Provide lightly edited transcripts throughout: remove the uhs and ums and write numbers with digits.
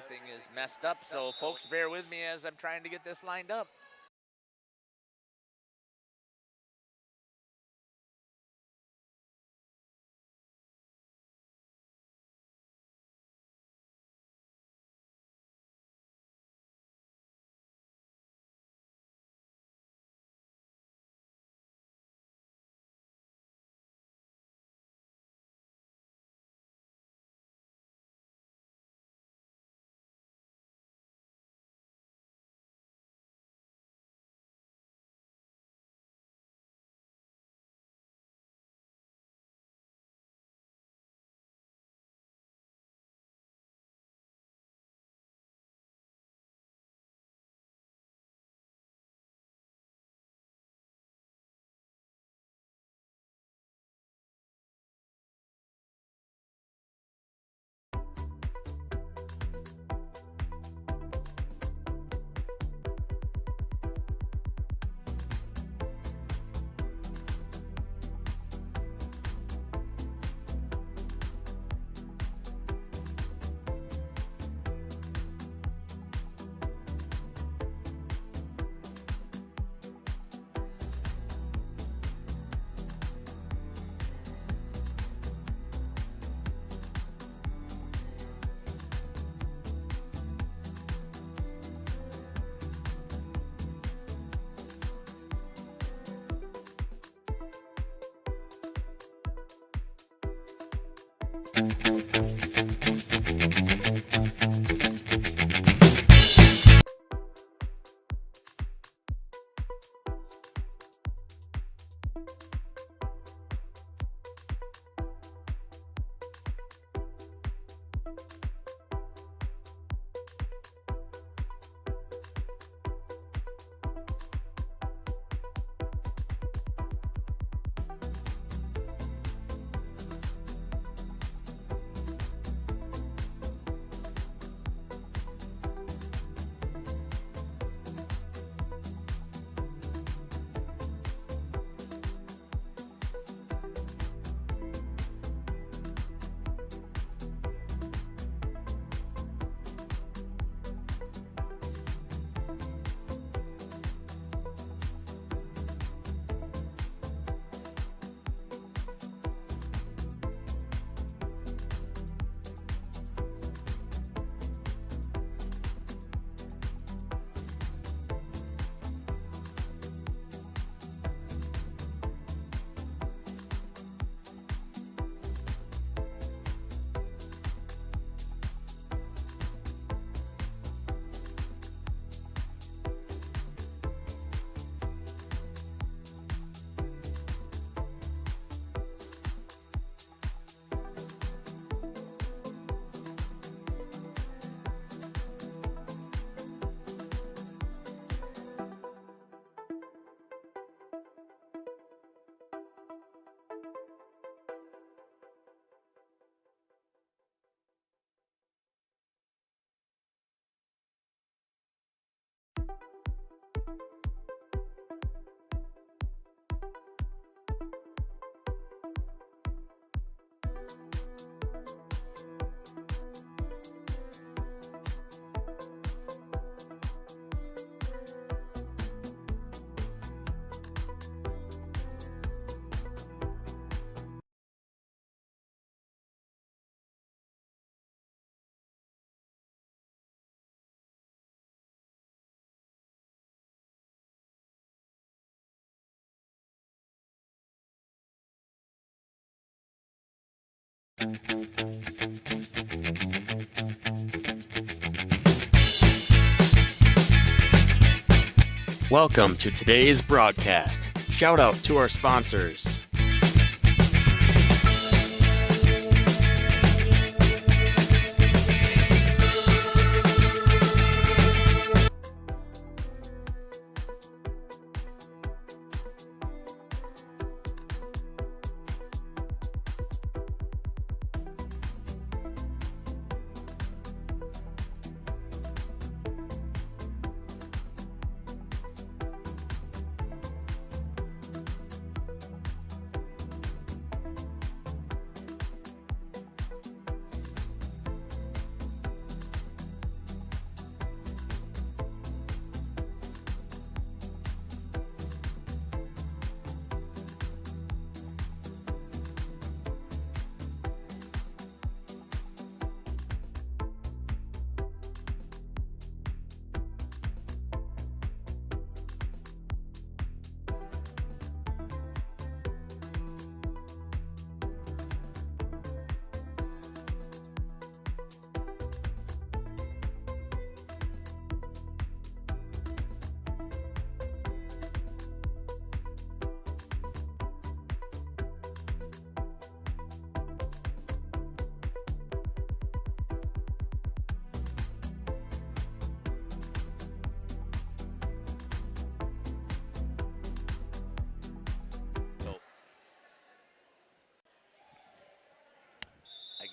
everything is messed up. So folks, bear with me as I'm trying to get this lined up. Welcome to today's broadcast. Shout out to our sponsors.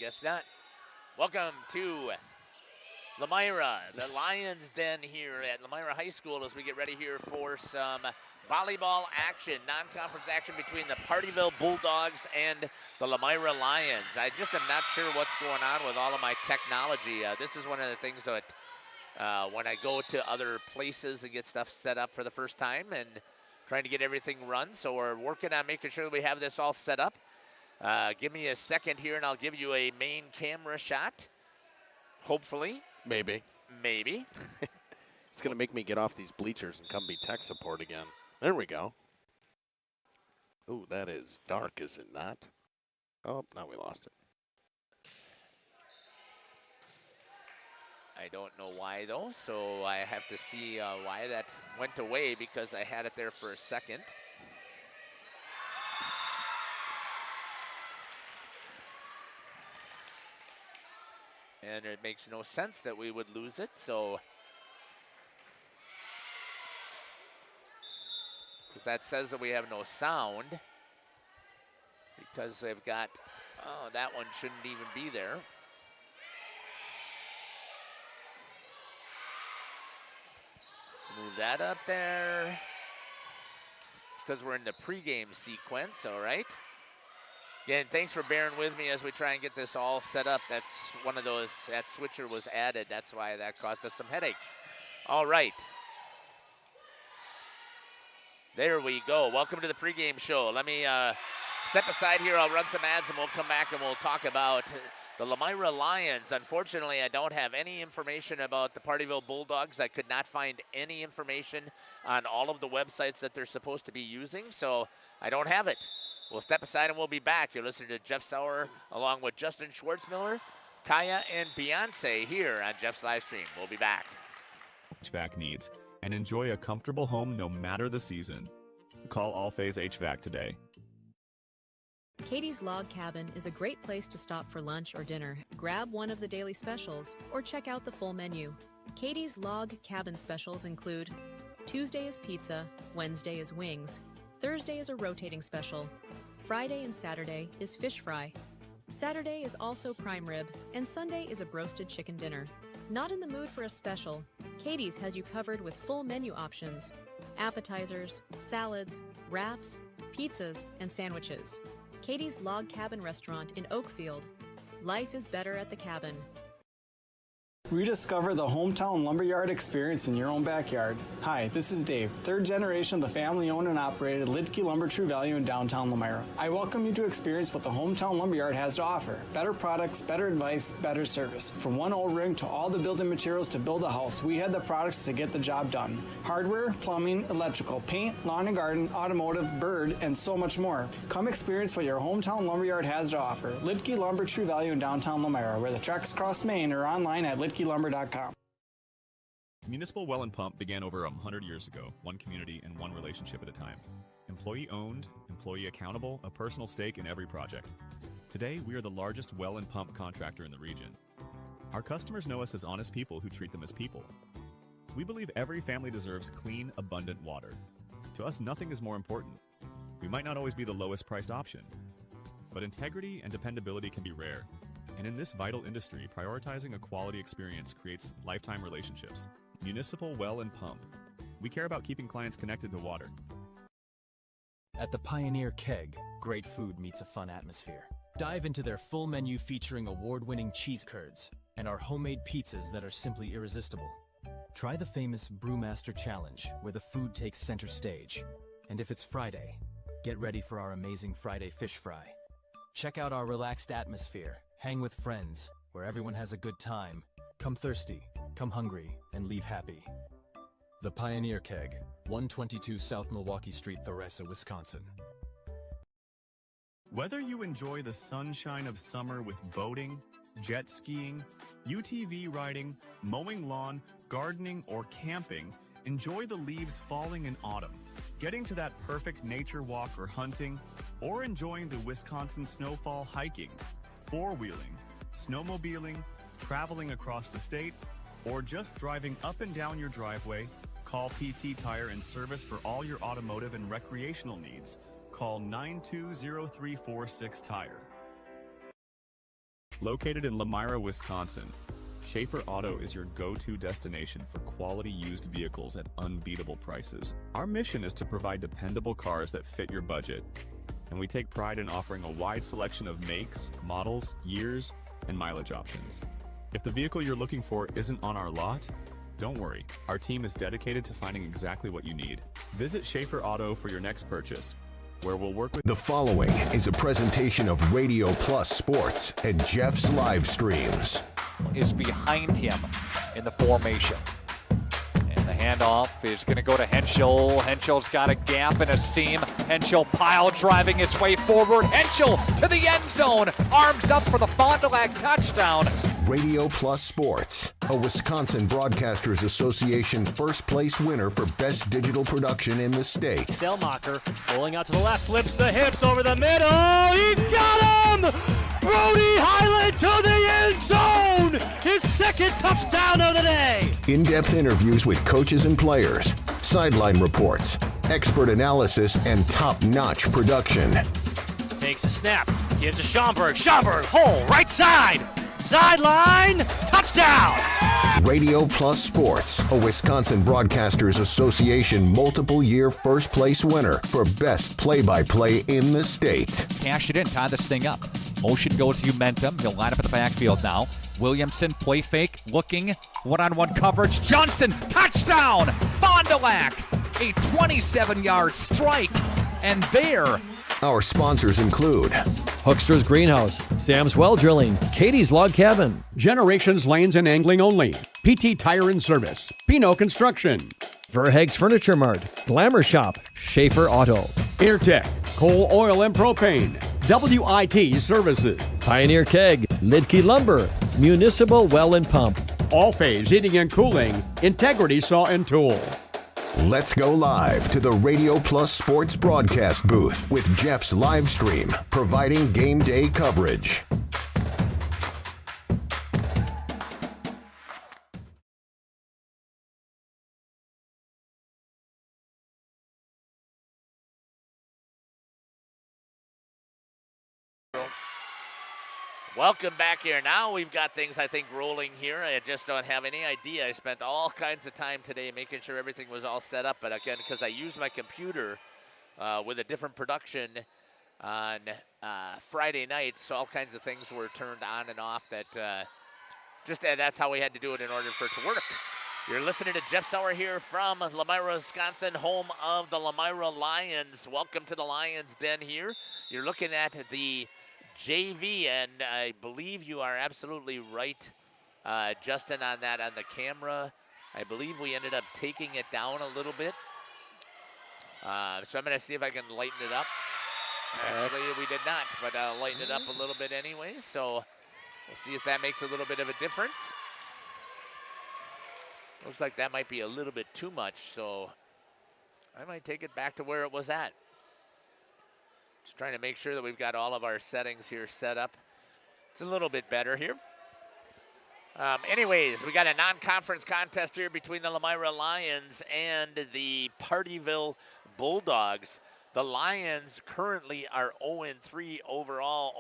guess not. Welcome to Lammyra, the Lions Den here at Lammyra High School as we get ready here for some volleyball action, non-conference action between the Pardeeville Bulldogs and the Lammyra Lions. I just am not sure what's going on with all of my technology. This is one of the things that when I go to other places and get stuff set up for the first time and trying to get everything run. So we're working on making sure that we have this all set up. Give me a second here and I'll give you a main camera shot. Hopefully. Maybe. It's going to make me get off these bleachers and come be tech support again. There we go. Ooh, that is dark, is it not? Oh, now we lost it. I don't know why, though, so I have to see why that went away because I had it there for a second. And it makes no sense that we would lose it, so. Because that says that we have no sound. Because they've got, oh, that one shouldn't even be there. Let's move that up there. It's because we're in the pregame sequence, all right? Again, thanks for bearing with me as we try and get this all set up. That's one of those, that switcher was added. That's why that caused us some headaches. All right. There we go. Welcome to the pregame show. Let me step aside here. I'll run some ads and we'll come back and we'll talk about the Lammyra Lions. Unfortunately, I don't have any information about the Pardeeville Bulldogs. I could not find any information on all of the websites that they're supposed to be using, so I don't have it. We'll step aside and we'll be back. You're listening to Jeff Sauer along with Justin Schwartzmiller, Kaya, and Beyonce here on Jeff's live stream. We'll be back. HVAC needs and enjoy a comfortable home no matter the season. Call All Phase HVAC today. Katie's Log Cabin is a great place to stop for lunch or dinner. Grab one of the daily specials or check out the full menu. Katie's Log Cabin specials include Tuesday is pizza, Wednesday is wings, Thursday is a rotating special, Friday and Saturday is fish fry, Saturday is also prime rib, and Sunday is a broasted chicken dinner. Not in the mood for a special? Katie's has you covered with full menu options, appetizers, salads, wraps, pizzas, and sandwiches. Katie's Log Cabin Restaurant in Oakfield. Life is better at the cabin. Rediscover the hometown lumberyard experience in your own backyard. Hi, this is Dave, third generation of the family-owned and operated Lidke Lumber True Value in downtown Lammyra. I welcome you to experience what the hometown lumberyard has to offer. Better products, better advice, better service. From one O-ring to all the building materials to build a house, we had the products to get the job done. Hardware, plumbing, electrical, paint, lawn and garden, automotive, bird, and so much more. Come experience what your hometown lumberyard has to offer. Lidke Lumber True Value in downtown Lammyra, where the tracks cross Main, or online at lidkelumber.com. Municipal Well and Pump began over 100 years ago, one community and one relationship at a time. Employee owned, employee accountable, a personal stake in every project. Today, we are the largest well and pump contractor in the region. Our customers know us as honest people who treat them as people. We believe every family deserves clean, abundant water. To us, nothing is more important. We might not always be the lowest priced option, but integrity and dependability can be rare. And in this vital industry, prioritizing a quality experience creates lifetime relationships. Municipal Well and Pump. We care about keeping clients connected to water. At the Pioneer Keg, great food meets a fun atmosphere. Dive into their full menu featuring award-winning cheese curds and our homemade pizzas that are simply irresistible. Try the famous Brewmaster Challenge, where the food takes center stage. And if it's Friday, get ready for our amazing Friday fish fry. Check out our relaxed atmosphere. Hang with friends, where everyone has a good time. Come thirsty, come hungry, and leave happy. The Pioneer Keg, 122 South Milwaukee Street, Theresa, Wisconsin. Whether you enjoy the sunshine of summer with boating, jet skiing, UTV riding, mowing lawn, gardening, or camping, enjoy the leaves falling in autumn, getting to that perfect nature walk or hunting, or enjoying the Wisconsin snowfall hiking, four-wheeling, snowmobiling, traveling across the state, or just driving up and down your driveway, call PT Tire and Service for all your automotive and recreational needs. Call 920-346-TIRE. Located in Lammyra, Wisconsin, Schaefer Auto is your go-to destination for quality used vehicles at unbeatable prices. Our mission is to provide dependable cars that fit your budget, and we take pride in offering a wide selection of makes, models, years, and mileage options. If the vehicle you're looking for isn't on our lot, don't worry. Our team is dedicated to finding exactly what you need. Visit Schaefer Auto for your next purchase, where we'll work with... The following is a presentation of Radio Plus Sports and Jeff's live streams. Is behind him in the formation. And the handoff is going to go to Henschel. Henschel's got a gap and a seam. Henschel pile driving his way forward. Henschel to the end zone. Arms up for the Fond du Lac touchdown. Radio Plus Sports, a Wisconsin Broadcasters Association first place winner for best digital production in the state. Delmacher rolling out to the left, flips the hips over the middle. He's got him! Brody Highland to the end zone! His second touchdown of the day! In-depth interviews with coaches and players, sideline reports, expert analysis, and top-notch production. Takes a snap, gives to Schomburg. Schomburg, hole, right side! Sideline, touchdown! Radio Plus Sports, a Wisconsin Broadcasters Association multiple-year first-place winner for best play-by-play in the state. Cash it in, tie this thing up. Motion goes to Umentum. He'll line up at the backfield now. Williamson, play fake, looking, one-on-one coverage. Johnson, touchdown! Fond du Lac, a 27-yard strike. And there, our sponsors include Hookster's Greenhouse, Sam's Well Drilling, Katie's Log Cabin, Generations Lanes and Angling Only, PT Tire and Service, Pino Construction, Verheg's Furniture Mart, Glamour Shop, Schaefer Auto, Airtech, Coal, Oil and Propane, WIT Services, Pioneer Keg, Lidke Lumber, Municipal Well and Pump, All Phase Heating and Cooling, Integrity Saw and Tool. Let's go live to the Radio Plus Sports broadcast booth with Jeff's live stream, providing game day coverage. Welcome back here. Now we've got things, I think, rolling here. I just don't have any idea. I spent all kinds of time today making sure everything was all set up. But again, because I used my computer with a different production on Friday night, so all kinds of things were turned on and off. That's how we had to do it in order for it to work. You're listening to Jeff Sauer here from Lammyra, Wisconsin, home of the Lammyra Lions. Welcome to the Lions Den here. You're looking at the JV, and I believe you are absolutely right, Justin, on that on the camera. I believe we ended up taking it down a little bit. So I'm going to see if I can lighten it up. Actually, we did not, but I'll lighten it up a little bit anyway. So we'll see if that makes a little bit of a difference. Looks like that might be a little bit too much, so I might take it back to where it was at. Just trying to make sure that we've got all of our settings here set up. It's a little bit better here. Anyways, we got a non-conference contest here between the Lammyra Lions and the Pardeeville Bulldogs. The Lions currently are 0-3 overall,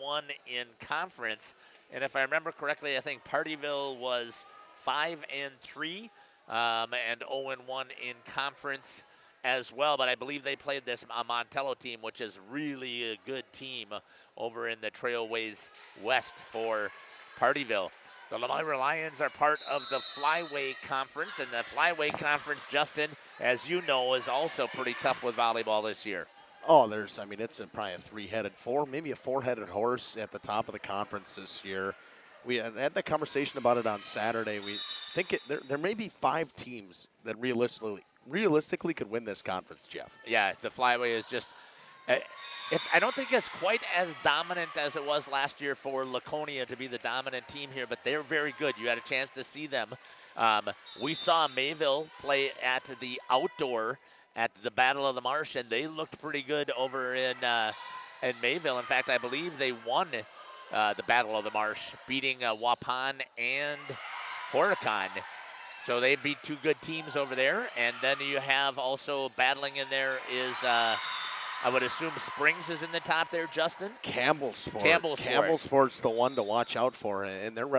0-1 in conference. And if I remember correctly, I think Pardeeville was 5-3 and 0-1 in conference as well, but I believe they played this Montello team, which is really a good team over in the Trailways West for Pardeeville. The Lammyra Lions are part of the Flyway Conference, and the Flyway Conference, Justin, as you know, is also pretty tough with volleyball this year. Oh, it's probably maybe a four-headed horse at the top of the conference this year. We had the conversation about it on Saturday. We think there may be 5 teams that realistically could win this conference, Jeff. Yeah, the Flyway is just I don't think it's quite as dominant as it was last year for Laconia to be the dominant team here, but they're very good. You had a chance to see them. We saw Mayville play at the outdoor at the Battle of the Marsh, and they looked pretty good over in Mayville. In fact, I believe they won the Battle of the Marsh, beating Waupun and Horicon. So they beat 2 good teams over there. And then you have also battling in there is I would assume Springs is in the top there, Justin. Campbell Sport. Campbell Sport's the one to watch out for, and they're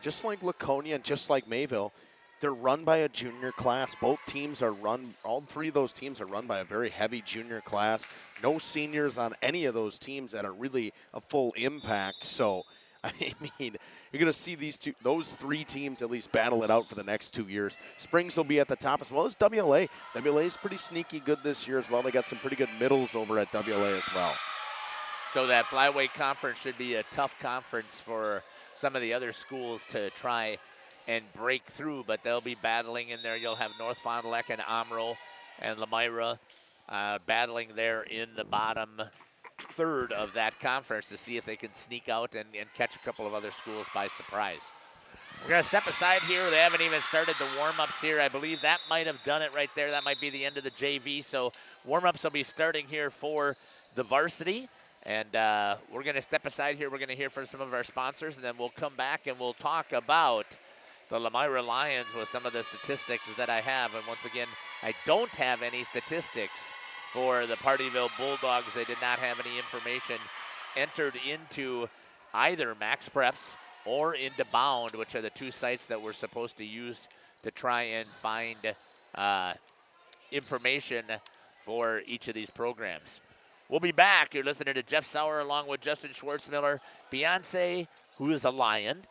just like Laconia and just like Mayville. They're run by a junior class. Both teams are run. All three of those teams are run by a very heavy junior class. No seniors on any of those teams that are really a full impact. So, I mean, you're going to see those three teams at least battle it out for the next 2 years. Springs will be at the top as well as WLA. WLA is pretty sneaky good this year as well. They got some pretty good middles over at WLA as well. So that flyweight conference should be a tough conference for some of the other schools to try and break through, but they'll be battling in there. You'll have North Fond du Lac and Amro and Lammyra battling there in the bottom third of that conference to see if they can sneak out and catch a couple of other schools by surprise. We're going to step aside here. They haven't even started the warm-ups here. I believe that might have done it right there. That might be the end of the JV. So warm-ups will be starting here for the varsity. And we're going to step aside here. We're going to hear from some of our sponsors, and then we'll come back and we'll talk about the Lammyra Lions with some of the statistics that I have. And once again, I don't have any statistics for the Pardeeville Bulldogs. They did not have any information entered into either Max Preps or into Bound, which are the two sites that we're supposed to use to try and find information for each of these programs. We'll be back. You're listening to Jeff Sauer along with Justin Schwartzmiller, Beyonce, who is a Lion,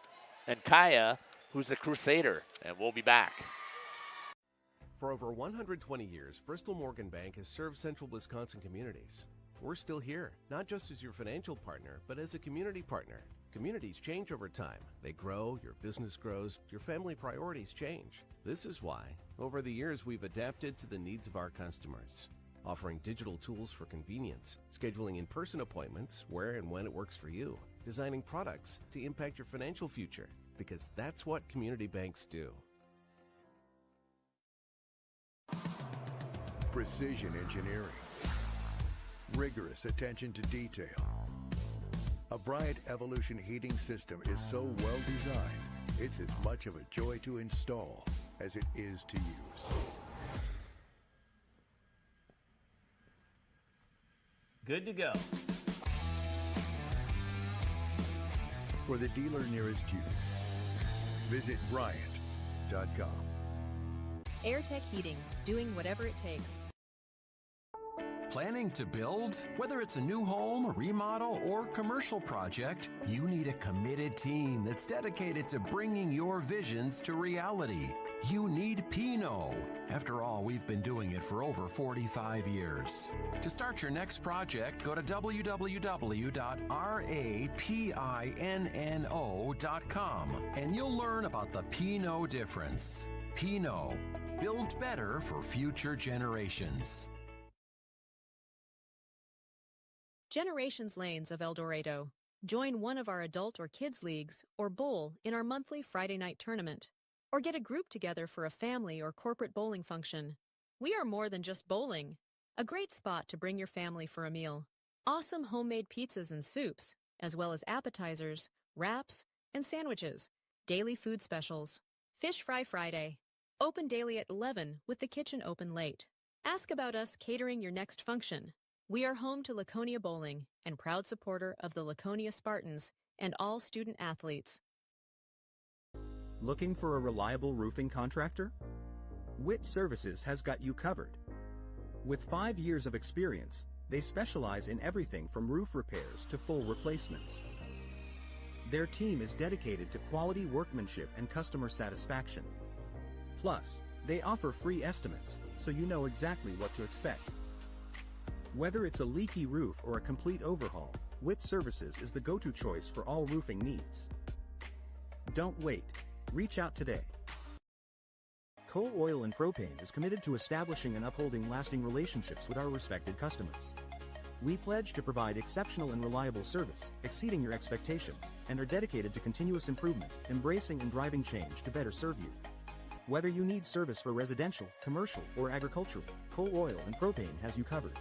and Kaya, who's a Crusader, and we'll be back. For over 120 years, Bristol Morgan Bank has served central Wisconsin communities. We're still here, not just as your financial partner, but as a community partner. Communities change over time. They grow, your business grows, your family priorities change. This is why, over the years, we've adapted to the needs of our customers, offering digital tools for convenience, scheduling in-person appointments where and when it works for you, designing products to impact your financial future, because that's what community banks do. Precision engineering, rigorous attention to detail. A Bryant Evolution heating system is so well designed, it's as much of a joy to install as it is to use. Good to go. For the dealer nearest you, visit Bryant.com. AirTech Heating, doing whatever it takes. Planning to build? Whether it's a new home, remodel, or commercial project, you need a committed team that's dedicated to bringing your visions to reality. You need Pinot. After all, we've been doing it for over 45 years. To start your next project, go to www.rapinno.com and you'll learn about the Pinot difference. Pinot, build better for future generations. Generations Lanes of El Dorado. Join one of our adult or kids leagues or bowl in our monthly Friday night tournament. Or get a group together for a family or corporate bowling function. We are more than just bowling. A great spot to bring your family for a meal. Awesome homemade pizzas and soups, as well as appetizers, wraps, and sandwiches. Daily food specials. Fish Fry Friday. Open daily at 11 with the kitchen open late. Ask about us catering your next function. We are home to Laconia Bowling and proud supporter of the Laconia Spartans and all student athletes. Looking for a reliable roofing contractor? Witt Services has got you covered. With 5 years of experience, they specialize in everything from roof repairs to full replacements. Their team is dedicated to quality workmanship and customer satisfaction. Plus, they offer free estimates, so you know exactly what to expect. Whether it's a leaky roof or a complete overhaul, Witt Services is the go-to choice for all roofing needs. Don't wait. Reach out today. Coal Oil and Propane is committed to establishing and upholding lasting relationships with our respected customers. We pledge to provide exceptional and reliable service, exceeding your expectations, and are dedicated to continuous improvement, embracing and driving change to better serve you. Whether you need service for residential, commercial, or agricultural, Coal Oil and Propane has you covered.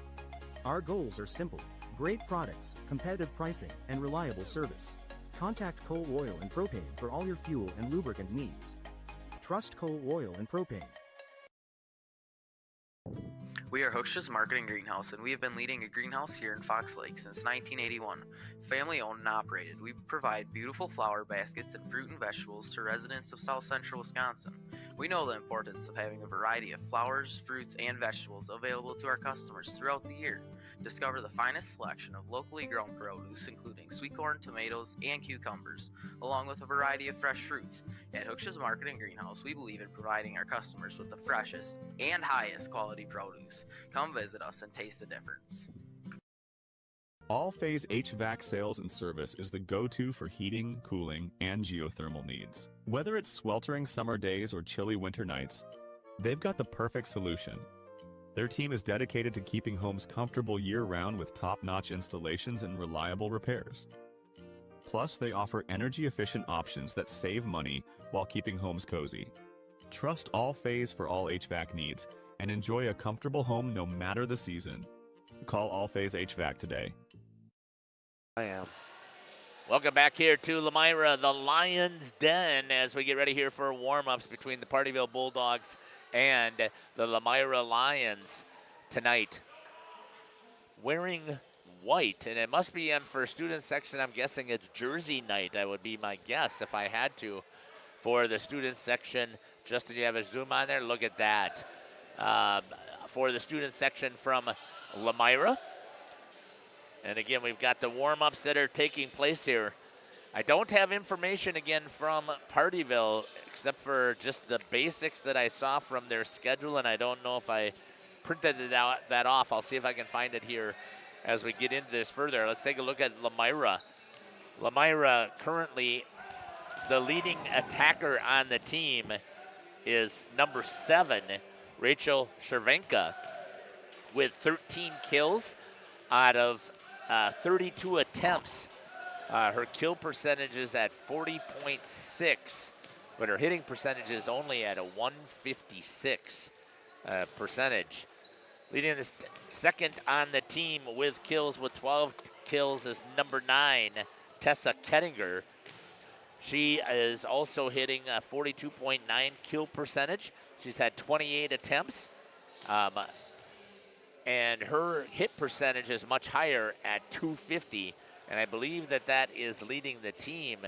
Our goals are simple: great products, competitive pricing, and reliable service. Contact Coal Oil and Propane for all your fuel and lubricant needs. Trust Coal Oil and Propane. We are Hooksha's Marketing Greenhouse, and we have been leading a greenhouse here in Fox Lake since 1981. Family owned and operated, we provide beautiful flower baskets and fruit and vegetables to residents of South Central Wisconsin. We know the importance of having a variety of flowers, fruits, and vegetables available to our customers throughout the year. Discover the finest selection of locally grown produce, including sweet corn, tomatoes, and cucumbers, along with a variety of fresh fruits. At Hooksha's Marketing Greenhouse, we believe in providing our customers with the freshest and highest quality produce. Come visit us and taste the difference. All Phase HVAC sales and service is the go-to for heating, cooling, and geothermal needs. Whether it's sweltering summer days or chilly winter nights, they've got the perfect solution. Their team is dedicated to keeping homes comfortable year-round with top-notch installations and reliable repairs. Plus, they offer energy-efficient options that save money while keeping homes cozy. Trust All Phase for all HVAC needs and enjoy a comfortable home no matter the season. Call All Phase HVAC today. I am. Welcome back here to Lammyra, the Lions Den, as we get ready here for warm-ups between the Pardeeville Bulldogs and the Lammyra Lions tonight. Wearing white, and it must be for student section, I'm guessing it's jersey night, that would be my guess if I had to, for the student section. Justin, you have a zoom on there? Look at that. For the student section from Lammyra. And again, we've got the warm-ups that are taking place here. I don't have information again from Pardeeville, except for just the basics that I saw from their schedule, and I don't know if I printed that off. I'll see if I can find it here as we get into this further. Let's take a look at Lammyra. Lammyra currently, the leading attacker on the team is number 7, Rachel Chervenka, with 13 kills out of 32 attempts. Her kill percentage is at 40.6, but her hitting percentage is only at a 156 percentage. Leading the second on the team with kills, with 12 kills, is number 9, Tessa Kettinger. She is also hitting a 42.9 kill percentage. She's had 28 attempts. And her hit percentage is much higher at 250. And I believe that is leading the team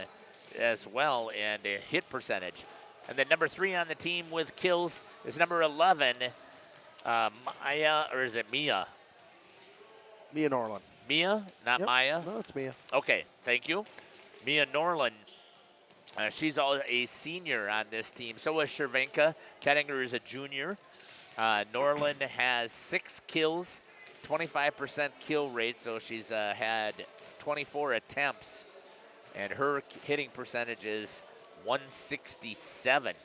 as well in hit percentage. And then number 3 on the team with kills is number 11, Maya, or is it Mia? Mia Norland. Mia, not Yep. Maya? No, it's Mia. Okay, thank you. Mia Norland. She's a senior on this team. So is Chervenka. Kettinger is a junior. Norland has 6 kills, 25% kill rate, so she's had 24 attempts, and her hitting percentage is 167.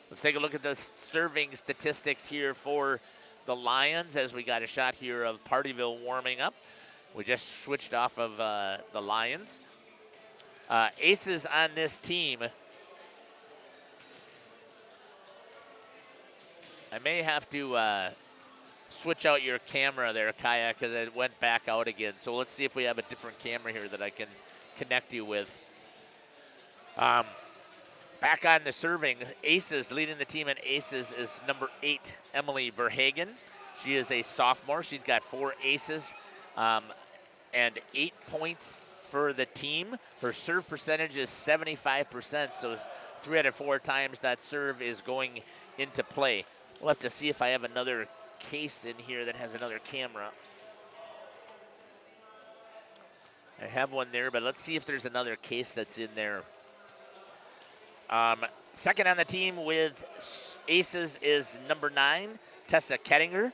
Let's take a look at the serving statistics here for the Lions as we got a shot here of Pardeeville warming up. We just switched off of the Lions. Aces on this team. I may have to switch out your camera there, Kaya, because it went back out again. So let's see if we have a different camera here that I can connect you with. Back on the serving, aces, leading the team in aces is number 8, Emily Verhagen. She is a sophomore. She's got 4 aces and 8 points for the team. Her serve percentage is 75%, so 3 out of 4 times that serve is going into play. We'll have to see if I have another case in here that has another camera. I have one there, but let's see if there's another case that's in there. Second on the team with aces is number 9, Tessa Kettinger,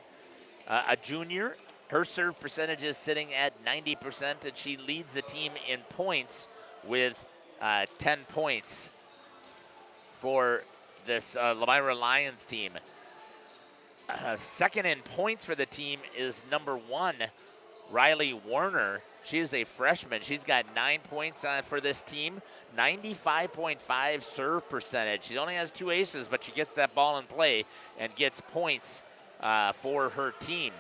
a junior. Her serve percentage is sitting at 90%, and she leads the team in points with 10 points for this Lammyra Lions team. Second in points for the team is number 1, Riley Warner. She is a freshman. She's got 9 points for this team, 95.5 serve percentage. She only has 2 aces, but she gets that ball in play and gets points for her team.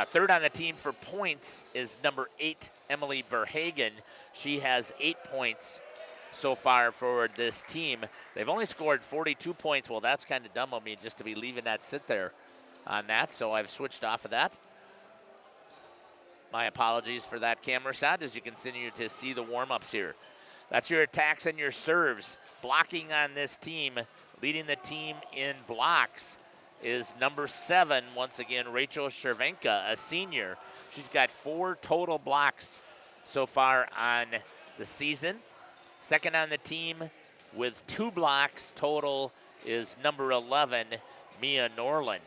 Third on the team for points is number 8, Emily Verhagen. She has 8 points so far for this team. They've only scored 42 points. Well, that's kind of dumb of me just to be leaving that sit there. on that, so I've switched off of that. My apologies for that camera shot as you continue to see the warm-ups here. That's your attacks and your serves. Blocking on this team, leading the team in blocks, is number 7, once again, Rachel Chervenka, a senior. She's got 4 total blocks so far on the season. Second on the team with 2 blocks total is number 11, Mia Norland.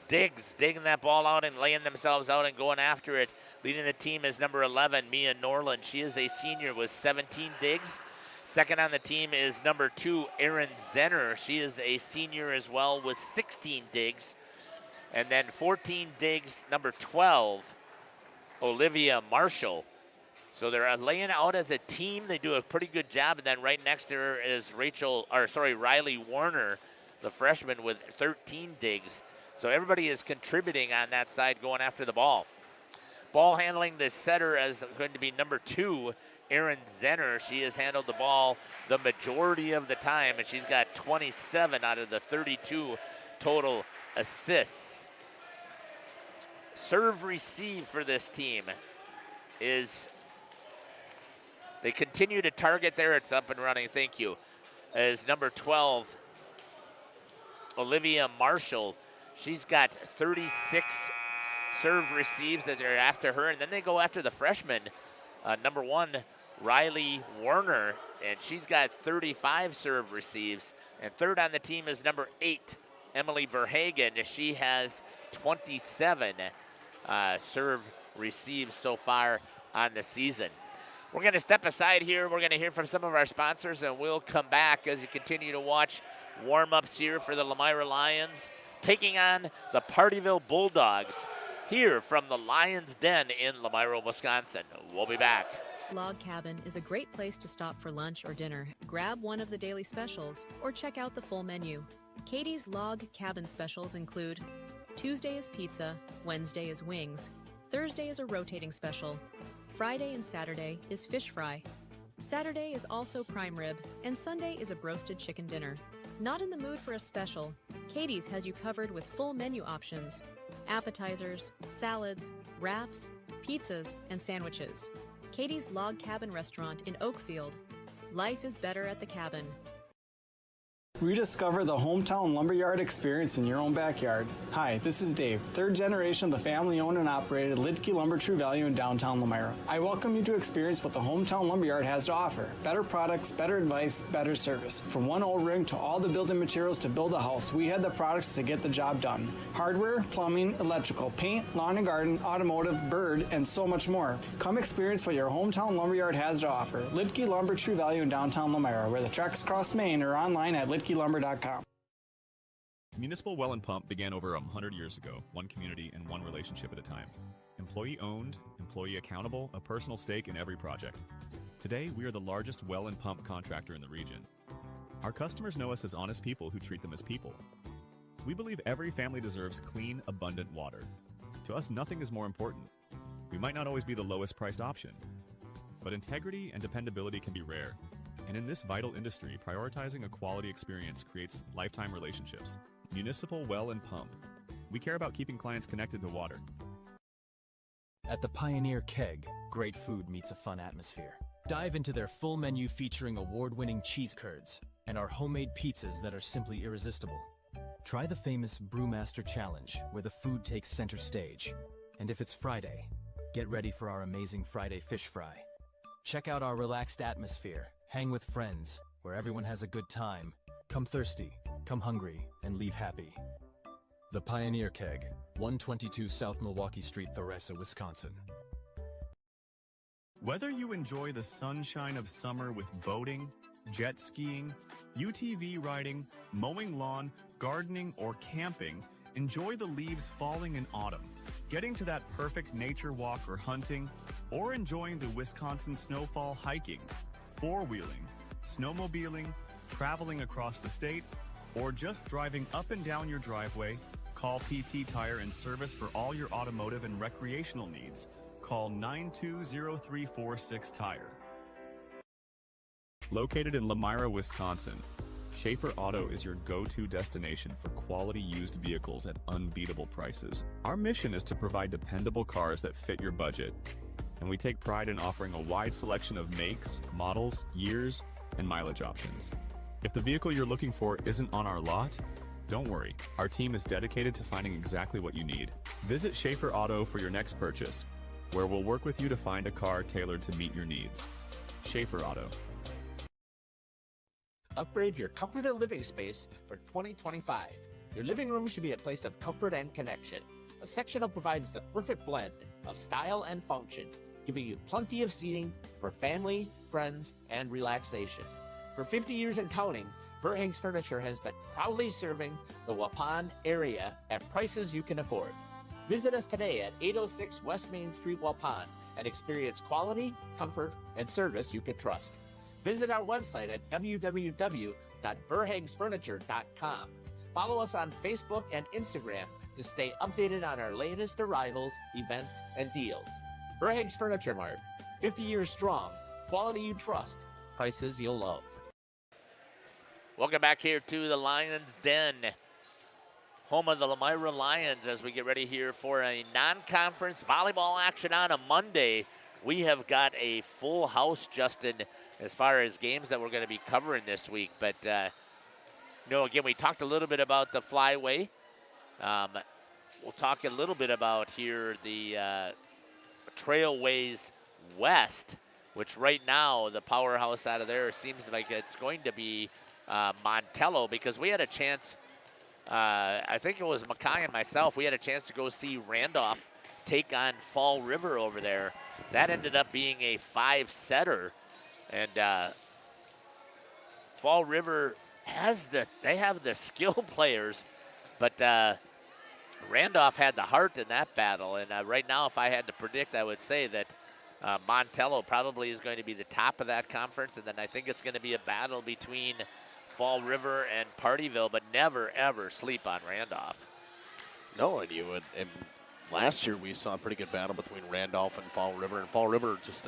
Diggs digging that ball out and laying themselves out and going after it. Leading the team is number 11, Mia Norland. She is a senior with 17 digs. Second on the team is number 2, Erin Zenner. She is a senior as well with 16 digs. And then 14 digs, number 12, Olivia Marshall. So they're laying out as a team. They do a pretty good job. And then right next to her is Riley Warner, the freshman, with 13 digs. So everybody is contributing on that side going after the ball. Ball handling, the setter is going to be number 2, Erin Zenner. She has handled the ball the majority of the time, and she's got 27 out of the 32 total assists. Serve receive for this team is, they continue to target there. It's up and running, thank you, as number 12, Olivia Marshall. She's got 36 serve receives that are after her, and then they go after the freshman, number 1, Riley Warner, and she's got 35 serve receives. And third on the team is number 8, Emily Verhagen. She has 27 serve receives so far on the season. We're going to step aside here. We're going to hear from some of our sponsors, and we'll come back as you continue to watch warm-ups here for the Lammyra Lions, taking on the Pardeeville Bulldogs here from the Lions Den in Lammyra, Wisconsin. We'll be back. Log Cabin is a great place to stop for lunch or dinner. Grab one of the daily specials or check out the full menu. Katie's Log Cabin specials include Tuesday is pizza, Wednesday is wings, Thursday is a rotating special, Friday and Saturday is fish fry, Saturday is also prime rib, and Sunday is a broasted chicken dinner. Not in the mood for a special? Katie's has you covered with full menu options, appetizers, salads, wraps, pizzas, and sandwiches. Katie's Log Cabin Restaurant in Oakfield. Life is better at the cabin. Rediscover the hometown lumberyard experience in your own backyard. Hi, this is Dave, 3rd generation of the family-owned and operated Lidke Lumber True Value in downtown Lammyra. I welcome you to experience what the hometown lumberyard has to offer. Better products, better advice, better service. From one old ring to all the building materials to build a house, we had the products to get the job done. Hardware, plumbing, electrical, paint, lawn and garden, automotive, bird, and so much more. Come experience what your hometown lumberyard has to offer. Lidke Lumber True Value in downtown Lammyra, where the tracks cross Maine, or online at lidkelumber.com. Municipal Well and Pump began over 100 years ago, one community and one relationship at a time. Employee owned, employee accountable, a personal stake in every project. Today, we are the largest well and pump contractor in the region. Our customers know us as honest people who treat them as people. We believe every family deserves clean, abundant water. To us, nothing is more important. We might not always be the lowest priced option, but integrity and dependability can be rare. And in this vital industry, prioritizing a quality experience creates lifetime relationships. Municipal Well and Pump. We care about keeping clients connected to water. At the Pioneer Keg, great food meets a fun atmosphere. Dive into their full menu featuring award-winning cheese curds and our homemade pizzas that are simply irresistible. Try the famous Brewmaster Challenge, where the food takes center stage. And if it's Friday, get ready for our amazing Friday fish fry. Check out our relaxed atmosphere. Hang with friends, where everyone has a good time. Come thirsty, come hungry, and leave happy. The Pioneer Keg, 122 South Milwaukee Street, Theresa, Wisconsin. Whether you enjoy the sunshine of summer with boating, jet skiing, UTV riding, mowing lawn, gardening, or camping, enjoy the leaves falling in autumn, getting to that perfect nature walk or hunting, or enjoying the Wisconsin snowfall hiking, four-wheeling, snowmobiling, traveling across the state, or just driving up and down your driveway, call PT Tire and Service for all your automotive and recreational needs. Call 920-346 Tire. Located in Lammyra, Wisconsin, Schaefer Auto is your go-to destination for quality used vehicles at unbeatable prices. Our mission is to provide dependable cars that fit your budget, and we take pride in offering a wide selection of makes, models, years, and mileage options. If the vehicle you're looking for isn't on our lot, don't worry. Our team is dedicated to finding exactly what you need. Visit Schaefer Auto for your next purchase, where we'll work with you to find a car tailored to meet your needs. Schaefer Auto. Upgrade your comfort and living space for 2025. Your living room should be a place of comfort and connection. A sectional provides the perfect blend of style and function, giving you plenty of seating for family, friends, and relaxation. For 50 years and counting, Verhaeg's Furniture has been proudly serving the Waupun area at prices you can afford. Visit us today at 806 West Main Street, Waupun, and experience quality, comfort, and service you can trust. Visit our website at www.verhaegsfurniture.com. Follow us on Facebook and Instagram to stay updated on our latest arrivals, events, and deals. Verhaeg's Furniture Mart, 50 years strong, quality you trust, prices you'll love. Welcome back here to the Lions Den, home of the Lammyra Lions, as we get ready here for a non-conference volleyball action on a Monday. We have got a full house, Justin, as far as games that we're going to be covering this week. But, again, we talked a little bit about the flyway. We'll talk a little bit about here the Trailways West, which right now the powerhouse out of there seems like it's going to be Montello, because we had a chance, I think it was Mackay and myself, we had a chance to go see Randolph take on Fall River over there. That ended up being a 5-setter, and Fall River they have the skill players, but Randolph had the heart in that battle, and right now, if I had to predict, I would say that Montello probably is going to be the top of that conference, and then I think it's going to be a battle between Fall River and Pardeeville, but never, ever sleep on Randolph. No, and you would. And last year we saw a pretty good battle between Randolph and Fall River, and Fall River just,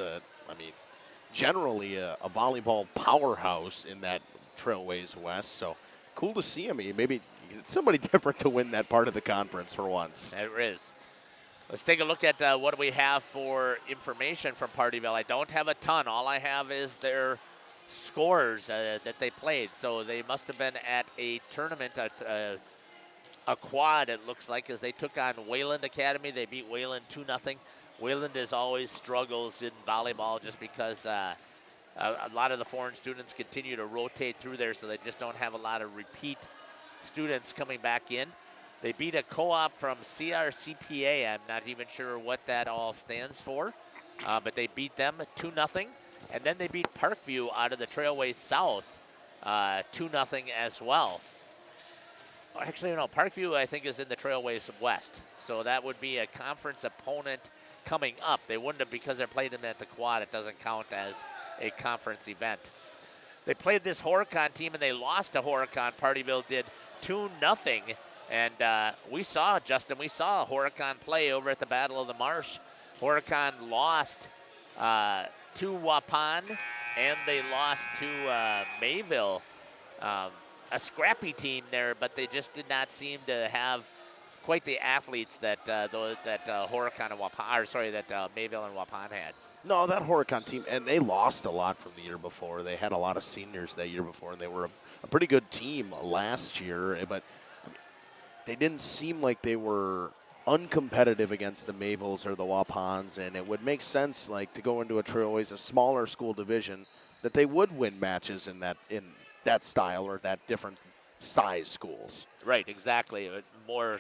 generally a volleyball powerhouse in that Trailways West. So cool to see him. Maybe somebody different to win that part of the conference for once. There is. Let's take a look at what we have for information from Pardeeville. I don't have a ton. All I have is their scores that they played. So they must have been at a tournament, a quad, it looks like, as they took on Wayland Academy. They beat Wayland 2-0. Wayland as always struggles in volleyball just because a lot of the foreign students continue to rotate through there, so they just don't have a lot of repeat students coming back in. They beat a co-op from CRCPA. I'm not even sure what that all stands for, but they beat them 2-0. And then they beat Parkview out of the Trailways South 2-0 as well. Actually, no, Parkview, I think, is in the Trailways West. So that would be a conference opponent coming up. They wouldn't have, because they're playing them at the quad, it doesn't count as a conference event. They played this Horicon team, and they lost to Horicon. Pardeeville did 2-0. And we saw Horicon play over at the Battle of the Marsh. Horicon lost to Waupun, and they lost to Mayville. A scrappy team there, but they just did not seem to have quite the athletes that Horicon and Waupun, that Mayville and Waupun had. No, that Horicon team, and they lost a lot from the year before. They had a lot of seniors that year before, and they were a pretty good team last year, but they didn't seem like they were uncompetitive against the Mavilles or the Waupuns, and it would make sense, like, to go into a Trailways, a smaller school division, that they would win matches in that style or that different size schools. Right, exactly. More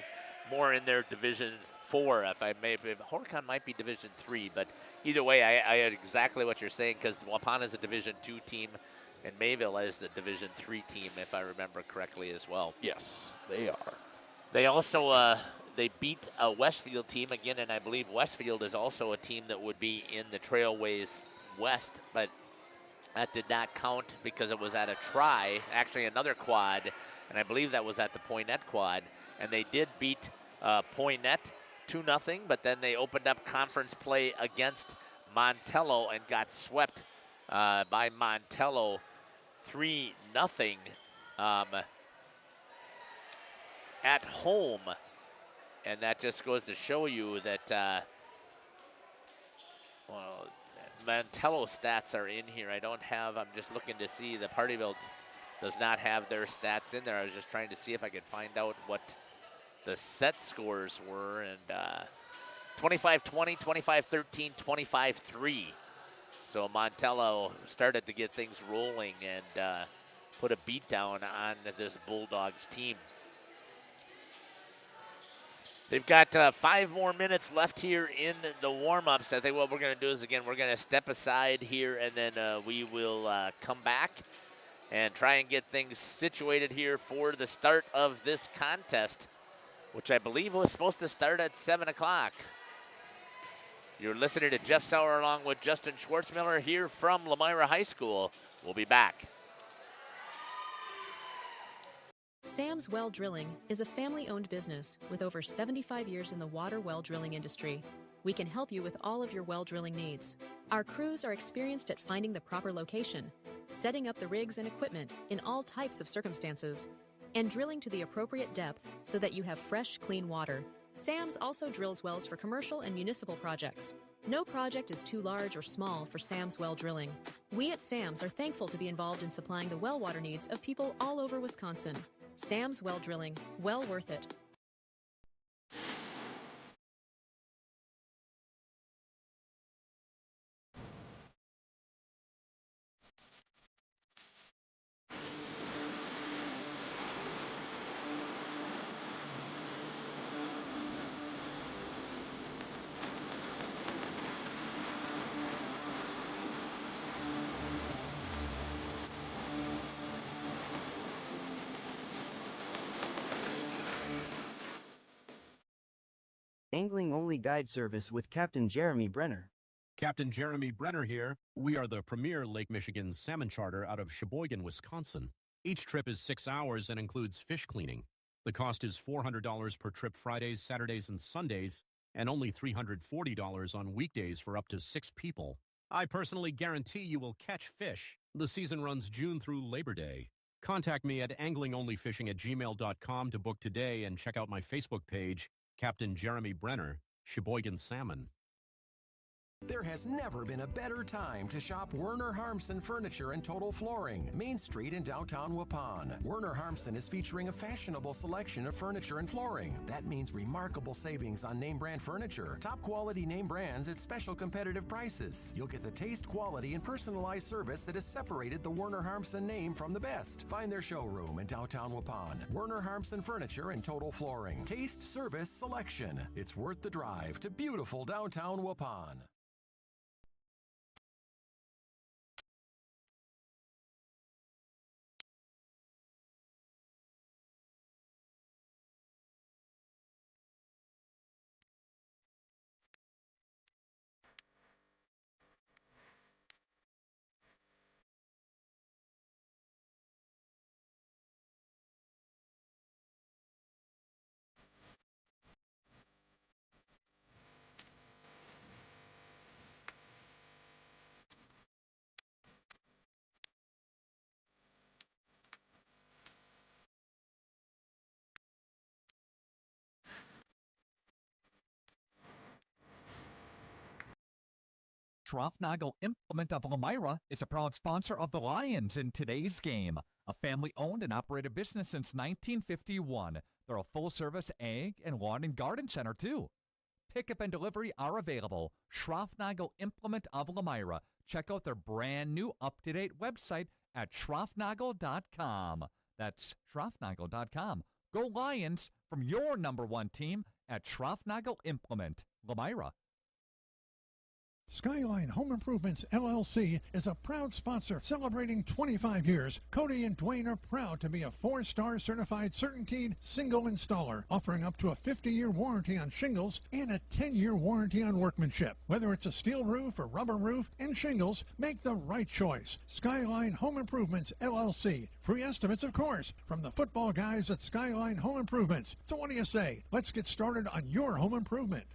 in their Division 4, if I may. Horicon might be Division 3, but either way, I had exactly what you're saying, because Waupun is a Division 2 team, and Mayville is the Division 3 team, if I remember correctly as well. Yes, they are. They also they beat a Westfield team again, and I believe Westfield is also a team that would be in the Trailways West, but that did not count because it was at a try, actually another quad, and I believe that was at the Poinet quad, and they did beat Poinet 2-0, but then they opened up conference play against Montello and got swept by Montello 3-0. at home. And that just goes to show you that, well, Mantello stats are in here. I'm just looking to see, the Pardeeville does not have their stats in there. I was just trying to see if I could find out what the set scores were. And 25-20, 25-13, 25-3. So Montello started to get things rolling and put a beat down on this Bulldogs team. They've got 5 more minutes left here in the warm-ups. I think what we're going to do is, again, we're going to step aside here, and then we will come back and try and get things situated here for the start of this contest, which I believe was supposed to start at 7 o'clock. You're listening to Jeff Sauer along with Justin Schwartzmiller here from Lammyra High School. We'll be back. Sam's Well Drilling is a family-owned business with over 75 years in the water well drilling industry. We can help you with all of your well drilling needs. Our crews are experienced at finding the proper location, setting up the rigs and equipment in all types of circumstances, and drilling to the appropriate depth so that you have fresh, clean water. Sam's also drills wells for commercial and municipal projects. No project is too large or small for Sam's Well Drilling. We at Sam's are thankful to be involved in supplying the well water needs of people all over Wisconsin. Sam's Well Drilling, well worth it. Angling-only guide service with Captain Jeremy Brenner. Captain Jeremy Brenner here. We are the premier Lake Michigan salmon charter out of Sheboygan, Wisconsin. Each trip is 6 hours and includes fish cleaning. The cost is $400 per trip Fridays, Saturdays, and Sundays, and only $340 on weekdays for up to 6 people. I personally guarantee you will catch fish. The season runs June through Labor Day. Contact me at anglingonlyfishing@gmail.com to book today and check out my Facebook page, Captain Jeremy Brenner, Sheboygan Salmon. There has never been a better time to shop Werner Harmsen Furniture and Total Flooring, Main Street in downtown Waupun. Werner Harmsen is featuring a fashionable selection of furniture and flooring. That means remarkable savings on name brand furniture, top quality name brands at special competitive prices. You'll get the taste, quality, and personalized service that has separated the Werner Harmsen name from the best. Find their showroom in downtown Waupun. Werner Harmsen Furniture and Total Flooring. Taste, service, selection. It's worth the drive to beautiful downtown Waupun. Schroffnagel Implement of Lammyra is a proud sponsor of the Lions in today's game. A family-owned and operated business since 1951. They're a full-service ag and lawn and garden center, too. Pickup and delivery are available. Schroffnagel Implement of Lammyra. Check out their brand new up-to-date website at schroffnagel.com. That's schroffnagel.com. Go Lions from your #1 team at Schroffnagel Implement, Lammyra. Skyline Home Improvements, LLC is a proud sponsor celebrating 25 years. Cody and Dwayne are proud to be a 4-star certified CertainTeed single installer, offering up to a 50-year warranty on shingles and a 10-year warranty on workmanship. Whether it's a steel roof or rubber roof and shingles, make the right choice. Skyline Home Improvements, LLC. Free estimates, of course, from the football guys at Skyline Home Improvements. So what do you say? Let's get started on your home improvement.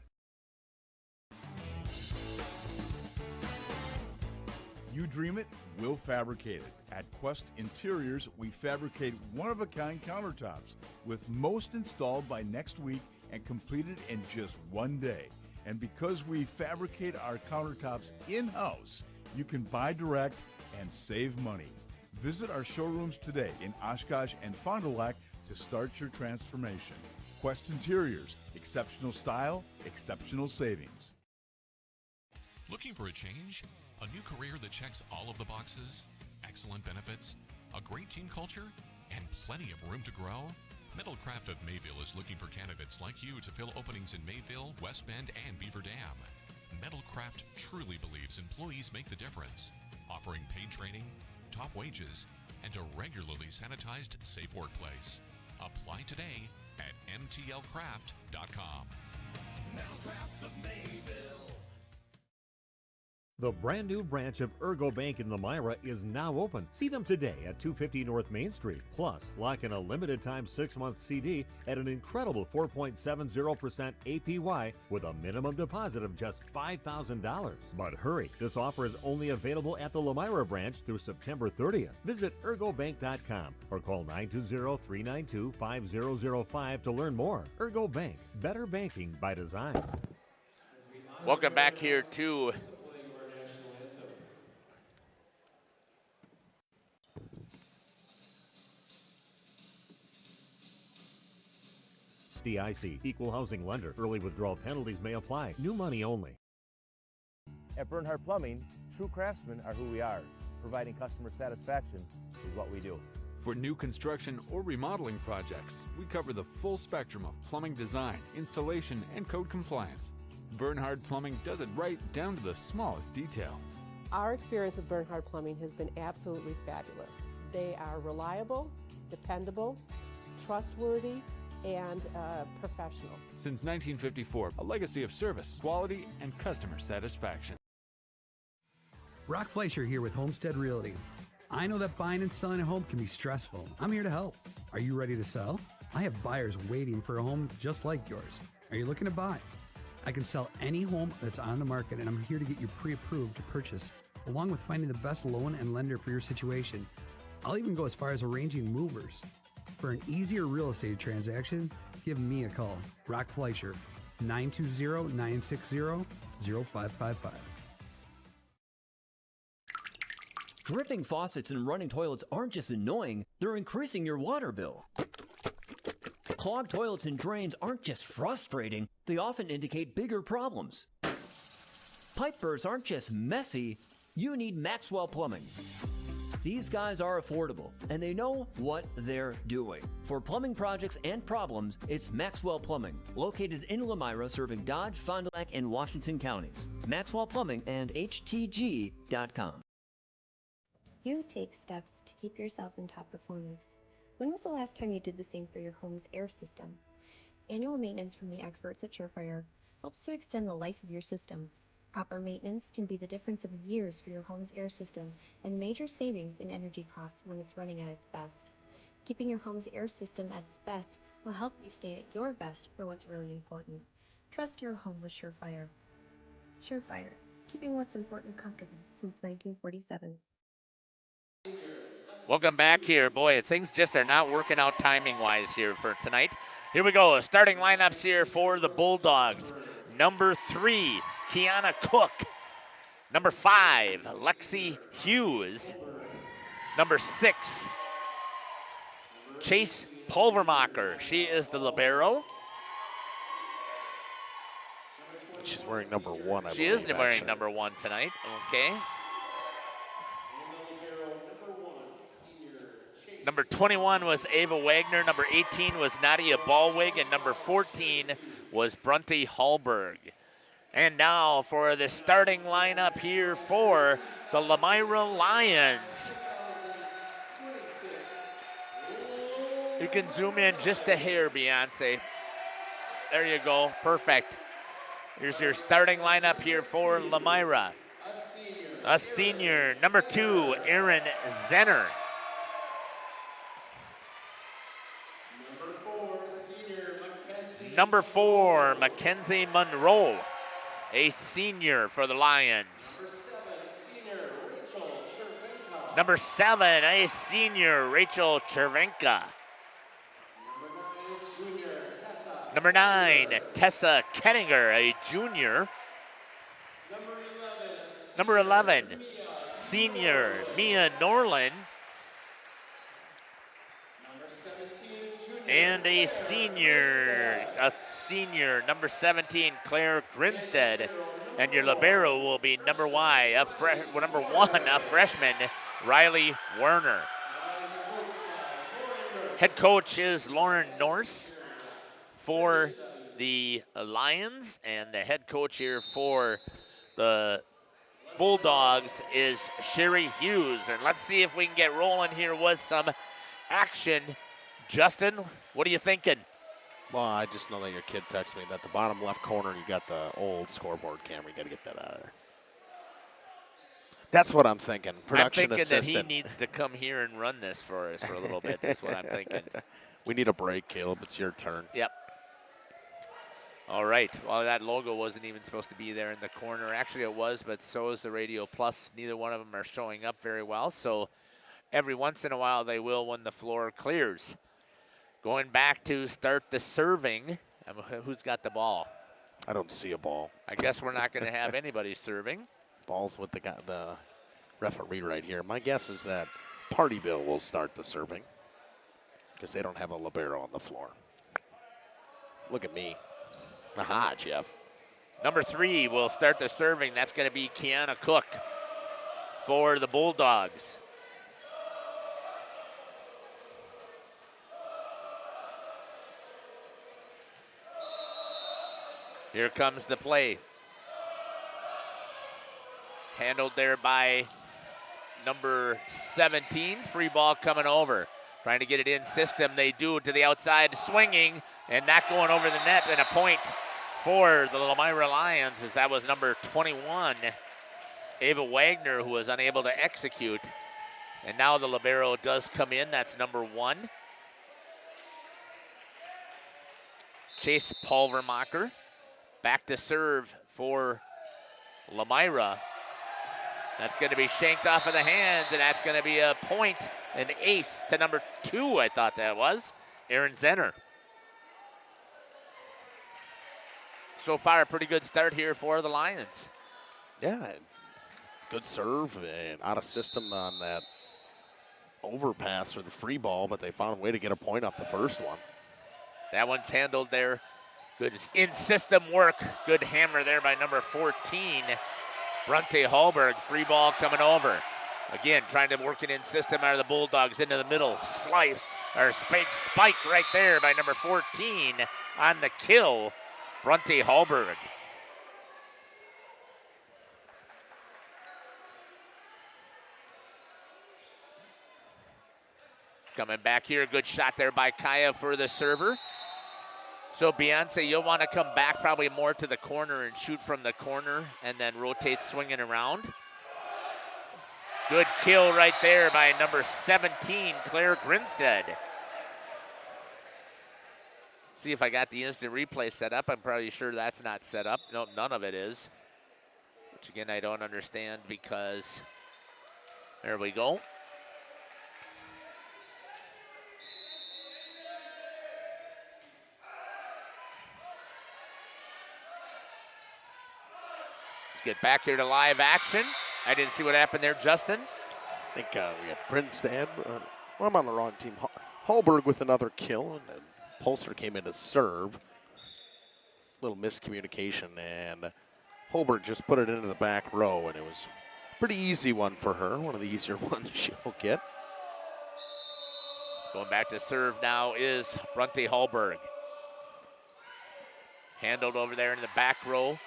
You dream it, we'll fabricate it. At Quest Interiors, we fabricate one-of-a-kind countertops, with most installed by next week and completed in just one day. And because we fabricate our countertops in-house, you can buy direct and save money. Visit our showrooms today in Oshkosh and Fond du Lac to start your transformation. Quest Interiors, exceptional style, exceptional savings. Looking for a change? A new career that checks all of the boxes? Excellent benefits? A great team culture? And plenty of room to grow? Metalcraft of Mayville is looking for candidates like you to fill openings in Mayville, West Bend, and Beaver Dam. Metalcraft truly believes employees make the difference, offering paid training, top wages, and a regularly sanitized, safe workplace. Apply today at mtlcraft.com. Metalcraft of Mayville. The brand new branch of Ergo Bank in Lammyra is now open. See them today at 250 North Main Street. Plus, lock in a limited time 6-month CD at an incredible 4.70% APY with a minimum deposit of just $5,000. But hurry, this offer is only available at the Lammyra branch through September 30th. Visit ergobank.com or call 920-392-5005 to learn more. Ergo Bank, better banking by design. Welcome back here to DIC, equal housing lender. Early withdrawal penalties may apply. New money only. At Bernhardt Plumbing, true craftsmen are who we are. Providing customer satisfaction is what we do. For new construction or remodeling projects, we cover the full spectrum of plumbing design, installation, and code compliance. Bernhardt Plumbing does it right down to the smallest detail. Our experience with Bernhardt Plumbing has been absolutely fabulous. They are reliable, dependable, trustworthy, and professional. Since 1954, a legacy of service, quality, and customer satisfaction. Brock Fleischer here with Homestead Realty. I know that buying and selling a home can be stressful. I'm here to help. Are you ready to sell? I have buyers waiting for a home just like yours. Are you looking to buy? I can sell any home that's on the market, and I'm here to get you pre-approved to purchase, along with finding the best loan and lender for your situation. I'll even go as far as arranging movers. For an easier real estate transaction, give me a call. Brock Fleischer, 920-960-0555. Dripping faucets and running toilets aren't just annoying, they're increasing your water bill. Clogged toilets and drains aren't just frustrating, they often indicate bigger problems. Pipe bursts aren't just messy, you need Maxwell Plumbing. These guys are affordable, and they know what they're doing. For plumbing projects and problems, it's Maxwell Plumbing, located in Lammyra, serving Dodge, Fond du Lac, and Washington counties. Maxwell Plumbing and htg.com. You take steps to keep yourself in top performance. When was the last time you did the same for your home's air system? Annual maintenance from the experts at Surefire helps to extend the life of your system. Proper maintenance can be the difference of years for your home's air system and major savings in energy costs when it's running at its best. Keeping your home's air system at its best will help you stay at your best for what's really important. Trust your home with Surefire. Surefire, keeping what's important comfortable since 1947. Welcome back here. Boy, things just are not working out timing-wise here for tonight. Here we go. Starting lineups here for the Bulldogs. Number 3, Kiana Cook. Number 5, Lexi Hughes. Number 6, Chase Pulvermacher. She is the libero. She's wearing number 1, I She believe, is wearing actually. number 1 tonight. Okay. Number 21 was Ava Wagner. Number 18 was Nadia Ballwig. And number 14 was Brunty Hallberg. And now for the starting lineup here for the Lammyra Lions. You can zoom in just a hair, Beyonce. There you go, perfect. Here's your starting lineup here for Lammyra. A senior, number 2, Aaron Zenner. Number 4, Mackenzie Monroe, a senior for the Lions. Number 7, a senior, Rachel Chervenka. Number 9, Tessa Kettinger, a junior. Number 11, senior, Mia Norland. And a senior, number 17, Claire Grinstead. And your libero will be number 1, a freshman, Riley Werner. Head coach is Lauren Norse for the Lions, and the head coach here for the Bulldogs is Sherry Hughes. And let's see if we can get rolling here with some action. Justin, what are you thinking? Well, I just know that your kid texted me that the bottom left corner, you got the old scoreboard camera. You got to get that out of there. That's what I'm thinking. Production I'm thinking assistant. that he needs to come here and run this for us for a little bit. That's what I'm thinking. We need a break, Caleb. It's your turn. Yep. All right. Well, that logo wasn't even supposed to be there in the corner. Actually, it was, but so is the Radio Plus. Neither one of them are showing up very well. So every once in a while, they will when the floor clears. Going back to start the serving. Who's got the ball? I don't see a ball. I guess we're not going to have anybody serving. Ball's with the referee right here. My guess is that Pardeeville will start the serving because they don't have a libero on the floor. Look at me. Aha, Jeff. Number 3 will start the serving. That's going to be Kiana Cook for the Bulldogs. Here comes the play. Handled there by number 17. Free ball coming over. Trying to get it in system. They do to the outside, swinging, and not going over the net. And a point for the Lammyra Lions, as that was number 21, Ava Wagner, who was unable to execute. And now the libero does come in. That's number 1. Chase Pulvermacher. Back to serve for Lammyra. That's going to be shanked off of the hands, and that's going to be a point, an ace to number 2, I thought that was, Aaron Zenner. So far, a pretty good start here for the Lions. Yeah, good serve and out of system on that overpass or the free ball, but they found a way to get a point off the first one. That one's handled there. Good in-system work. Good hammer there by number 14, Bronte Hallberg. Free ball coming over. Again, trying to work it in system out of the Bulldogs into the middle. Slice, or spike right there by number 14 on the kill, Bronte Hallberg. Coming back here, good shot there by Kaya for the server. So Beyonce, you'll want to come back probably more to the corner and shoot from the corner and then rotate swinging around. Good kill right there by number 17, Claire Grinstead. See if I got the instant replay set up. I'm probably sure that's not set up. No, none of it is. Which again, I don't understand because there we go. Let's get back here to live action. I didn't see what happened there, Justin. I think we had Grinstead. Well, I'm on the wrong team. Hallberg with another kill, and then Polster came in to serve. Little miscommunication, and Hallberg just put it into the back row, and it was a pretty easy one for her, one of the easier ones she'll get. Going back to serve now is Bronte Hallberg. Handled over there in the back row.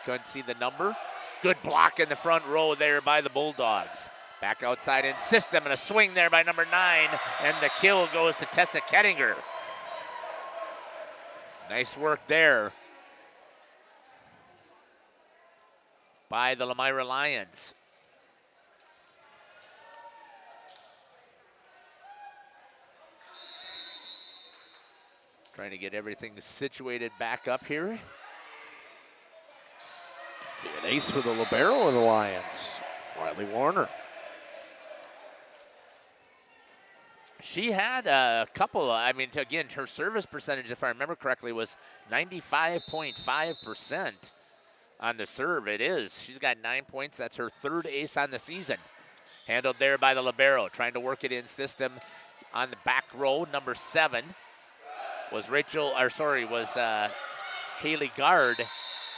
Couldn't see the number. Good block in the front row there by the Bulldogs. Back outside in system and a swing there by number 9, and the kill goes to Tessa Kettinger. Nice work there by the Lammyra Lions. Trying to get everything situated back up here. Be an ace for the libero of the Lions, Riley Warner. She had a couple, I mean, again, her service percentage, if I remember correctly, was 95.5% on the serve. It is. She's got 9 points. That's her third ace on the season. Handled there by the libero, trying to work it in system on the back row. Number 7 was Haley Gard,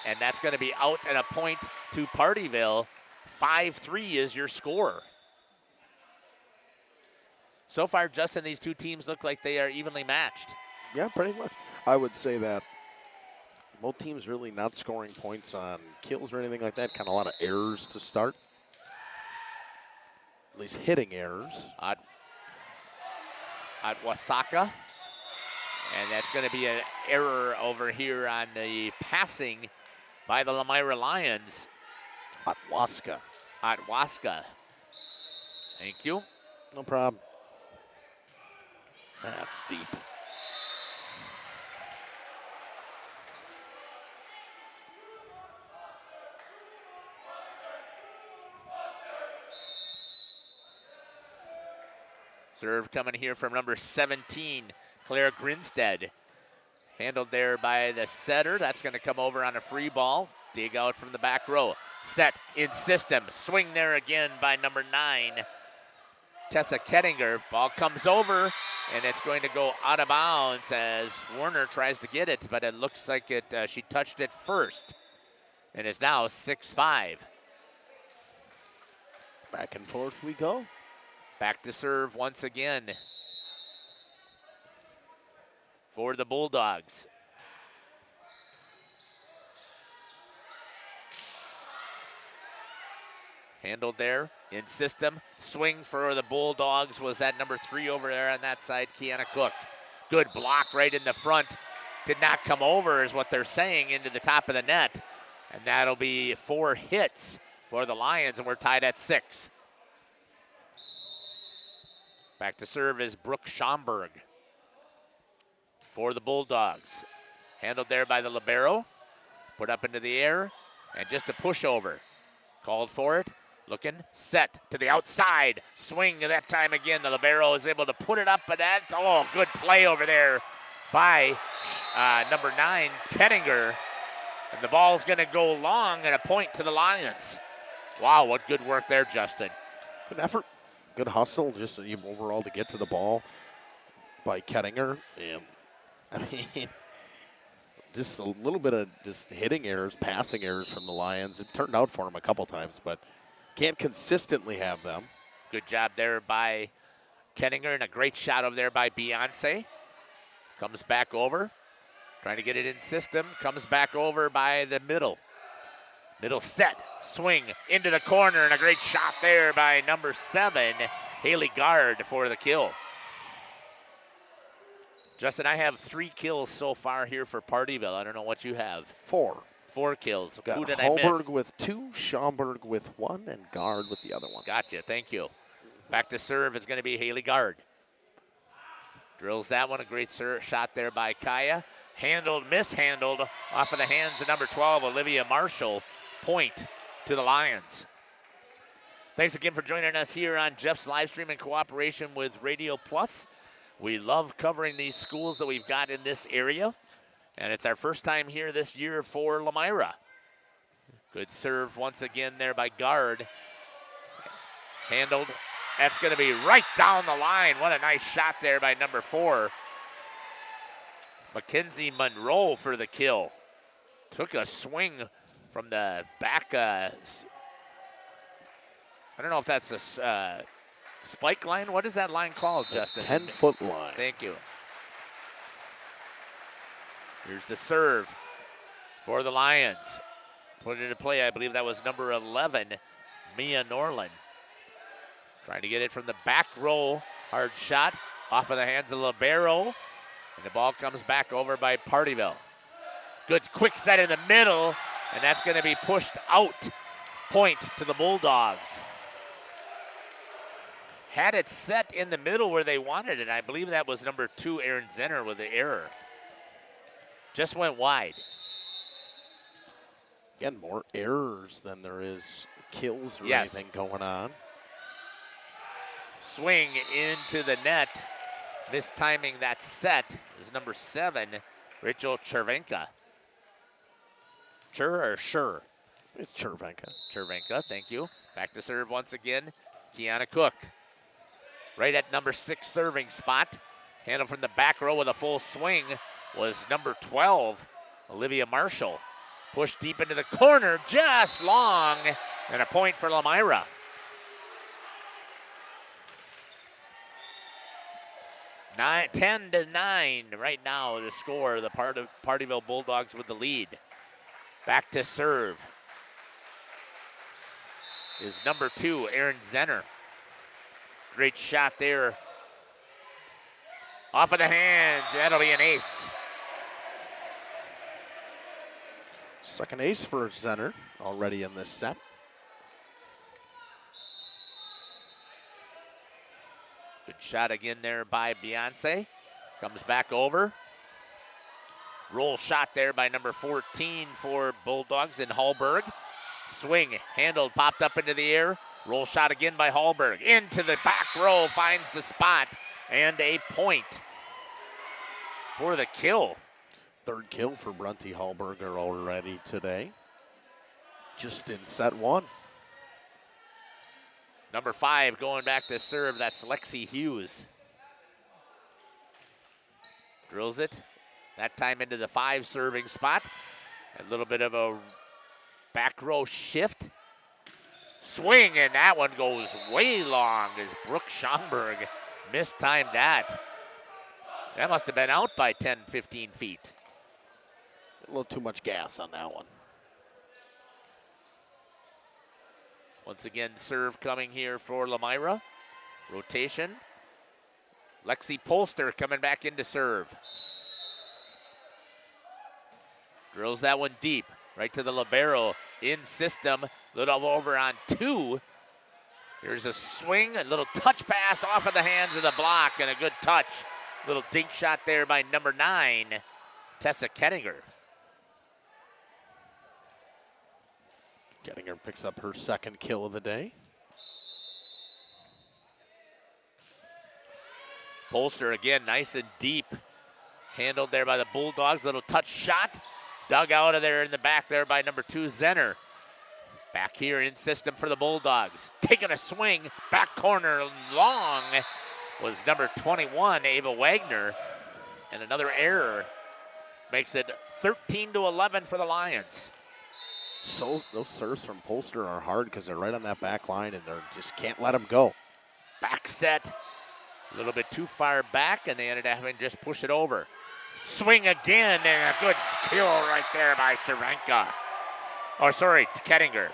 and that's going to be out and a point to Pardeeville. 5-3 is your score. So far, Justin, these two teams look like they are evenly matched. Yeah, pretty much. I would say that both teams really not scoring points on kills or anything like that. Kind of a lot of errors to start. At least hitting errors. At Wasaka. And that's going to be an error over here on the passing by the Lammyra Lions. Atwaska. Thank you. No problem. That's deep. Serve coming here from number 17, Claire Grinstead. Handled there by the setter. That's going to come over on a free ball. Dig out from the back row. Set in system. Swing there again by number 9, Tessa Kettinger. Ball comes over, and it's going to go out of bounds as Warner tries to get it, but it looks like she touched it first. And it's now 6-5. Back and forth we go. Back to serve once again for the Bulldogs. Handled there in system. Swing for the Bulldogs was that number 3 over there on that side, Kiana Cook. Good block right in the front. Did not come over is what they're saying into the top of the net. And that'll be 4 hits for the Lions, and we're tied at 6. Back to serve is Brooke Schomburg for the Bulldogs. Handled there by the libero. Put up into the air, and just a pushover. Called for it. Looking, set to the outside. Swing that time again. The libero is able to put it up, but good play over there by number 9, Kettinger. And the ball's going to go long and a point to the Lions. Wow, what good work there, Justin. Good effort. Good hustle, just overall to get to the ball by Kettinger. And I mean, just a little bit of just hitting errors, passing errors from the Lions. It turned out for them a couple times, but can't consistently have them. Good job there by Kettinger, and a great shot over there by Beyonce. Comes back over, trying to get it in system. Comes back over by the middle. Middle set, swing into the corner, and a great shot there by number 7, Haley Gard for the kill. Justin, I have 3 kills so far here for Pardeeville. I don't know what you have. 4. 4 kills. Got Who did I miss? Holberg with 2, Schomburg with 1, and Gard with the other one. Gotcha, thank you. Back to serve is going to be Haley Gard. Drills that one, a great shot there by Kaya. Mishandled off of the hands of number 12, Olivia Marshall. Point to the Lions. Thanks again for joining us here on Jeff's live stream in cooperation with Radio Plus. We love covering these schools that we've got in this area, and it's our first time here this year for Lammyra. Good serve once again there by Gard. Handled. That's going to be right down the line. What a nice shot there by number 4. Mackenzie Monroe for the kill. Took a swing from the back. I don't know if that's a spike line. What is that line called, Justin? 10-foot line. Thank you. Here's the serve for the Lions. Put it into play. I believe that was number 11, Mia Norland. Trying to get it from the back row. Hard shot off of the hands of libero. And the ball comes back over by Pardeeville. Good quick set in the middle. And that's going to be pushed out. Point to the Bulldogs. Had it set in the middle where they wanted it. I believe that was number 2, Aaron Zenner, with the error. Just went wide. Again, more errors than there is kills or Yes. anything going on. Swing into the net. Mistiming that set is number 7, Rachel Chervenka. Chur or Sure? It's Chervenka. Chervenka, thank you. Back to serve once again, Kiana Cook. Right at number 6 serving spot. Handle from the back row with a full swing was number 12, Olivia Marshall. Pushed deep into the corner, just long, and a point for Lammyra. 10-9 right now the score. The Pardeeville Bulldogs with the lead. Back to serve is number 2, Erin Zenner. Great shot there. Off of the hands, that'll be an ace. Second ace for Zenner already in this set. Good shot again there by Beyonce. Comes back over. Roll shot there by number 14 for Bulldogs in Hallberg. Swing, handled, popped up into the air. Roll shot again by Hallberg. Into the back row, finds the spot, and a point for the kill. Third kill for Brunty Hallberger already today. Just in set 1. Number 5 going back to serve, that's Lexi Hughes. Drills it, that time into the 5 serving spot. A little bit of a back row shift. Swing, and that one goes way long as Brooke Schomburg mistimed that. That must have been out by 10, 15 feet. A little too much gas on that one. Once again, serve coming here for Lammyra. Rotation. Lexi Polster coming back into serve. Drills that one deep, right to the libero. In system, little over on 2. Here's a swing, a little touch pass off of the hands of the block, and a good touch. Little dink shot there by number 9, Tessa Kettinger. Kettinger picks up her second kill of the day. Polster again, nice and deep. Handled there by the Bulldogs. Little touch shot. Dug out of there in the back there by number 2, Zenner. Back here in system for the Bulldogs. Taking a swing. Back corner long was number 21, Ava Wagner. And another error makes it 13-11 for the Lions. So those serves from Polster are hard because they're right on that back line and they just can't let them go. Back set. A little bit too far back, and they ended up having to just push it over. Swing again, and a good skill right there by Chervenka. Oh, sorry, Kettinger.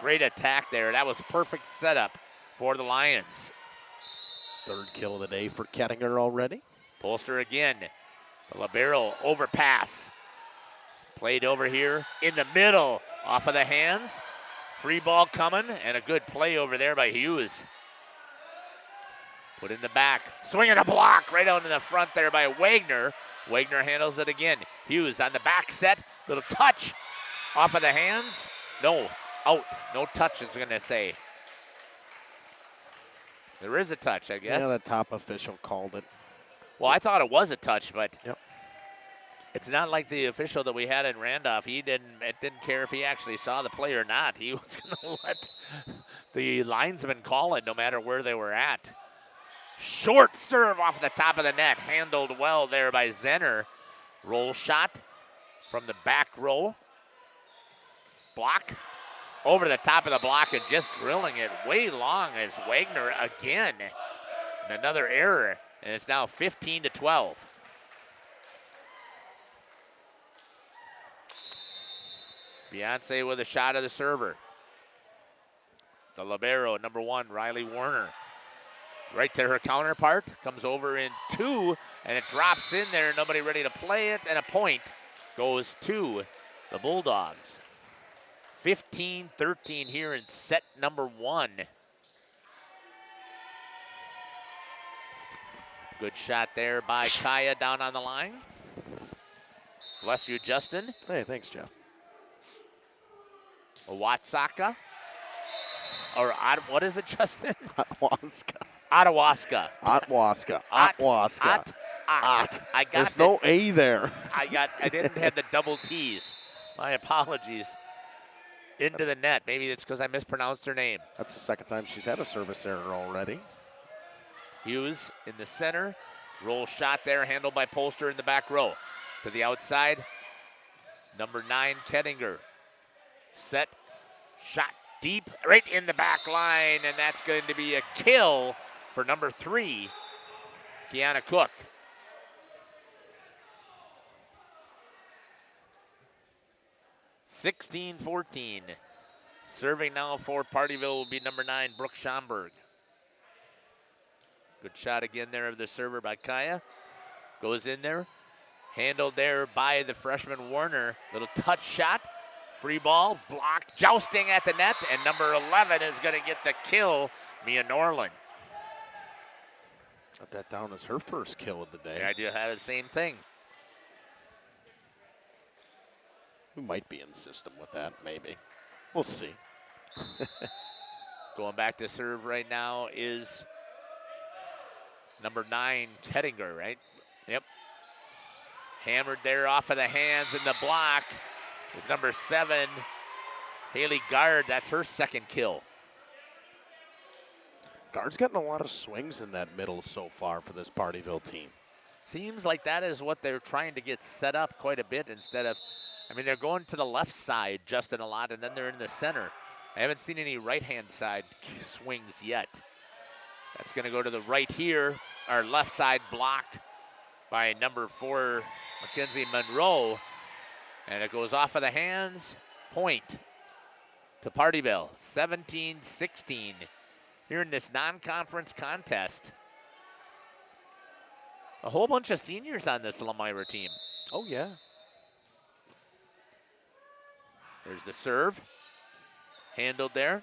Great attack there. That was a perfect setup for the Lions. Third kill of the day for Kettinger already. Polster again. The libero overpass. Played over here in the middle, off of the hands. Free ball coming, and a good play over there by Hughes. Put in the back, swinging a block right out in the front there by Wagner. Wagner handles it again. Hughes on the back set, little touch off of the hands. No, out, no touch is gonna say. There is a touch, I guess. Yeah, the top official called it. Well, I thought it was a touch, but yep. It's not like the official that we had in Randolph. It didn't care if he actually saw the play or not. He was going to let the linesman call it no matter where they were at. Short serve off the top of the net. Handled well there by Zenner. Roll shot from the back row. Block over the top of the block and just drilling it way long as Wagner again. And another error, and it's now 15-12. Beyonce with a shot of the server. The libero, number 1, Riley Warner. Right to her counterpart, comes over in 2, and it drops in there. Nobody ready to play it, and a point goes to the Bulldogs. 15-13 here in set number 1. Good shot there by Kaya down on the line. Bless you, Justin. Hey, thanks, Jeff. Watsaka. Or what is it, Justin? Waska. Ottawaska. Otwaska. Ot- Otwaska. Ot- Ot. I got There's it. no A there. I didn't have the double T's. My apologies. Into the net. Maybe it's because I mispronounced her name. That's the second time she's had a service error already. Hughes in the center. Roll shot there, handled by Polster in the back row. To the outside, number 9, Kettinger. Set, shot deep, right in the back line, and that's going to be a kill for number 3, Kiana Cook. (16-14). Serving now for Pardeeville will be number 9, Brooke Schomburg. Good shot again there of the server by Kaya. Goes in there. Handled there by the freshman Warner. Little touch shot. Free ball. Blocked. Jousting at the net. And number 11 is going to get the kill. Mia Norland. Got that down as her first kill of the day. Yeah, I do have the same thing. We might be in the system with that, maybe. We'll see. Going back to serve right now is number 9, Kettinger, right? Yep. Hammered there off of the hands, and the block is number 7, Haley Gard. That's her second kill. Gard's gotten a lot of swings in that middle so far for this Pardeeville team. Seems like that is what they're trying to get set up quite a bit instead of, I mean, they're going to the left side just in a lot, and then they're in the center. I haven't seen any right-hand side swings yet. That's going to go to the right here, our left side block by number 4, Mackenzie Monroe. And it goes off of the hands, point to Pardeeville, 17-16. Here in this non-conference contest. A whole bunch of seniors on this Lammyra team. Oh, yeah. There's the serve. Handled there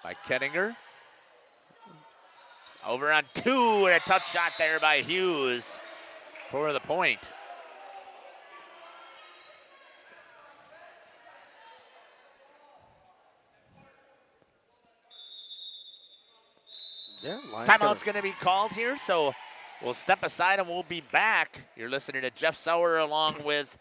by Kettinger. Over on 2, and a touch shot there by Hughes for the point. Yeah, timeout's going to be called here, so we'll step aside and we'll be back. You're listening to Jeff Sauer along with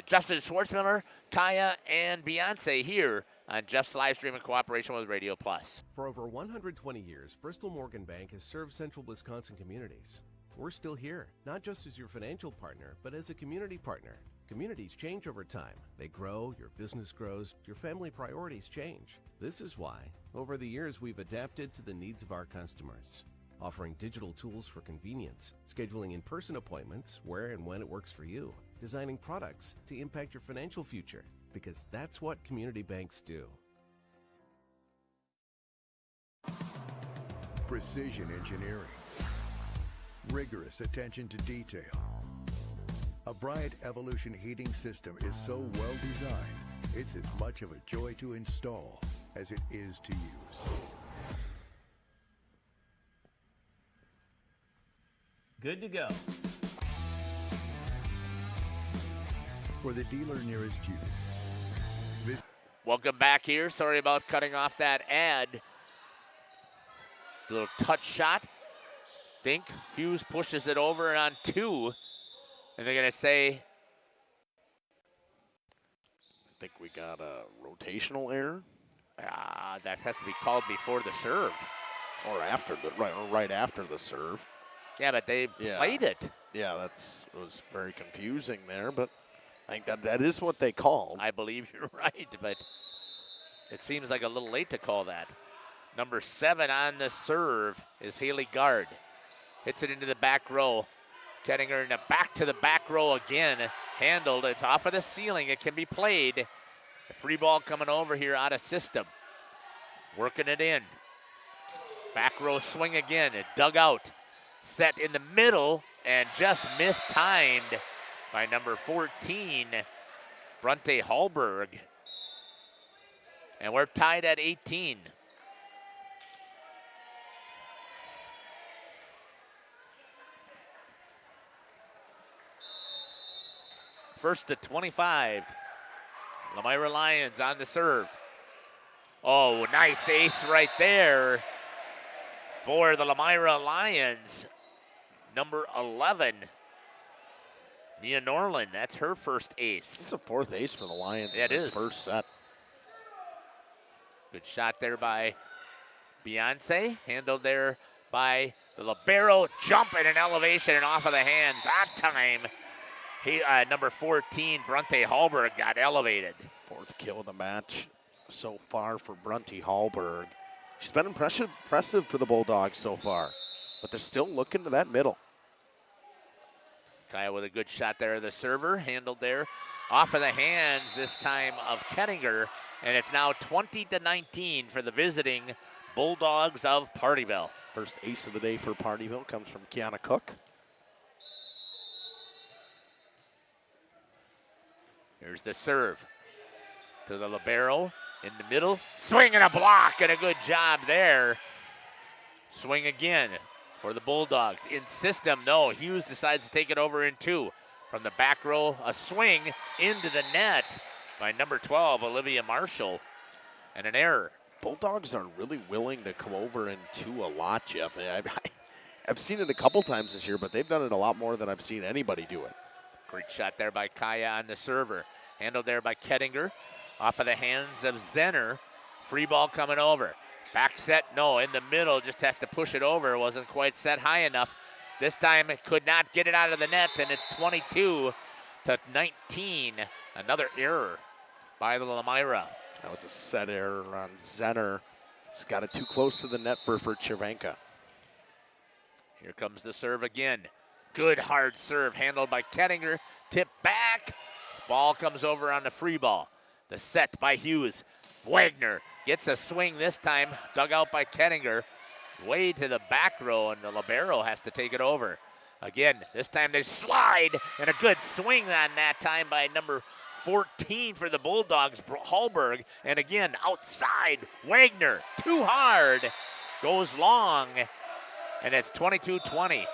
Justin Schwartzmiller, Kaya, and Beyonce here on Jeff's live stream in cooperation with Radio Plus. For over 120 years, Bristol Morgan Bank has served central Wisconsin communities. We're still here, not just as your financial partner, but as a community partner. Communities change over time. They grow, your business grows, your family priorities change. This is why, over the years, we've adapted to the needs of our customers, offering digital tools for convenience, scheduling in-person appointments where and when it works for you, designing products to impact your financial future, because that's what community banks do. Precision engineering, rigorous attention to detail. A Bryant Evolution heating system is so well designed, it's as much of a joy to install as it is to use. Good to go. For the dealer nearest you. Welcome back here. Sorry about cutting off that ad. Little touch shot. Think Hughes pushes it over on 2. And they're going to say, I think we got a rotational error. That has to be called before the serve. Or after the right after the serve. Yeah, but they played it. Yeah, it was very confusing there, but I think that is what they called. I believe you're right, but it seems like a little late to call that. Number 7 on the serve is Haley Gard. Hits it into the back row. Kettinger in the back to the back row again. Handled. It's off of the ceiling. It can be played. A free ball coming over here out of system. Working it in. Back row swing again. It dug out. Set in the middle and just mistimed by number 14, Bronte Hallberg. And we're tied at 18. First to 25. Lammyra Lions on the serve. Oh, nice ace right there for the Lammyra Lions. Number 11, Nia Norland. That's her first ace. It's a fourth ace for the Lions Yeah, in this is. first set. Good shot there by Beyonce. Handled there by the libero. Jump in an elevation and off of the hands. That time, number 14, Bronte Hallberg, got elevated. Fourth kill of the match so far for Bronte Hallberg. She's been impressive for the Bulldogs so far, but they're still looking to that middle. Kaya with a good shot there, the server. Handled there off of the hands this time of Kettinger, and it's now 20-19 for the visiting Bulldogs of Pardeeville. First ace of the day for Pardeeville comes from Kiana Cook. Here's the serve to the libero in the middle. Swing and a block, and a good job there. Swing again for the Bulldogs. In system, no. Hughes decides to take it over in two. From the back row, a swing into the net by number 12, Olivia Marshall, and an error. Bulldogs are really willing to come over in two a lot, Jeff. I've seen it a couple times this year, but they've done it a lot more than I've seen anybody do it. Great shot there by Kaya on the server. Handled there by Kettinger. Off of the hands of Zenner. Free ball coming over. Back set, no, in the middle, just has to push it over. Wasn't quite set high enough. This time it could not get it out of the net, and it's 22-19. Another error by the Lammyra. That was a set error on Zenner. Just got it too close to the net for Cervenka. Here comes the serve again. Good hard serve handled by Kettinger. Tip back. Ball comes over on the free ball. The set by Hughes. Wagner gets a swing this time. Dug out by Kettinger. Way to the back row, and the libero has to take it over. Again, this time they slide, and a good swing on that time by number 14 for the Bulldogs, Hallberg. And again, outside, Wagner, too hard, goes long, and it's 22-20.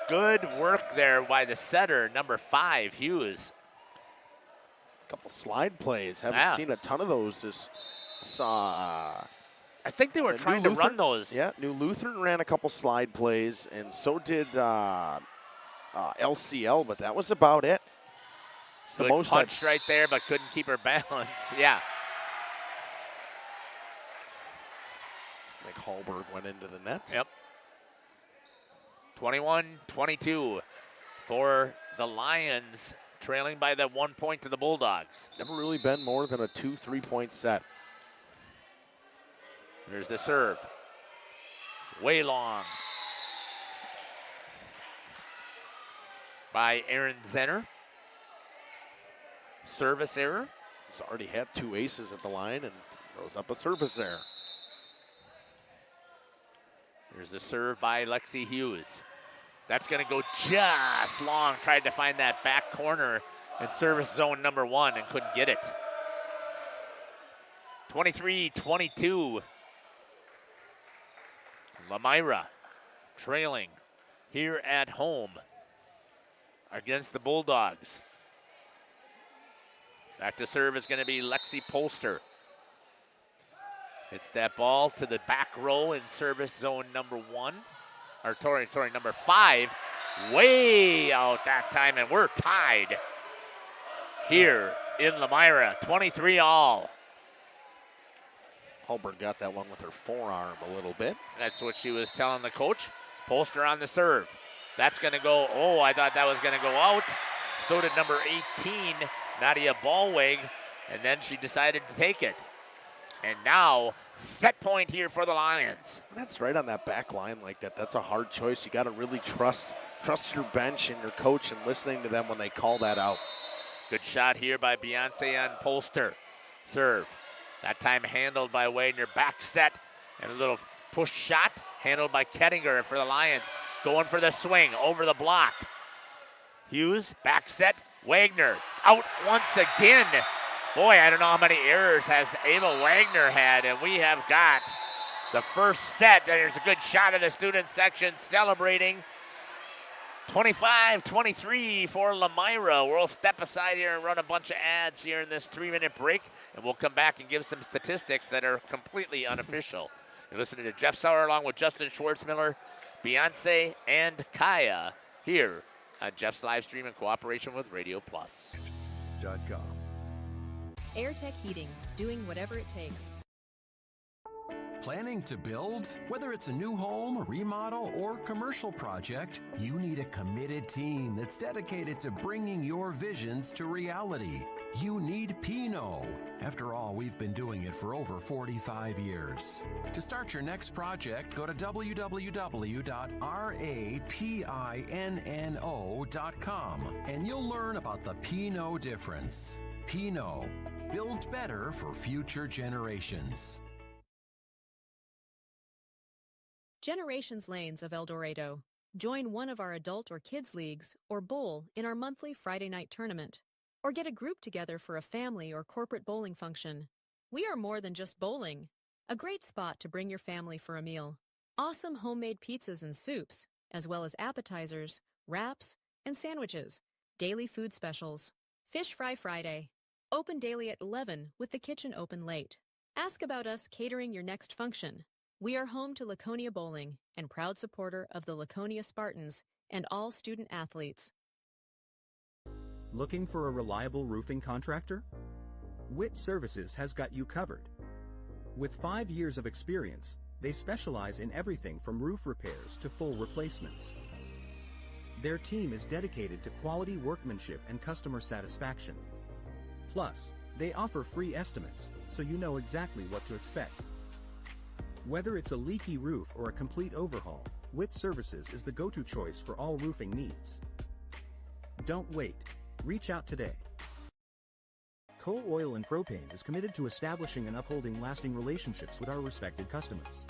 Good work there by the setter, number 5, Hughes. Couple slide plays. Haven't seen a ton of those. I think they were trying to run those. Yeah, New Lutheran ran a couple slide plays, and so did LCL, but that was about it. It's Good punch right there, but couldn't keep her balance. Yeah. I think Hallberg went into the net. Yep. 21-22 for the Lions, trailing by that 1 point to the Bulldogs. Never really been more than a 2-3 point set. Here's the serve. Way long by Aaron Zenner. Service error. He's already had 2 aces at the line and throws up a service error. Here's the serve by Lexi Hughes. That's going to go just long. Tried to find that back corner in service zone number 1 and couldn't get it. 23-22. Lammyra trailing here at home against the Bulldogs. Back to serve is going to be Lexi Polster. Hits that ball to the back row in service zone number 1. Or sorry, number 5. Way out that time, and we're tied here in Lammyra, 23-all. Hallberg got that one with her forearm a little bit. That's what she was telling the coach. Polster on the serve. That's going to go, oh, I thought that was going to go out. So did number 18, Nadia Ballweg, and then she decided to take it. And now, set point here for the Lions. That's right on that back line like that. That's a hard choice. You got to really trust your bench and your coach and listening to them when they call that out. Good shot here by Beyonce on Polster. Serve. That time handled by Wagner. Back set and a little push shot handled by Kettinger for the Lions. Going for the swing over the block. Hughes, back set. Wagner out once again. Boy, I don't know how many errors has Ava Wagner had, and we have got the first set. And there's a good shot of the student section celebrating 25-23 for Lammyra. We'll step aside here and run a bunch of ads here in this 3-minute break, and we'll come back and give some statistics that are completely unofficial. You're listening to Jeff Sauer along with Justin Schwartzmiller, Beyonce, and Kaya here on Jeff's live stream in cooperation with Radio Plus. .com. AirTech Heating, doing whatever it takes. Planning to build? Whether it's a new home, remodel, or commercial project, you need a committed team that's dedicated to bringing your visions to reality. You need Pinot. After all, we've been doing it for over 45 years. To start your next project, go to www.rapinno.com and you'll learn about the Pinot difference. Pinot, build better for future generations. Generations Lanes of El Dorado. Join one of our adult or kids leagues or bowl in our monthly Friday night tournament. Or get a group together for a family or corporate bowling function. We are more than just bowling. A great spot to bring your family for a meal. Awesome homemade pizzas and soups, as well as appetizers, wraps, and sandwiches. Daily food specials. Fish Fry Friday. Open daily at 11 with the kitchen open late. Ask about us catering your next function. We are home to Laconia Bowling and proud supporter of the Laconia Spartans and all student athletes. Looking for a reliable roofing contractor? Witt Services has got you covered. With 5 years of experience, they specialize in everything from roof repairs to full replacements. Their team is dedicated to quality workmanship and customer satisfaction. Plus, they offer free estimates, so you know exactly what to expect. Whether it's a leaky roof or a complete overhaul, Witt Services is the go-to choice for all roofing needs. Don't wait. Reach out today. Coal Oil and Propane is committed to establishing and upholding lasting relationships with our respected customers.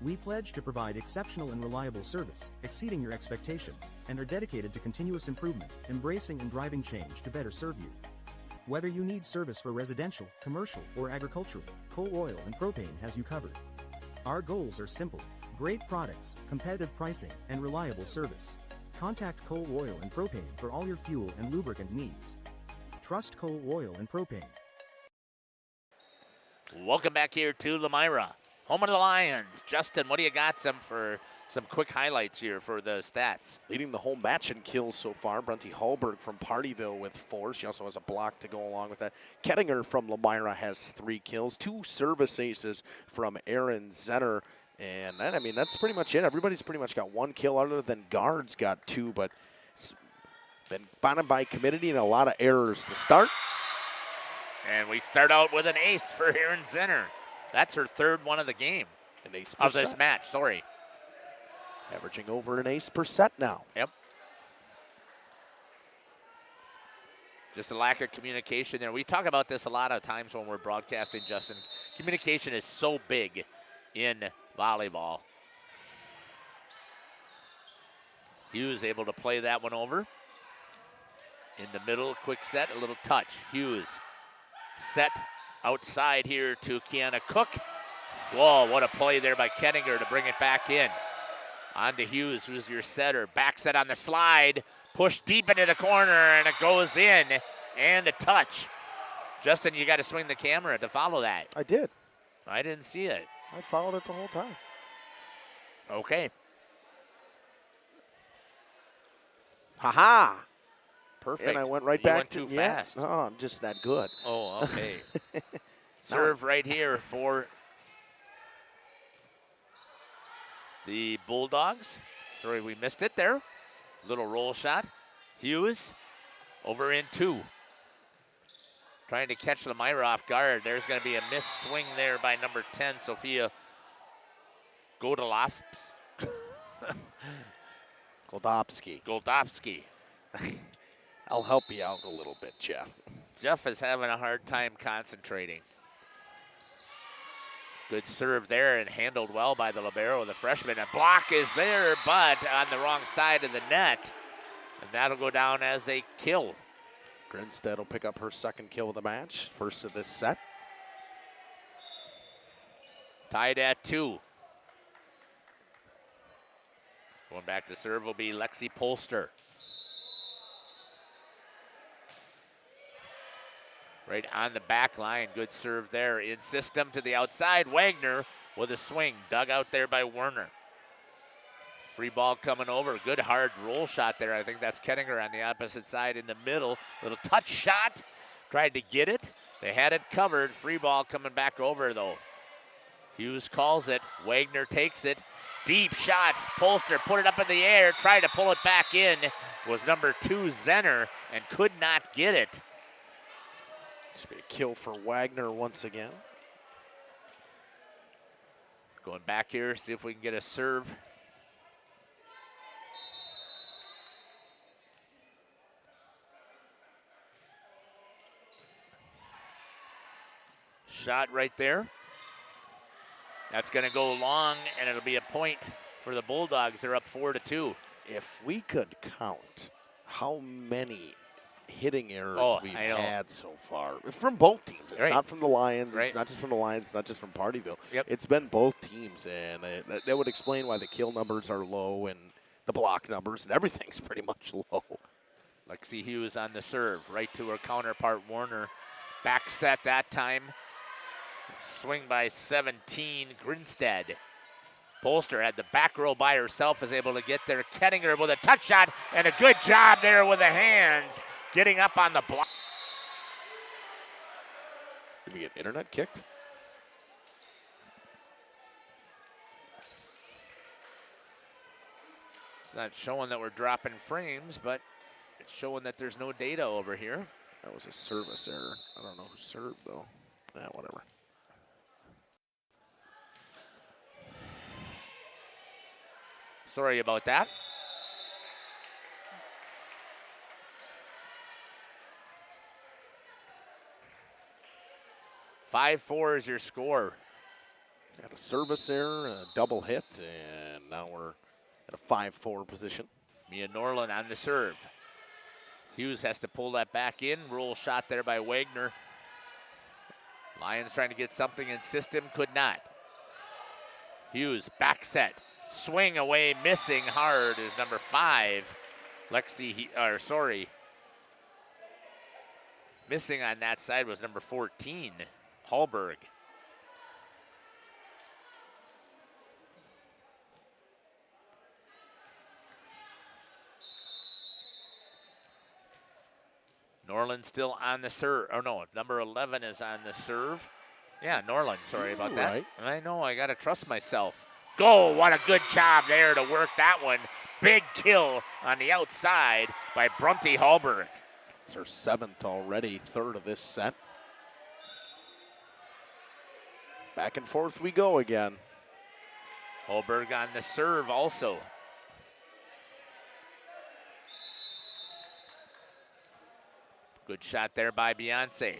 We pledge to provide exceptional and reliable service, exceeding your expectations, and are dedicated to continuous improvement, embracing and driving change to better serve you. Whether you need service for residential, commercial, or agricultural, Coal Oil and Propane has you covered. Our goals are simple: great products, competitive pricing, and reliable service. Contact Coal Oil and Propane for all your fuel and lubricant needs. Trust Coal Oil and Propane. Welcome back here to Lammyra, home of the Lions. Justin, what do you got some quick highlights here for the stats? Leading the whole match in kills so far, Brenty Hallberg from Pardeeville with 4. She also has a block to go along with that. Kettinger from Lammyra has 3 kills, 2 service aces from Aaron Zenner. And then, I mean, that's pretty much it. Everybody's pretty much got 1 kill other than Guards got 2, but it's been bonded by committee and a lot of errors to start. And we start out with an ace for Aaron Zenner. That's her 3rd one of the game. An ace of this match, sorry. Averaging over an ace per set now. Yep. Just a lack of communication there. We talk about this a lot of times when we're broadcasting, Justin. Communication is so big in volleyball. Hughes able to play that one over. In the middle, quick set, a little touch. Hughes set outside here to Kiana Cook. Whoa, what a play there by Kettinger to bring it back in. On to Hughes, who's your setter. Back set on the slide, push deep into the corner, and it goes in, and a touch. Justin, you got to swing the camera to follow that. I did. I didn't see it. I followed it the whole time. Okay. Ha-ha. Perfect. And I went right you back went too fast. Oh, I'm just that good. Oh, okay. Serve right here for the Bulldogs. Sorry, we missed it there. Little roll shot. Hughes over in 2. Trying to catch Lammyra off guard. There's going to be a missed swing there by number 10, Sophia Goldopsky. I'll help you out a little bit, Jeff. Jeff is having a hard time concentrating. Good serve there and handled well by the libero, the freshman. A block is there, but on the wrong side of the net. And that'll go down as a kill. Grinstead will pick up her 2nd kill of the match, 1st of this set. Tied at 2. Going back to serve will be Lexi Polster. Right on the back line. Good serve there. In system to the outside. Wagner with a swing. Dug out there by Werner. Free ball coming over. Good hard roll shot there. I think that's Kettinger on the opposite side in the middle. Little touch shot. Tried to get it. They had it covered. Free ball coming back over though. Hughes calls it. Wagner takes it. Deep shot. Polster put it up in the air. Tried to pull it back in. Was number 2 Zenner and could not get it. Should be a kill for Wagner once again. Going back here, see if we can get a serve. Shot right there. That's going to go long, and it'll be a point for the Bulldogs. They're up 4-2. If we could count how many hitting errors we've had so far from both teams. It's not from the Lions. It's not just from the Lions. It's not just from Pardeeville. It's been both teams, and that would explain why the kill numbers are low and the block numbers and everything's pretty much low. Lexi Hughes on the serve, right to her counterpart Warner. Back set that time. Swing by 17, Grinstead. Polster had the back row by herself, is able to get there. Kettinger with a touch shot and a good job there with the hands, getting up on the block. Did we get internet kicked? It's not showing that we're dropping frames, but it's showing that there's no data over here. That was a service error. I don't know who served though. Whatever. Sorry about that. (5-4) is your score. Got a service error, a double hit, and now we're at a 5-4 position. Mia Norland on the serve. Hughes has to pull that back in. Roll shot there by Wagner. Lions trying to get something in system, could not. Hughes back set. Swing away, missing hard is number 5. Missing on that side was number 14, Hallberg. Norland still on the serve. Oh no, number 11 is on the serve. Yeah, Norland, sorry about that. Right. I know, I gotta trust myself. Go, what a good job there to work that one. Big kill on the outside by Brunty Hallberg. It's her 7th already, 3rd of this set. Back and forth we go again. Hallberg on the serve also. Good shot there by Beyonce.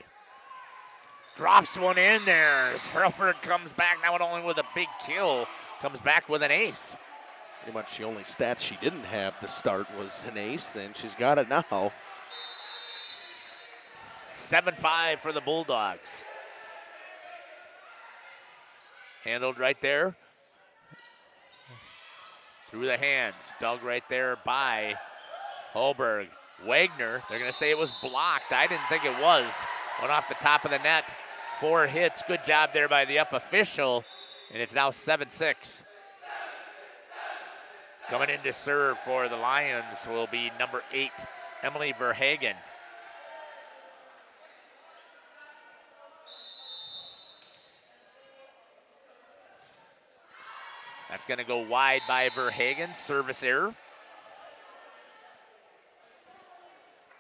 Drops one in there as Hallberg comes back, now only with a big kill. Comes back with an ace. Pretty much the only stats she didn't have to start was an ace, and she's got it now. 7-5 for the Bulldogs. Handled right there. Through the hands. Dug right there by Hallberg. Wagner, they're going to say it was blocked. I didn't think it was. Went off the top of the net. 4 hits. Good job there by the up official. And it's now 7-6. Coming in to serve for the Lions will be number 8, Emily Verhagen. That's going to go wide by Verhagen. Service error.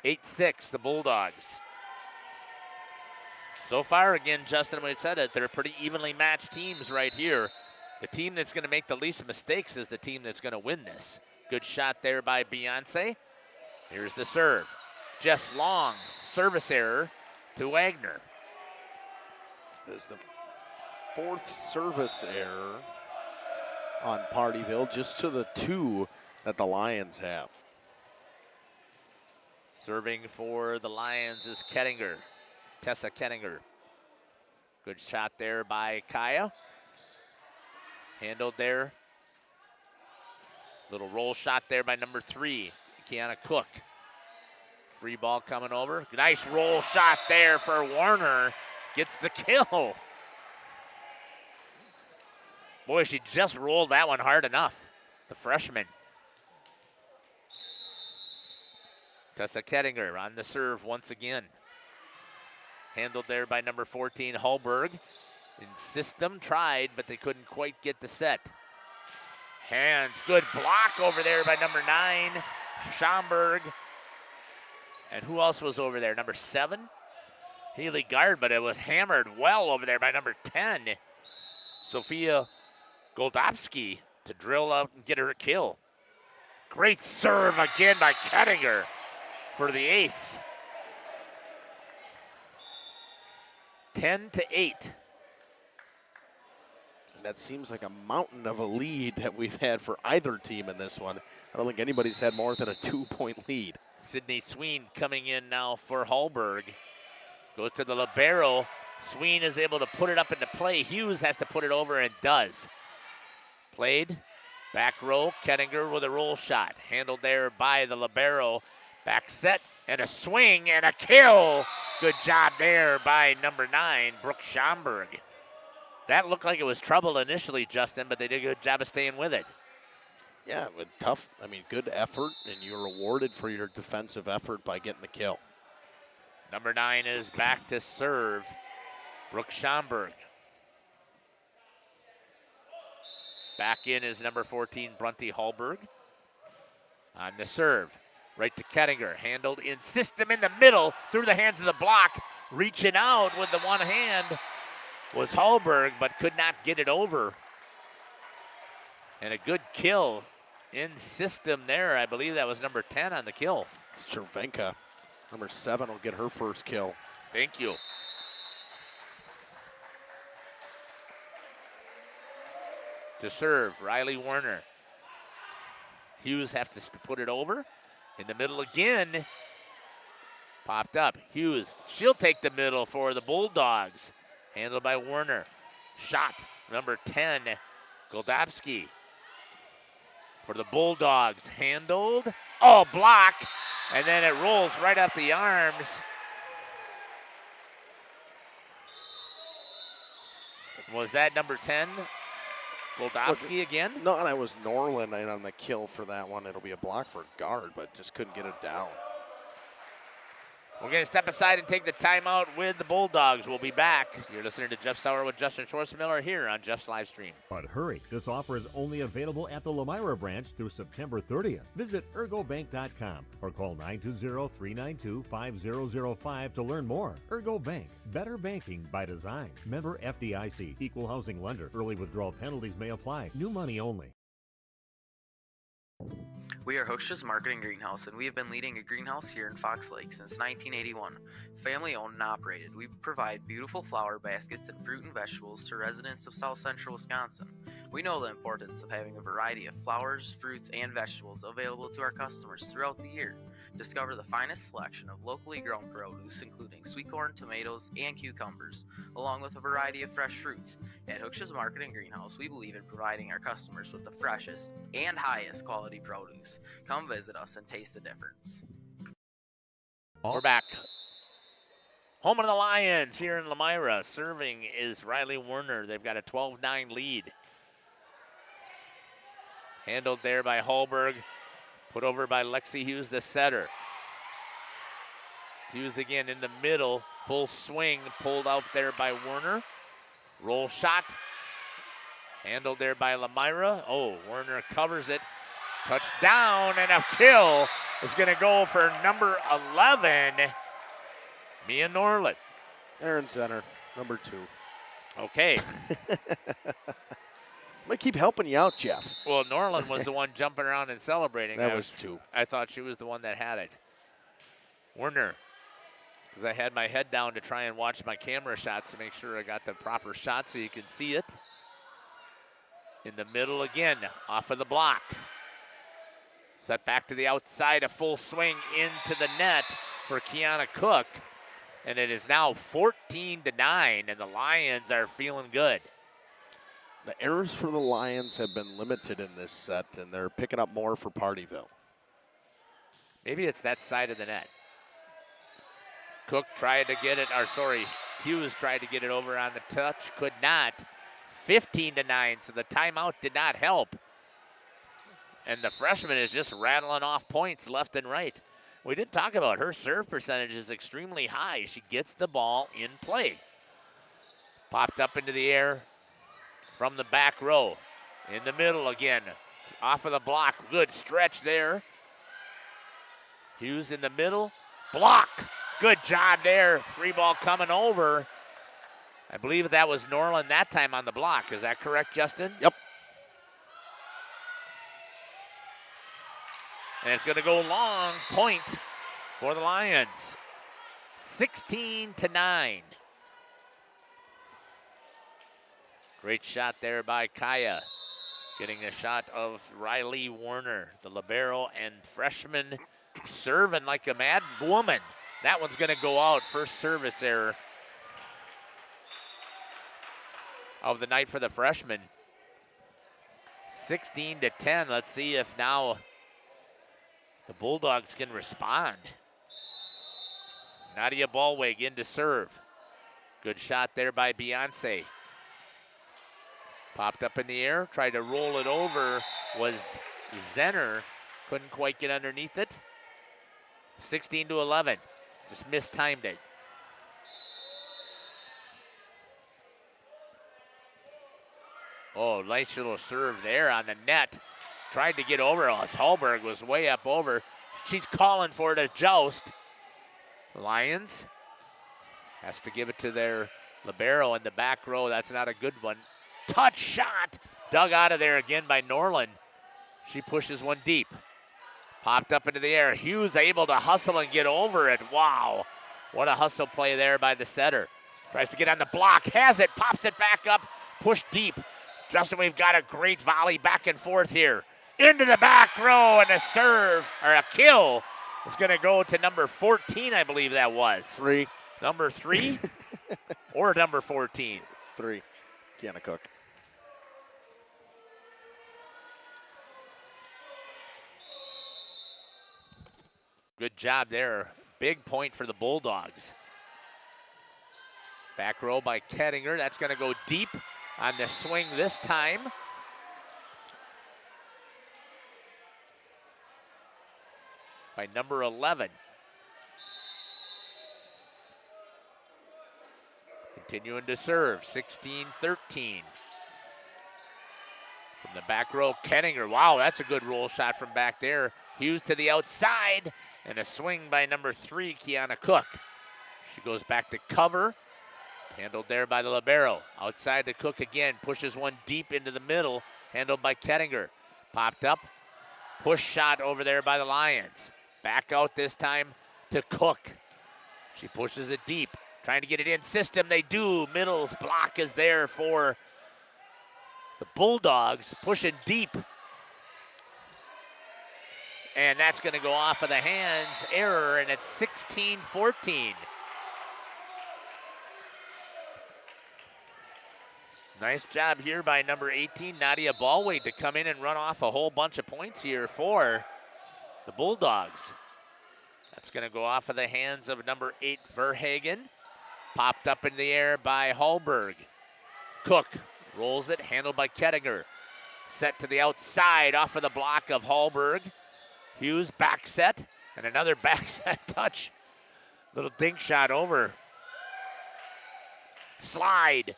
8-6, the Bulldogs. So far, again, Justin, we said it, they're pretty evenly matched teams right here. The team that's going to make the least mistakes is the team that's going to win this. Good shot there by Beyonce. Here's the serve. Jess Long, service error to Wagner. There's the 4th service error on Pardeeville, just to the 2 that the Lions have. Serving for the Lions is Kettinger. Tessa Kettinger. Good shot there by Kaya. Handled there Little roll shot there by number 3, Kiana Cook. Free ball coming over. Nice roll shot there for Warner. Gets the kill. Boy, she just rolled that one hard enough. The freshman. Tessa Kettinger on the serve once again. Handled there by number 14, Hallberg. In system, tried, but they couldn't quite get the set. Hands, good block over there by number 9, Schomburg. And who else was over there? Number 7, Haley Gard, but it was hammered well over there by number 10, Sophia Goldowski, to drill out and get her a kill. Great serve again by Kettinger for the ace. 10-8. That seems like a mountain of a lead that we've had for either team in this one. I don't think anybody's had more than a 2-point lead. Sydney Sween coming in now for Hallberg. Goes to the libero. Sween is able to put it up into play. Hughes has to put it over and does. Played. Back row. Kettinger with a roll shot. Handled there by the libero. Back set and a swing and a kill. Good job there by number 9, Brooke Schomburg. That looked like it was trouble initially, Justin, but they did a good job of staying with it. Yeah, but tough. I mean, good effort, and you're rewarded for your defensive effort by getting the kill. Number 9 is back to serve, Brooke Schomburg. Back in is number 14, Brunty Hallberg. On the serve, right to Kettinger. Handled in system in the middle, through the hands of the block. Reaching out with the one hand was Hallberg, but could not get it over. And a good kill in system there. I believe that was number 10 on the kill. It's Chervenka. Number 7 will get her first kill. Thank you. To serve, Riley Warner. Hughes has to put it over. In the middle again. Popped up. Hughes, she'll take the middle for the Bulldogs. Handled by Warner. Shot, number 10, Goldowski. For the Bulldogs, handled. Oh, block. And then it rolls right up the arms. Was that number 10, Goldowski again? No, and I was Norland on the kill for that one. It'll be a block for guard, but just couldn't get it down. We're going to step aside and take the timeout with the Bulldogs. We'll be back. You're listening to Jeff Sauer with Justin Schwartzmiller here on Jeff's live stream. But hurry, this offer is only available at the Lammyra branch through September 30th. Visit ergobank.com or call 920-392-5005 to learn more. Ergo Bank, better banking by design. Member FDIC, equal housing lender. Early withdrawal penalties may apply. New money only. We are Hochschi's Marketing Greenhouse, and we have been leading a greenhouse here in Fox Lake since 1981. Family owned and operated, we provide beautiful flower baskets and fruit and vegetables to residents of South Central Wisconsin. We know the importance of having a variety of flowers, fruits, and vegetables available to our customers throughout the year. Discover the finest selection of locally grown produce, including sweet corn, tomatoes, and cucumbers, along with a variety of fresh fruits. At Hochschi's Marketing Greenhouse, we believe in providing our customers with the freshest and highest quality produce. Come visit us and taste the difference. We're back. Home of the Lions here in Lammyra. Serving is Riley Werner. They've got a 12-9 lead. Handled there by Hallberg. Put over by Lexi Hughes, the setter. Hughes again in the middle. Full swing. Pulled out there by Werner. Roll shot. Handled there by Lammyra. Oh, Werner covers it. Touchdown and a kill is going to go for number 11, Mia Norland. Aaron Zenner, number 2. Okay. I'm going to keep helping you out, Jeff. Well, Norland was the one jumping around and celebrating. That was 2. I thought she was the one that had it. Werner, because I had my head down to try and watch my camera shots to make sure I got the proper shot so you can see it. In the middle again, off of the block. Set back to the outside, a full swing into the net for Kiana Cook. And it is now 14-9, and the Lions are feeling good. The errors for the Lions have been limited in this set, and they're picking up more for Pardeeville. Maybe it's that side of the net. Cook tried to get it, Hughes tried to get it over on the touch, could not. 15-9, so the timeout did not help. And the freshman is just rattling off points left and right. We did talk about her serve percentage is extremely high. She gets the ball in play. Popped up into the air from the back row. In the middle again, off of the block. Good stretch there. Hughes in the middle, block. Good job there. Free ball coming over. I believe that was Norland that time on the block. Is that correct, Justin? Yep. And it's going to go long, point for the Lions. 16-9. Great shot there by Kaya. Getting a shot of Riley Warner, the libero and freshman, serving like a mad woman. That one's going to go out. First service error of the night for the freshman. 16-10. Let's see if now the Bulldogs can respond. Nadia Ballweg in to serve. Good shot there by Beyonce. Popped up in the air, tried to roll it over, was Zenner. Couldn't quite get underneath it. 16-11, just mistimed it. Oh, nice little serve there on the net. Tried to get over as Hallberg was way up over. She's calling for it, a joust. Lions has to give it to their libero in the back row. That's not a good one. Touch shot, dug out of there again by Norland. She pushes one deep. Popped up into the air. Hughes able to hustle and get over it. Wow, what a hustle play there by the setter. Tries to get on the block, has it, pops it back up, push deep. Justin, we've got a great volley back and forth here. Into the back row, and a serve, or a kill, is going to go to number 14, I believe that was. 3. Number 3 or number 14? 3. Kiana Cook. Good job there. Big point for the Bulldogs. Back row by Kettinger. That's going to go deep on the swing this time. By number 11. Continuing to serve, 16-13. From the back row, Kettinger. Wow, that's a good roll shot from back there. Hughes to the outside, and a swing by number 3, Kiana Cook. She goes back to cover. Handled there by the libero. Outside to Cook again, pushes one deep into the middle, handled by Kettinger. Popped up, push shot over there by the Lions. Back out this time to Cook. She pushes it deep, trying to get it in system. They do. Middle's block is there for the Bulldogs, pushing deep. And that's going to go off of the hands. Error, and it's 16-14. Nice job here by number 18, Nadia Ballweg, to come in and run off a whole bunch of points here for the Bulldogs. That's going to go off of the hands of number 8, Verhagen. Popped up in the air by Hallberg. Cook rolls it, handled by Kettinger. Set to the outside off of the block of Hallberg. Hughes back set, and another back set touch. Little dink shot over. Slide.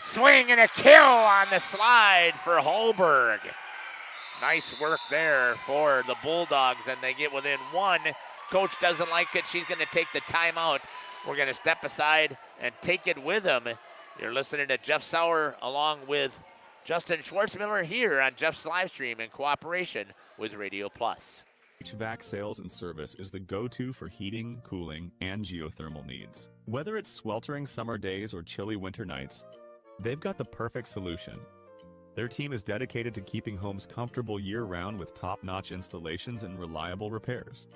Swing and a kill on the slide for Hallberg. Nice work there for the Bulldogs, and they get within 1. Coach doesn't like it. She's going to take the timeout. We're going to step aside and take it with him. You're listening to Jeff Sauer along with Justin Schwartzmiller here on Jeff's live stream in cooperation with Radio Plus. HVAC sales and service is the go-to for heating, cooling, and geothermal needs. Whether it's sweltering summer days or chilly winter nights, they've got the perfect solution. Their team is dedicated to keeping homes comfortable year-round with top-notch installations and reliable repairs.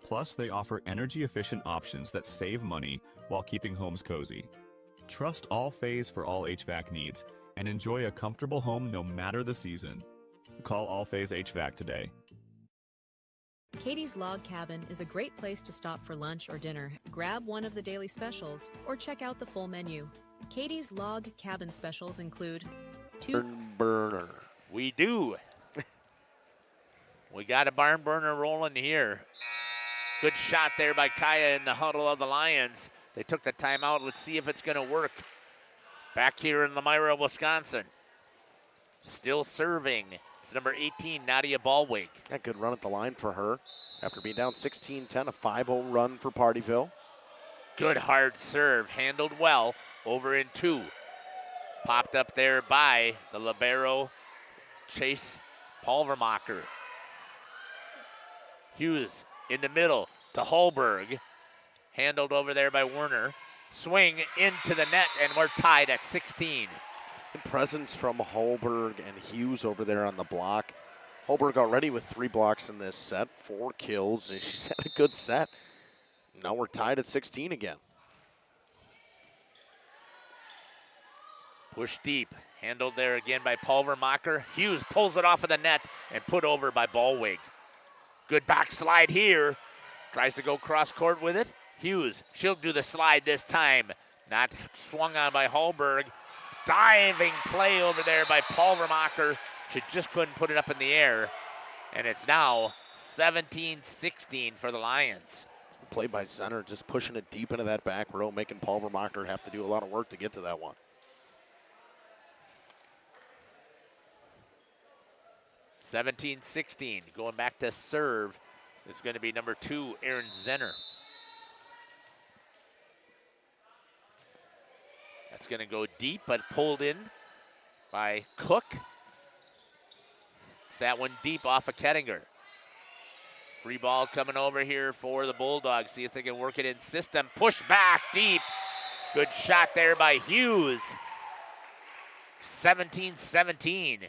Plus, they offer energy-efficient options that save money while keeping homes cozy. Trust All Phase for all HVAC needs and enjoy a comfortable home no matter the season. Call All Phase HVAC today. Katie's Log Cabin is a great place to stop for lunch or dinner. Grab one of the daily specials or check out the full menu. Katie's Log Cabin specials include burner. We do. We got a barn burner rolling here. Good shot there by Kaya in the huddle of the Lions. They took the timeout. Let's see if it's going to work. Back here in Lammyra, Wisconsin. Still serving. It's number 18, Nadia Ballwig. Yeah, good run at the line for her. After being down 16-10, a 5-0 run for Pardeeville. Good hard serve, handled well, over in 2. Popped up there by the libero, Chase Pulvermacher. Hughes in the middle to Holberg. Handled over there by Werner. Swing into the net, and we're tied at 16. Presence from Holberg and Hughes over there on the block. Holberg already with 3 blocks in this set, 4 kills, and she's had a good set. Now we're tied at 16 again. Push deep, handled there again by Pulvermacher. Hughes pulls it off of the net and put over by Ballwig. Good backslide here. Tries to go cross court with it. Hughes, she'll do the slide this time. Not swung on by Holberg. Diving play over there by Pulvermacher. She just couldn't put it up in the air. And it's now 17-16 for the Lions. Play by center, just pushing it deep into that back row, making Pulvermacher have to do a lot of work to get to that one. 17-16, going back to serve is going to be number 2, Aaron Zenner. That's going to go deep, but pulled in by Cook. It's that one deep off of Kettinger. Free ball coming over here for the Bulldogs. See if they can work it in system. Push back deep. Good shot there by Hughes. 17-17.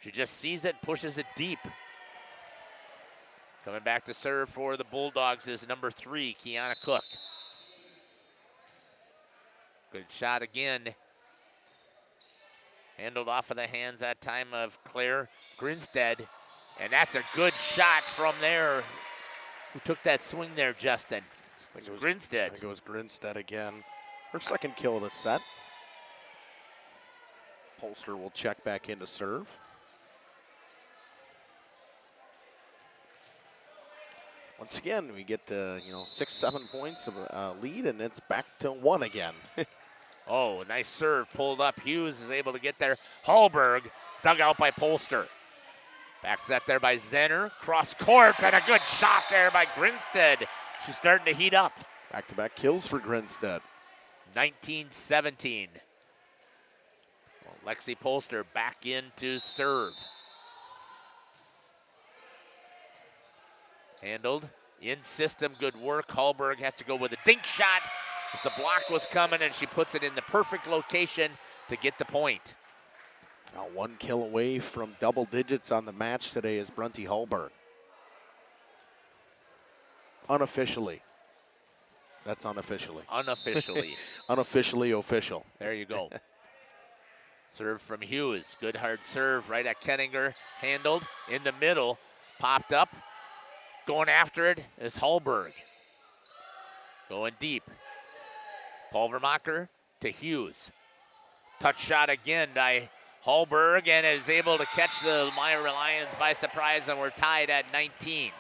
She just sees it, pushes it deep. Coming back to serve for the Bulldogs is number 3, Kiana Cook. Good shot again. Handled off of the hands that time of Claire Grinstead. And that's a good shot from there. Who took that swing there, Justin? It was Grinstead. I think it was Grinstead again. Her second kill of the set. Polster will check back in to serve. Once again, we get 6-7 points of lead, and it's back to 1 again. Oh, nice serve pulled up. Hughes is able to get there. Hallberg dug out by Polster. Back set there by Zenner. Cross court, and a good shot there by Grinstead. She's starting to heat up. Back-to-back kills for Grinstead. 19-17. Well, Lexi Polster back in to serve. Handled in system, good work. Hallberg has to go with a dink shot as the block was coming, and she puts it in the perfect location to get the point. Now 1 kill away from double digits on the match today is Brunty Hallberg. Unofficially. That's unofficially. Unofficially. Unofficially official. There you go. Serve from Hughes. Good hard serve right at Kenninger. Handled in the middle. Popped up. Going after it is Hallberg. Going deep. Pulvermacher to Hughes. Touch shot again by Hallberg, and is able to catch the Lammyra Lions by surprise, and we're tied at 19.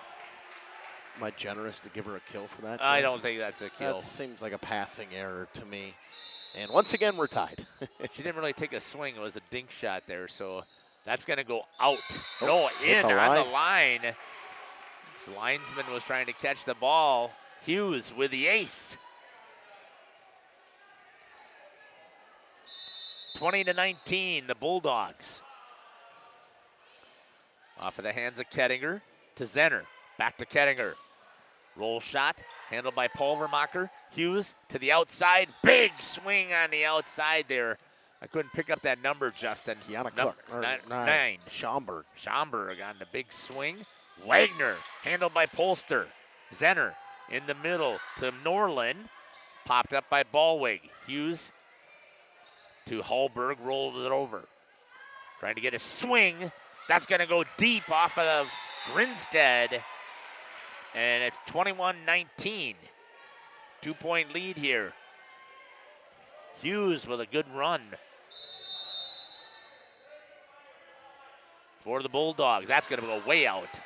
Am I generous to give her a kill for that? I don't think that's a kill. That seems like a passing error to me. And once again, we're tied. She didn't really take a swing. It was a dink shot there, so that's going to go out. Oh, No, in the on the line. The linesman was trying to catch the ball. Hughes with the ace. 20-19, the Bulldogs. Off of the hands of Kettinger to Zenner. Back to Kettinger. Roll shot, handled by Pulvermacher. Hughes to the outside. Big swing on the outside there. I couldn't pick up that number, Justin. Kiana Cook. 9. Schomburg. Schomburg on the big swing. Wagner, handled by Polster. Zenner in the middle to Norlin. Popped up by Ballwig. Hughes to Hallberg, rolls it over. Trying to get a swing. That's going to go deep off of Grinstead. And it's 21-19. 2-point lead here. Hughes with a good run for the Bulldogs. That's going to go way out.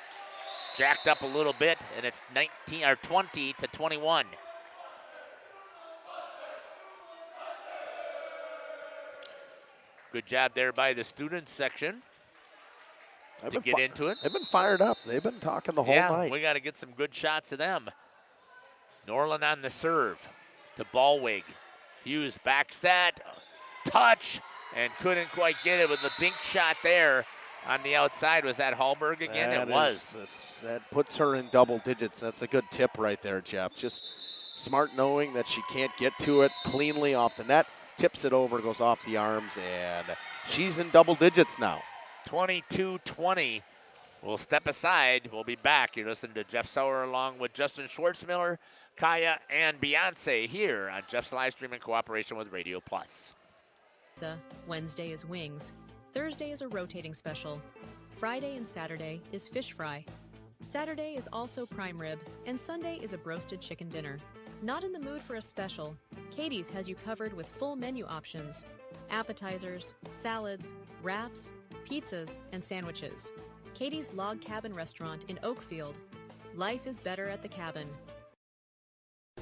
Jacked up a little bit, and it's 20-21. Good job there by the students section to get into it. They've been fired up. They've been talking the whole night. We got to get some good shots of them. Norland on the serve to Ballwig. Hughes back set, touch, and couldn't quite get it with the dink shot there on the outside. Was that Hallberg again? It was. That puts her in double digits. That's a good tip right there, Jeff. Just smart knowing that she can't get to it cleanly off the net. Tips it over, goes off the arms, and she's in double digits now. 22-20. We'll step aside. We'll be back. You're listening to Jeff Sauer along with Justin Schwartzmiller, Kaya, and Beyonce here on Jeff's live stream in cooperation with Radio Plus. Wednesday is wings. Thursday is a rotating special. Friday and Saturday is fish fry. Saturday is also prime rib, and Sunday is a broasted chicken dinner. Not in the mood for a special? Katie's has you covered with full menu options. Appetizers, salads, wraps, pizzas, and sandwiches. Katie's Log Cabin Restaurant in Oakfield. Life is better at the cabin.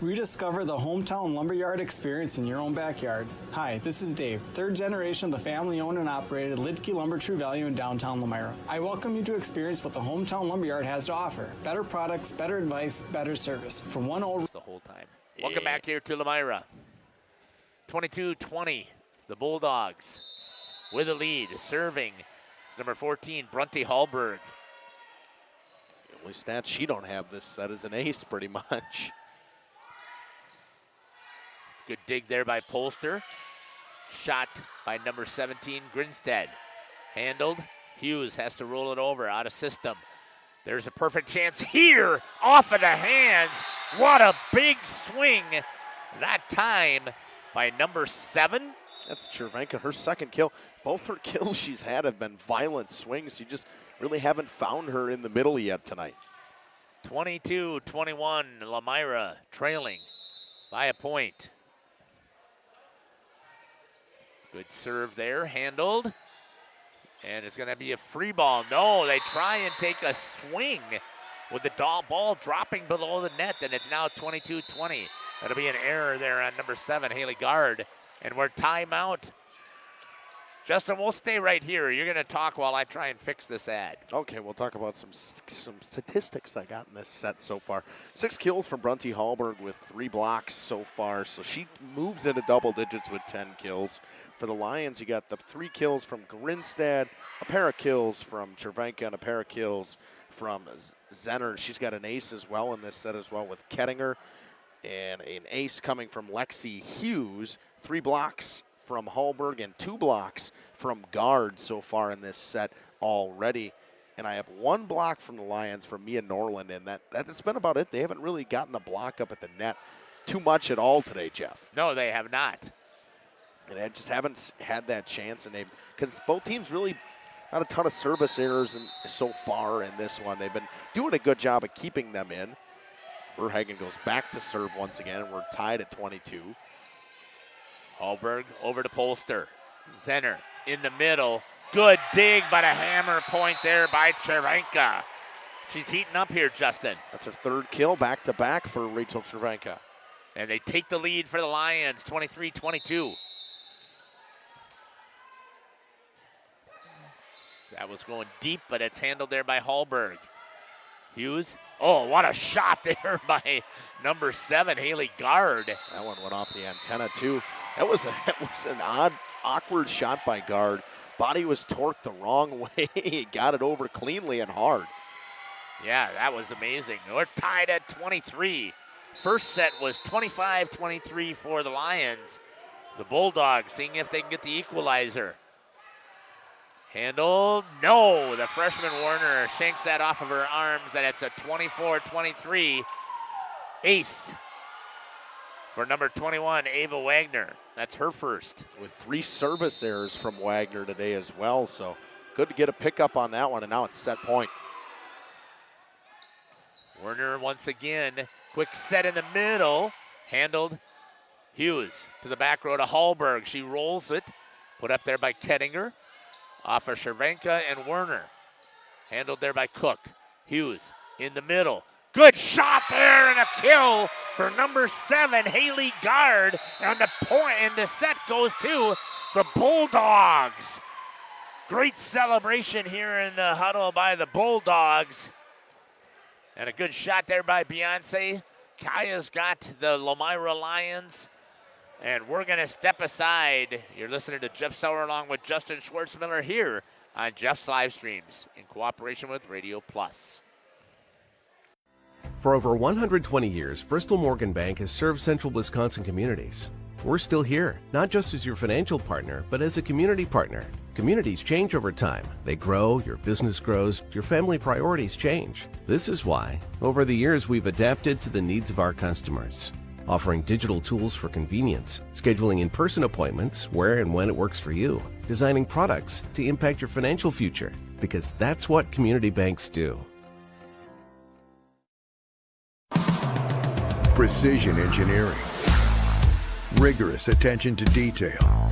Rediscover the hometown lumberyard experience in your own backyard. Hi, this is Dave, third generation of the family-owned and operated Lidke Lumber True Value in downtown Lammyra. I welcome you to experience what the hometown lumberyard has to offer. Better products, better advice, better service. From one old... The whole time. Welcome back here to Lammyra. 22-20, the Bulldogs with a lead. Serving is number 14, Brunty Hallberg. The only stat she don't have this set is an ace pretty much. Good dig there by Polster. Shot by number 17, Grinstead. Handled. Hughes has to roll it over out of system. There's a perfect chance here off of the hands. What a big swing that time by number 7. That's Chervenka, her second kill. Both her kills she's had have been violent swings. You just really haven't found her in the middle yet tonight. 22-21, Lammyra trailing by a point. Good serve there, handled. And it's going to be a free ball. No, they try and take a swing with the ball dropping below the net, and it's now 22-20. That'll be an error there on number 7, Haley Gard. And we're timeout. Justin, we'll stay right here. You're going to talk while I try and fix this ad. Okay, we'll talk about some statistics I got in this set so far. 6 kills from Brunty Hallberg with 3 blocks so far, so she moves into double digits with 10 kills. For the Lions, you got the 3 kills from Grinstead, a pair of kills from Chervenka, and a pair of kills from Zenner. She's got an ace as well in this set as well with Kettinger, and an ace coming from Lexi Hughes. 3 blocks from Hallberg and 2 blocks from Gard so far in this set already. And I have 1 block from the Lions from Mia Norland, and that's been about it. They haven't really gotten a block up at the net too much at all today, Jeff. No, they have not. And I just haven't had that chance, and because both teams really not a ton of service errors so far in this one. They've been doing a good job of keeping them in. Verhagen goes back to serve once again, and we're tied at 22. Hallberg over to Polster. Zenner in the middle. Good dig, but a hammer point there by Chervenka. She's heating up here, Justin. That's her 3rd kill back-to-back for Rachel Chervenka. And they take the lead for the Lions, 23-22. That was going deep, but it's handled there by Hallberg. Hughes. Oh, what a shot there by number 7, Haley Gard. That one went off the antenna, too. That was an odd, awkward shot by Gard. Body was torqued the wrong way. He got it over cleanly and hard. Yeah, that was amazing. We're tied at 23. First set was 25-23 for the Lions. The Bulldogs seeing if they can get the equalizer. Handled, no, the freshman Warner shanks that off of her arms, and it's a 24-23 ace for number 21, Ava Wagner. That's her first. With 3 service errors from Wagner today as well, so good to get a pickup on that one, and now it's set point. Werner once again, quick set in the middle, handled. Hughes to the back row to Hallberg. She rolls it, put up there by Kettinger, off of Cervenka and Werner. Handled there by Cook. Hughes in the middle. Good shot there and a kill for number 7, Haley Gard. And the point and the set goes to the Bulldogs. Great celebration here in the huddle by the Bulldogs. And a good shot there by Beyonce. Kaya's got the Lomira Lions. And we're going to step aside. You're listening to Jeff Sauer along with Justin Schwartzmiller here on Jeff's Live Streams in cooperation with Radio Plus. For over 120 years, Bristol Morgan Bank has served central Wisconsin communities. We're still here, not just as your financial partner, but as a community partner. Communities change over time. They grow, your business grows, your family priorities change. This is why, over the years, we've adapted to the needs of our customers, offering digital tools for convenience, scheduling in-person appointments where and when it works for you, designing products to impact your financial future, because that's what community banks do. Precision engineering, rigorous attention to detail.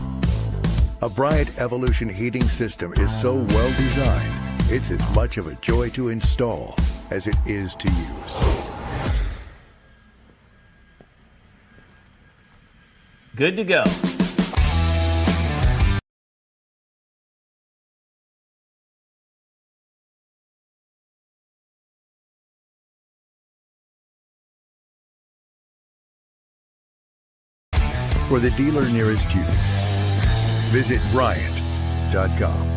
A Bryant Evolution heating system is so well designed, it's as much of a joy to install as it is to use. Good to go. For the dealer nearest you, visit Bryant.com.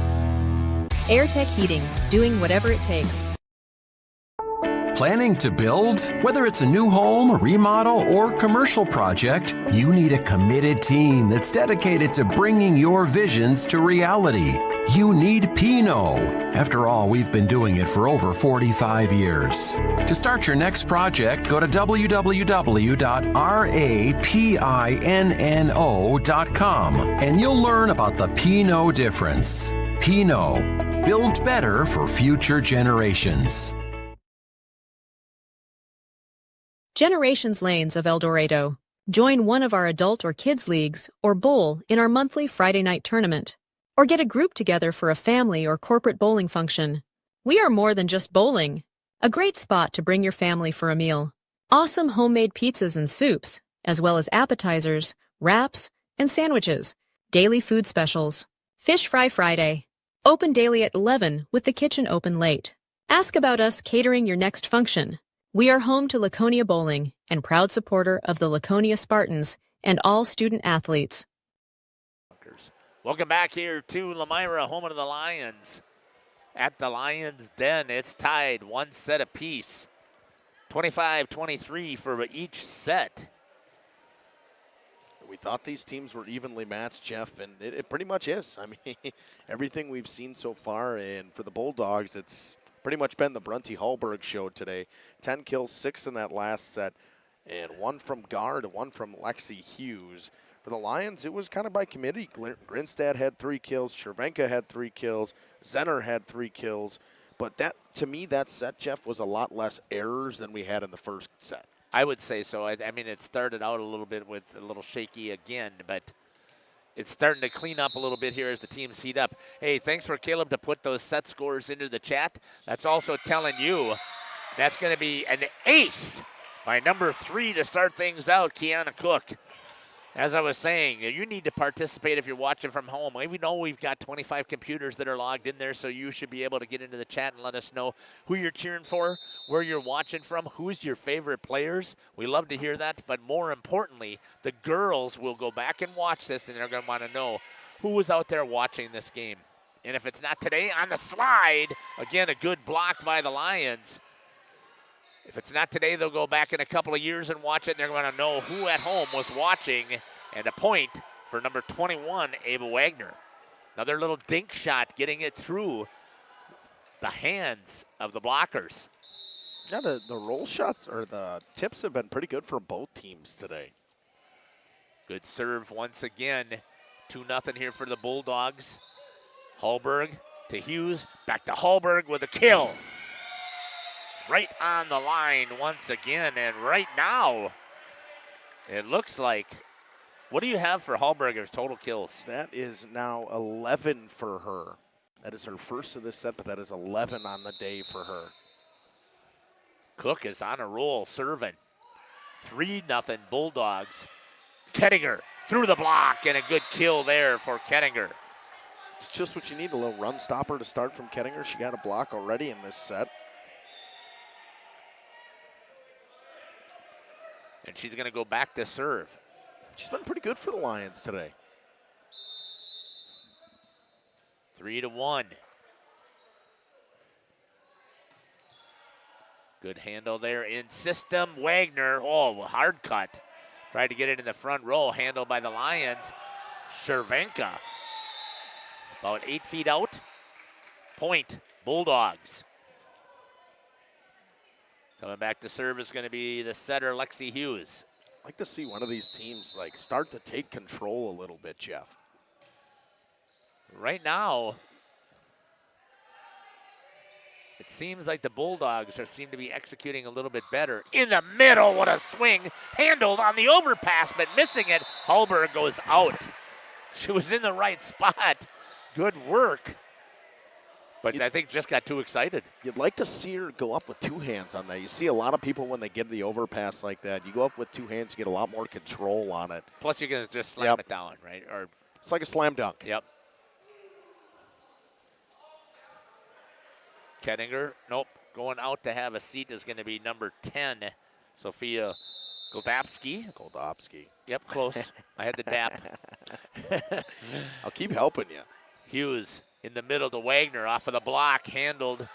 AirTech Heating, doing whatever it takes. Planning to build? Whether it's a new home, remodel, or commercial project, you need a committed team that's dedicated to bringing your visions to reality. You need Pinot. After all, we've been doing it for over 45 years. To start your next project, go to www.rapinno.com and you'll learn about the Pinot difference. Pinot, build better for future generations. Generations Lanes of El Dorado. Join one of our adult or kids leagues or bowl in our monthly Friday night tournament. Or get a group together for a family or corporate bowling function. We are more than just bowling. A great spot to bring your family for a meal. Awesome homemade pizzas and soups, as well as appetizers, wraps, and sandwiches. Daily food specials. Fish Fry Friday. Open daily at 11 with the kitchen open late. Ask about us catering your next function. We are home to Laconia Bowling and proud supporter of the Laconia Spartans and all student athletes. Welcome back here to Lammyra, home of the Lions. At the Lions' Den, it's tied 1 set apiece. 25-23 for each set. We thought these teams were evenly matched, Jeff, and it pretty much is. I mean, everything we've seen so far, and for the Bulldogs, it's pretty much been the Brunty Hallberg show today. 10 kills, 6 in that last set, and 1 from Gard, 1 from Lexi Hughes. For the Lions, it was kind of by committee. Grinstad had 3 kills. Cervenka had 3 kills. Zenner had 3 kills. But that, to me, that set, Jeff, was a lot less errors than we had in the first set. I would say so. I mean, it started out a little bit with a little shaky again, but it's starting to clean up a little bit here as the teams heat up. Hey, thanks for Caleb to put those set scores into the chat. That's also telling you that's going to be an ace by number 3 to start things out, Kiana Cook. As I was saying, you need to participate if you're watching from home. We know we've got 25 computers that are logged in there, so you should be able to get into the chat and let us know who you're cheering for, where you're watching from, who's your favorite players. We love to hear that, but more importantly, the girls will go back and watch this, and they're going to want to know who was out there watching this game. And if it's not today, on the slide, again, a good block by the Lions. If it's not today, they'll go back in a couple of years and watch it, and they're going to know who at home was watching. And a point for number 21, Ava Wagner. Another little dink shot, getting it through the hands of the blockers. Yeah, the roll shots or the tips have been pretty good for both teams today. Good serve once again. 2-0 here for the Bulldogs. Hallberg to Hughes, back to Hallberg with a kill. Right on the line once again, and right now, it looks like, what do you have for Hallberg as total kills? That is now 11 for her. That is her first of this set, but that is 11 on the day for her. Cook is on a roll, serving. 3-0 Bulldogs. Kettinger through the block, and a good kill there for Kettinger. It's just what you need, a little run stopper to start from Kettinger. She got a block already in this set. And she's going to go back to serve. She's been pretty good for the Lions today. 3-1. Good handle there in system. Wagner, hard cut. Tried to get it in the front row, handled by the Lions. Cervenka, about 8 feet out. Point, Bulldogs. Coming back to serve is going to be the setter, Lexi Hughes. I'd like to see one of these teams start to take control a little bit, Jeff. Right now, it seems like the Bulldogs seem to be executing a little bit better. In the middle, what a swing. Handled on the overpass, but missing it. Hallberg goes out. She was in the right spot. Good work. But I think just got too excited. You'd like to see her go up with two hands on that. You see a lot of people when they get the overpass like that, you go up with two hands, you get a lot more control on it. Plus you can just slam it down, right? Or it's like a slam dunk. Yep. Kettinger, nope. Going out to have a seat is going to be number 10, Sophia Goldapski. Yep, close. I had the dap. I'll keep helping you. Hughes in the middle to Wagner, off of the block, handled,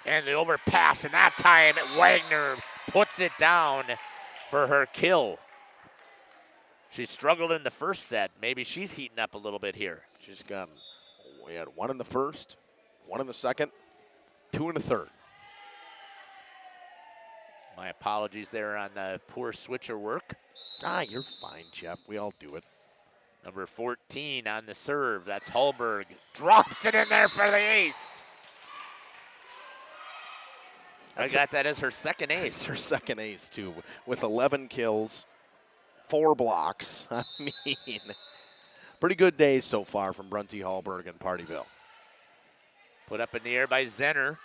and the overpass, and that time Wagner puts it down for her kill. She struggled in the first set. Maybe she's heating up a little bit here. She's got, we had one in the first, one in the second, two in the third. My apologies there on the poor switcher work. You're fine, Jeff. We all do it. Number 14 on the serve. That's Hallberg. Drops it in there for the ace. I got that as her second ace. It's her second ace, too, with 11 kills, 4 blocks. I mean, pretty good days so far from Brunty Hallberg and Pardeeville. Put up in the air by Zenner.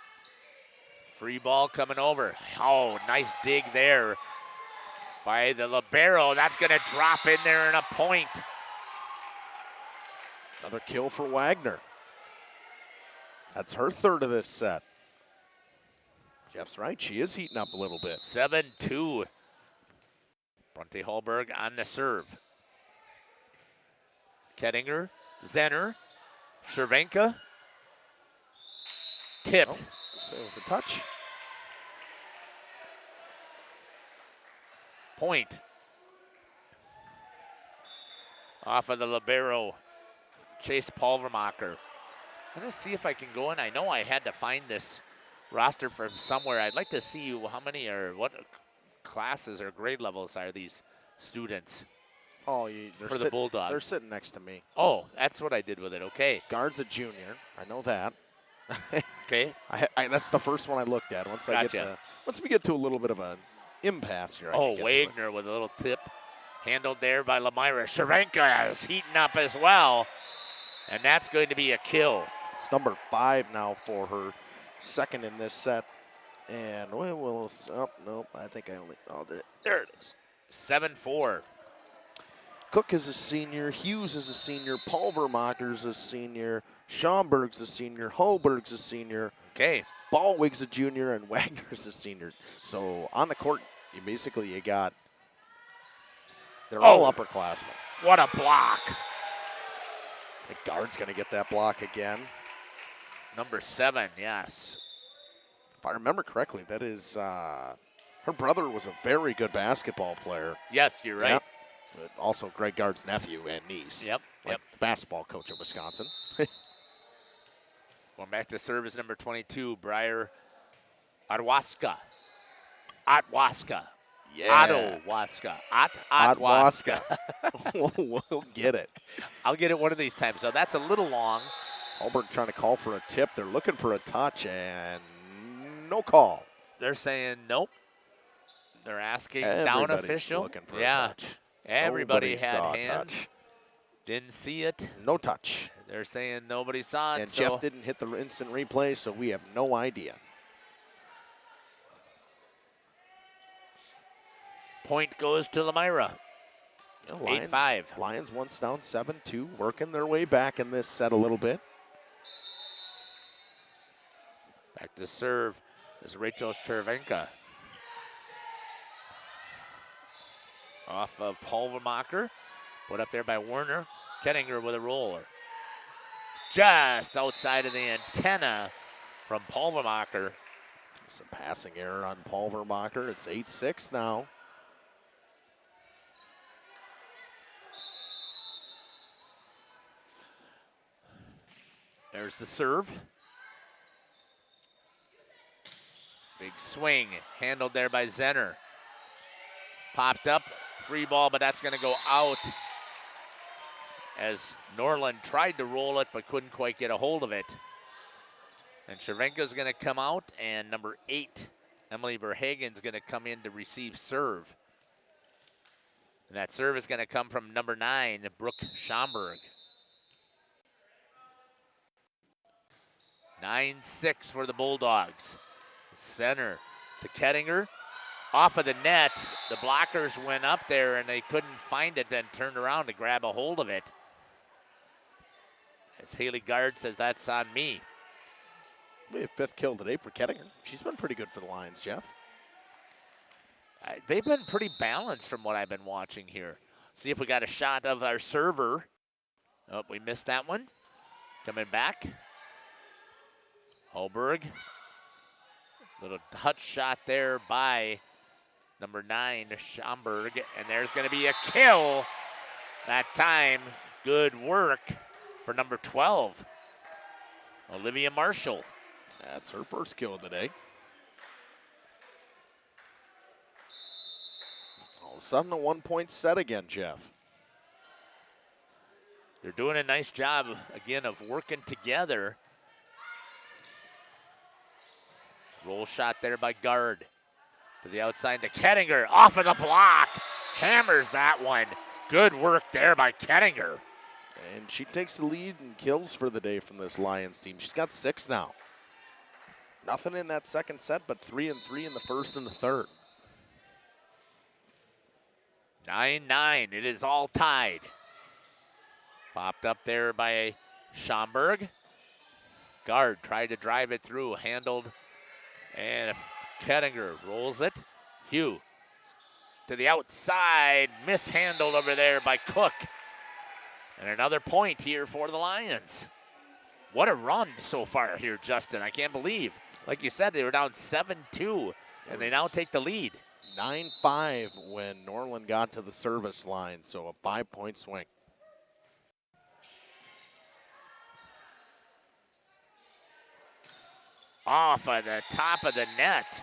Free ball coming over. Oh, nice dig there by the libero. That's going to drop in there in a point. Another kill for Wagner. That's her third of this set. Jeff's right. She is heating up a little bit. 7-2. Brunty Hallberg on the serve. Kettinger, Zenner, Cervenka. Tip. Oh, so it was a touch. Point. Off of the libero, Chase Pulvermacher. I'm going to see if I can go in. I know I had to find this roster from somewhere. I'd like to see how many or what classes or grade levels are these students. Oh, for the Bulldogs. They're sitting next to me. Oh, that's what I did with it. Okay. Guard's a junior. I know that. Okay. That's the first one I looked at. Once we get to a little bit of an impasse here. Wagner with a little tip. Handled there by Lammyra. Cervenka is heating up as well. And that's going to be a kill. It's number 5 now for her, second in this set. And nope, I think I only, there it is. 7-4. Cook is a senior, Hughes is a senior, Pulvermacher's a senior, Schaumburg's a senior, Hallberg's a senior. Okay. Ballwig's a junior, and Wagner's a senior. So on the court, you got, they're all upperclassmen. What a block. The guard's going to get that block again. Number 7, yes. If I remember correctly, that is, her brother was a very good basketball player. Yes, you're right. Yep. But also Greg Gard's nephew and niece. Yep. The basketball coach at Wisconsin. Going back to service number 22, Briar Atwaska. Yeah. Otwaska. Otwaska. We'll get it. I'll get it one of these times. So that's a little long. Holberg trying to call for a tip. They're looking for a touch, and no call. They're saying nope. They're asking Everybody's down official. Looking for a touch. Everybody Nobody had saw a hands. touch. Didn't see it. No touch. They're saying nobody saw it. And so Jeff didn't hit the instant replay, so we have no idea. point goes to Lammyra. 8-5. Lions once down 7-2, working their way back in this set a little bit. Back to serve is Rachel Chervenka. Off of Pulvermacher. Put up there by Werner. Kettinger with a roller. Just outside of the antenna from Pulvermacher. Some passing error on Pulvermacher. It's 8-6 now. There's the serve. Big swing, handled there by Zenner. Popped up, free ball, but that's gonna go out as Norland tried to roll it, but couldn't quite get a hold of it. And Chervenka's gonna come out, and number 8, Emily Verhagen's gonna come in to receive serve. And that serve is gonna come from number 9, Brooke Schomburg. 9-6 for the Bulldogs. Center to Kettinger. Off of the net, the blockers went up there and they couldn't find it, then turned around to grab a hold of it. As Haley Gard says, that's on me. We have 5th kill today for Kettinger. She's been pretty good for the Lions, Jeff. They've been pretty balanced from what I've been watching here. See if we got a shot of our server. Oh, we missed that one. Coming back. Holberg. Little touch shot there by number 9, Schomburg. And there's going to be a kill that time. Good work for number 12, Olivia Marshall. That's her first kill of the day. All of a sudden, a 1-point set again, Jeff. They're doing a nice job, again, of working together. Roll shot there by Gard. To the outside to Kettinger. Off of the block. Hammers that one. Good work there by Kettinger. And she takes the lead in kills for the day from this Lions team. She's got 6 now. Nothing in that second set, but 3 and 3 in the first and the third. 9-9. It is all tied. Popped up there by Schomburg. Gard tried to drive it through. Handled. And Kettinger rolls it. Hugh to the outside. Mishandled over there by Cook. And another point here for the Lions. What a run so far here, Justin. I can't believe. Like you said, they were down 7-2, and they now take the lead. 9-5 when Norland got to the service line, so a 5-point swing. Off of the top of the net.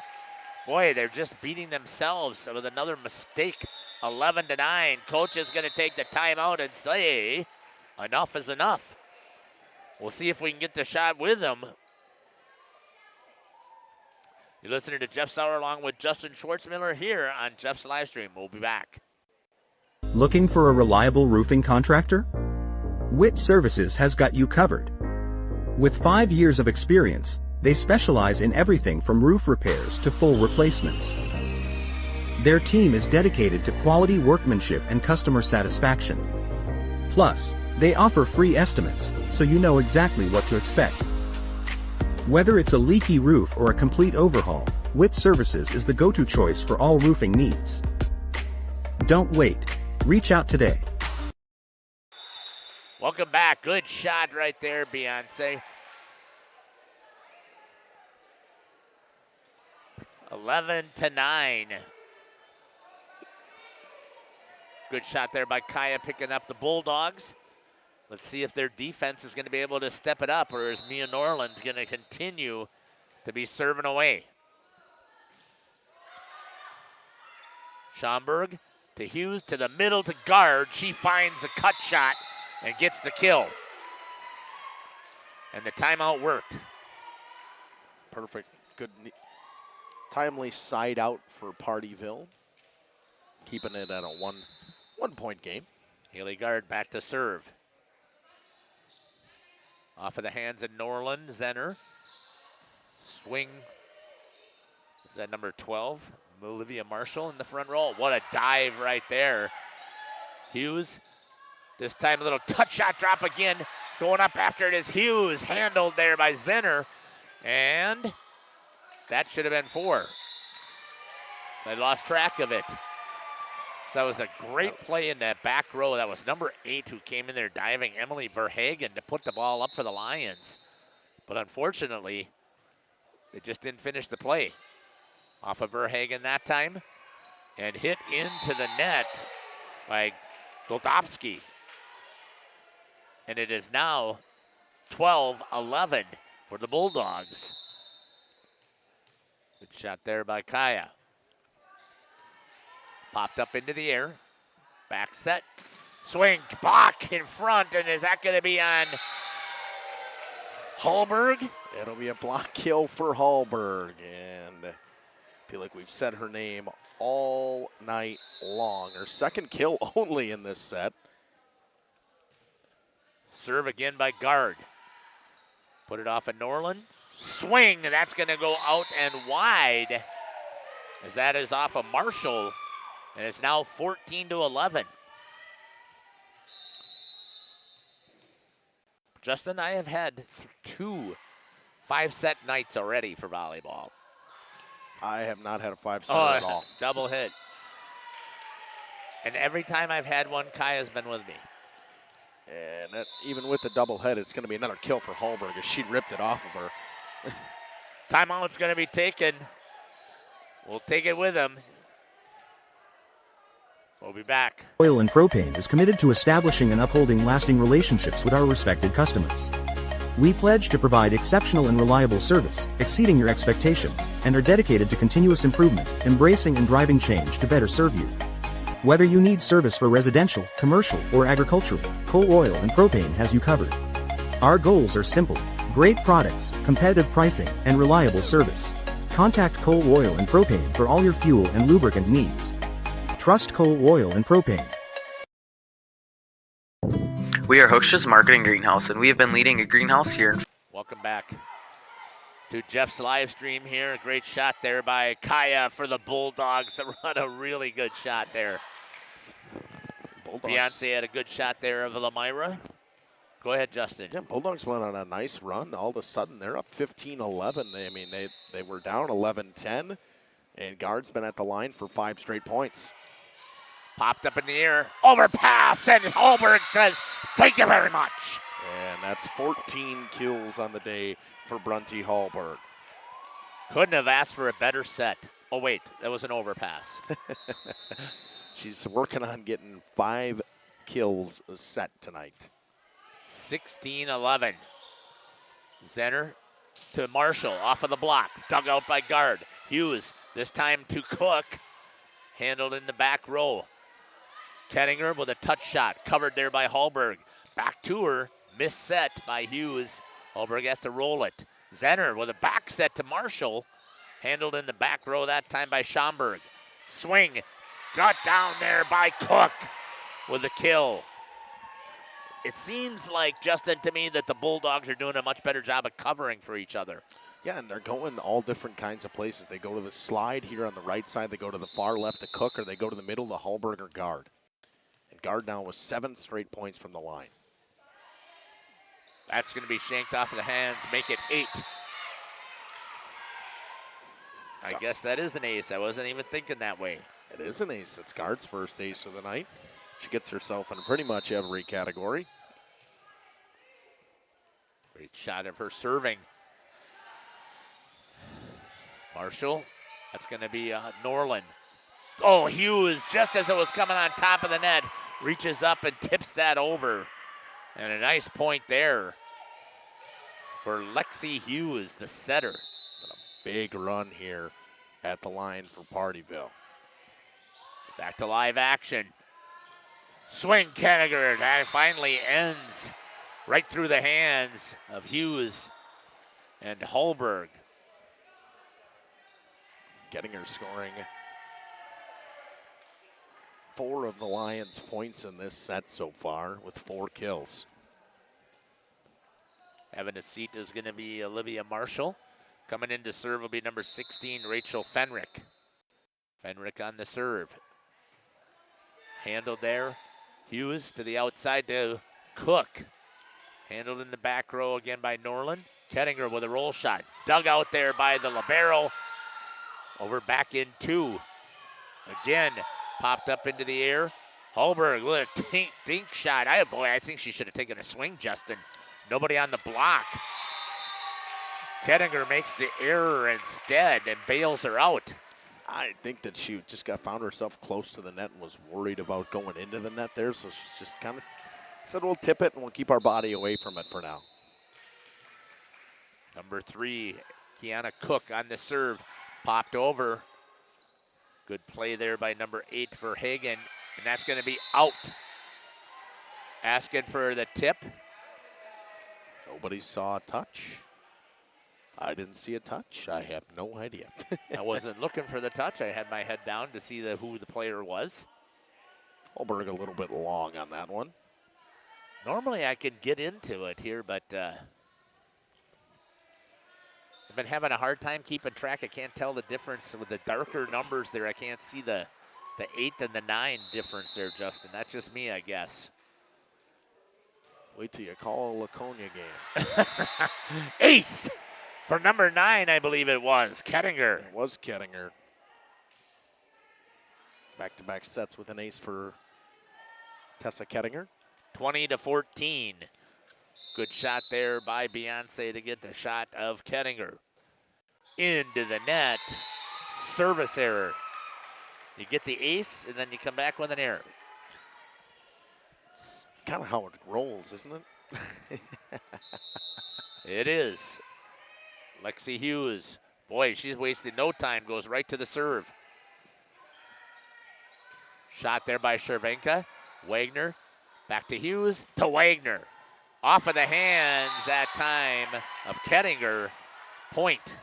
Boy, they're just beating themselves with another mistake. 11-9. Coach is going to take the timeout and say, enough is enough. We'll see if we can get the shot with them. You're listening to Jeff Sauer along with Justin Schwartzmiller here on Jeff's live stream. We'll be back. Looking for a reliable roofing contractor? Witt Services has got you covered. With 5 years of experience, they specialize in everything from roof repairs to full replacements. Their team is dedicated to quality workmanship and customer satisfaction. Plus, they offer free estimates, so you know exactly what to expect. Whether it's a leaky roof or a complete overhaul, Witt Services is the go-to choice for all roofing needs. Don't wait. Reach out today. Welcome back. Good shot right there, Beyonce. 11-9. Good shot there by Kaya picking up the Bulldogs. Let's see if their defense is going to be able to step it up, or is Mia Norland going to continue to be serving away? Schomburg to Hughes, to the middle to guard. She finds a cut shot and gets the kill. And the timeout worked. Perfect. Good, timely side out for Pardeeville. Keeping it at a one-point game. Haley Guard back to serve. Off of the hands of Norland. Zenner. Swing. Is that number 12? Olivia Marshall in the front row. What a dive right there. Hughes. This time a little touch shot drop again. Going up after it is Hughes. Handled there by Zenner. And that should have been 4. They lost track of it. So that was a great play in that back row. That was number 8 who came in there diving, Emily Verhagen, to put the ball up for the Lions. But unfortunately, they just didn't finish the play. Off of Verhagen that time and hit into the net by Goldovsky. And it is now 12-11 for the Bulldogs. Good shot there by Kaya. Popped up into the air. Back set. Swing. Block in front. And is that going to be on Hallberg? It'll be a block kill for Hallberg. And I feel like we've said her name all night long. Her second kill only in this set. Serve again by Guard. Put it off of Norland. Swing. And that's going to go out and wide. As that is off of Marshall. And it's now 14-11. Justin, I have had 2 5-set nights already for volleyball. I have not had a 5-set at all. Double hit. And every time I've had one, Kaya's been with me. And that, even with the double head, it's going to be another kill for Hallberg as she ripped it off of her. Timeout's going to be taken. We'll take it with him. We'll be back. Oil and Propane is committed to establishing and upholding lasting relationships with our respected customers. We pledge to provide exceptional and reliable service, exceeding your expectations, and are dedicated to continuous improvement, embracing and driving change to better serve you. Whether you need service for residential, commercial, or agricultural, Coal Oil and Propane has you covered. Our goals are simple: great products, competitive pricing, and reliable service. Contact Coal Oil and Propane for all your fuel and lubricant needs. Trust Coal Oil and Propane. We are Hooksha's Marketing Greenhouse, and we have been leading a greenhouse here in... Welcome back to Jeff's live stream here. A great shot there by Kaya for the Bulldogs. Run a really good shot there. Bulldogs. Beyonce had a good shot there of Lammyra. Go ahead, Justin. Yeah, Bulldogs went on a nice run. All of a sudden, they're up 15-11. I mean, they were down 11-10, and Guard's been at the line for 5 straight points. Popped up in the air, overpass, and Hallberg says, thank you very much. And that's 14 kills on the day for Brunty Hallberg. Couldn't have asked for a better set. Oh, wait, that was an overpass. She's working on getting 5 kills a set tonight. 16-11. Zenner to Marshall, off of the block, dug out by Guard. Hughes, this time to Cook, handled in the back row. Kettinger with a touch shot, covered there by Hallberg. Back to her, missed set by Hughes. Hallberg has to roll it. Zenner with a back set to Marshall, handled in the back row that time by Schomburg. Swing, got down there by Cook with a kill. It seems like, Justin, to me, that the Bulldogs are doing a much better job of covering for each other. Yeah, and they're going all different kinds of places. They go to the slide here on the right side. They go to the far left to Cook, or they go to the middle to Hallberg or Guard. And Guard now with 7 straight points from the line. That's going to be shanked off of the hands, make it 8. I guess that is an ace. I wasn't even thinking that way. It is an ace. It's Guard's first ace of the night. She gets herself in pretty much every category. Great shot of her serving. Marshall, that's going to be Norland. Oh, Hughes, just as it was coming on top of the net, reaches up and tips that over. And a nice point there for Lexi Hughes, the setter. A big run here at the line for Pardeeville. Back to live action. Swing Kenninger. That finally ends right through the hands of Hughes and Holberg. Gettinger scoring 4 of the Lions' points in this set so far with 4 kills. Having a seat is going to be Olivia Marshall. Coming in to serve will be number 16, Rachel Fenrick. Fenrick on the serve. Handled there. Hughes to the outside to Cook. Handled in the back row again by Norland. Kettinger with a roll shot. Dug out there by the libero. Over back in 2. Again, popped up into the air. Holberg with a dink shot. I think she should have taken a swing, Justin. Nobody on the block. Kettinger makes the error instead and bails her out. I think that she just found herself close to the net and was worried about going into the net there, so she's just kind of said, we'll tip it and we'll keep our body away from it for now. Number 3, Kiana Cook on the serve. Popped over. Good play there by number 8 for Hagen, and that's going to be out. Asking for the tip. Nobody saw a touch. I didn't see a touch. I have no idea. I wasn't looking for the touch. I had my head down to see who the player was. Holberg a little bit long on that one. Normally I can get into it here, but I've been having a hard time keeping track. I can't tell the difference with the darker numbers there. I can't see the 8 and the 9 difference there, Justin. That's just me, I guess. Wait till you call a Laconia game. Ace for number 9, I believe it was, Kettinger. It was Kettinger. Back-to-back sets with an ace for Tessa Kettinger. 20-14. Good shot there by Beyonce to get the shot of Kettinger. Into the net. Service error. You get the ace, and then you come back with an error. It's kind of how it rolls, isn't it? It is. Lexi Hughes. Boy, she's wasted no time. Goes right to the serve. Shot there by Cervenka. Wagner. Back to Hughes. To Wagner. Off of the hands that time of Kettinger. Point.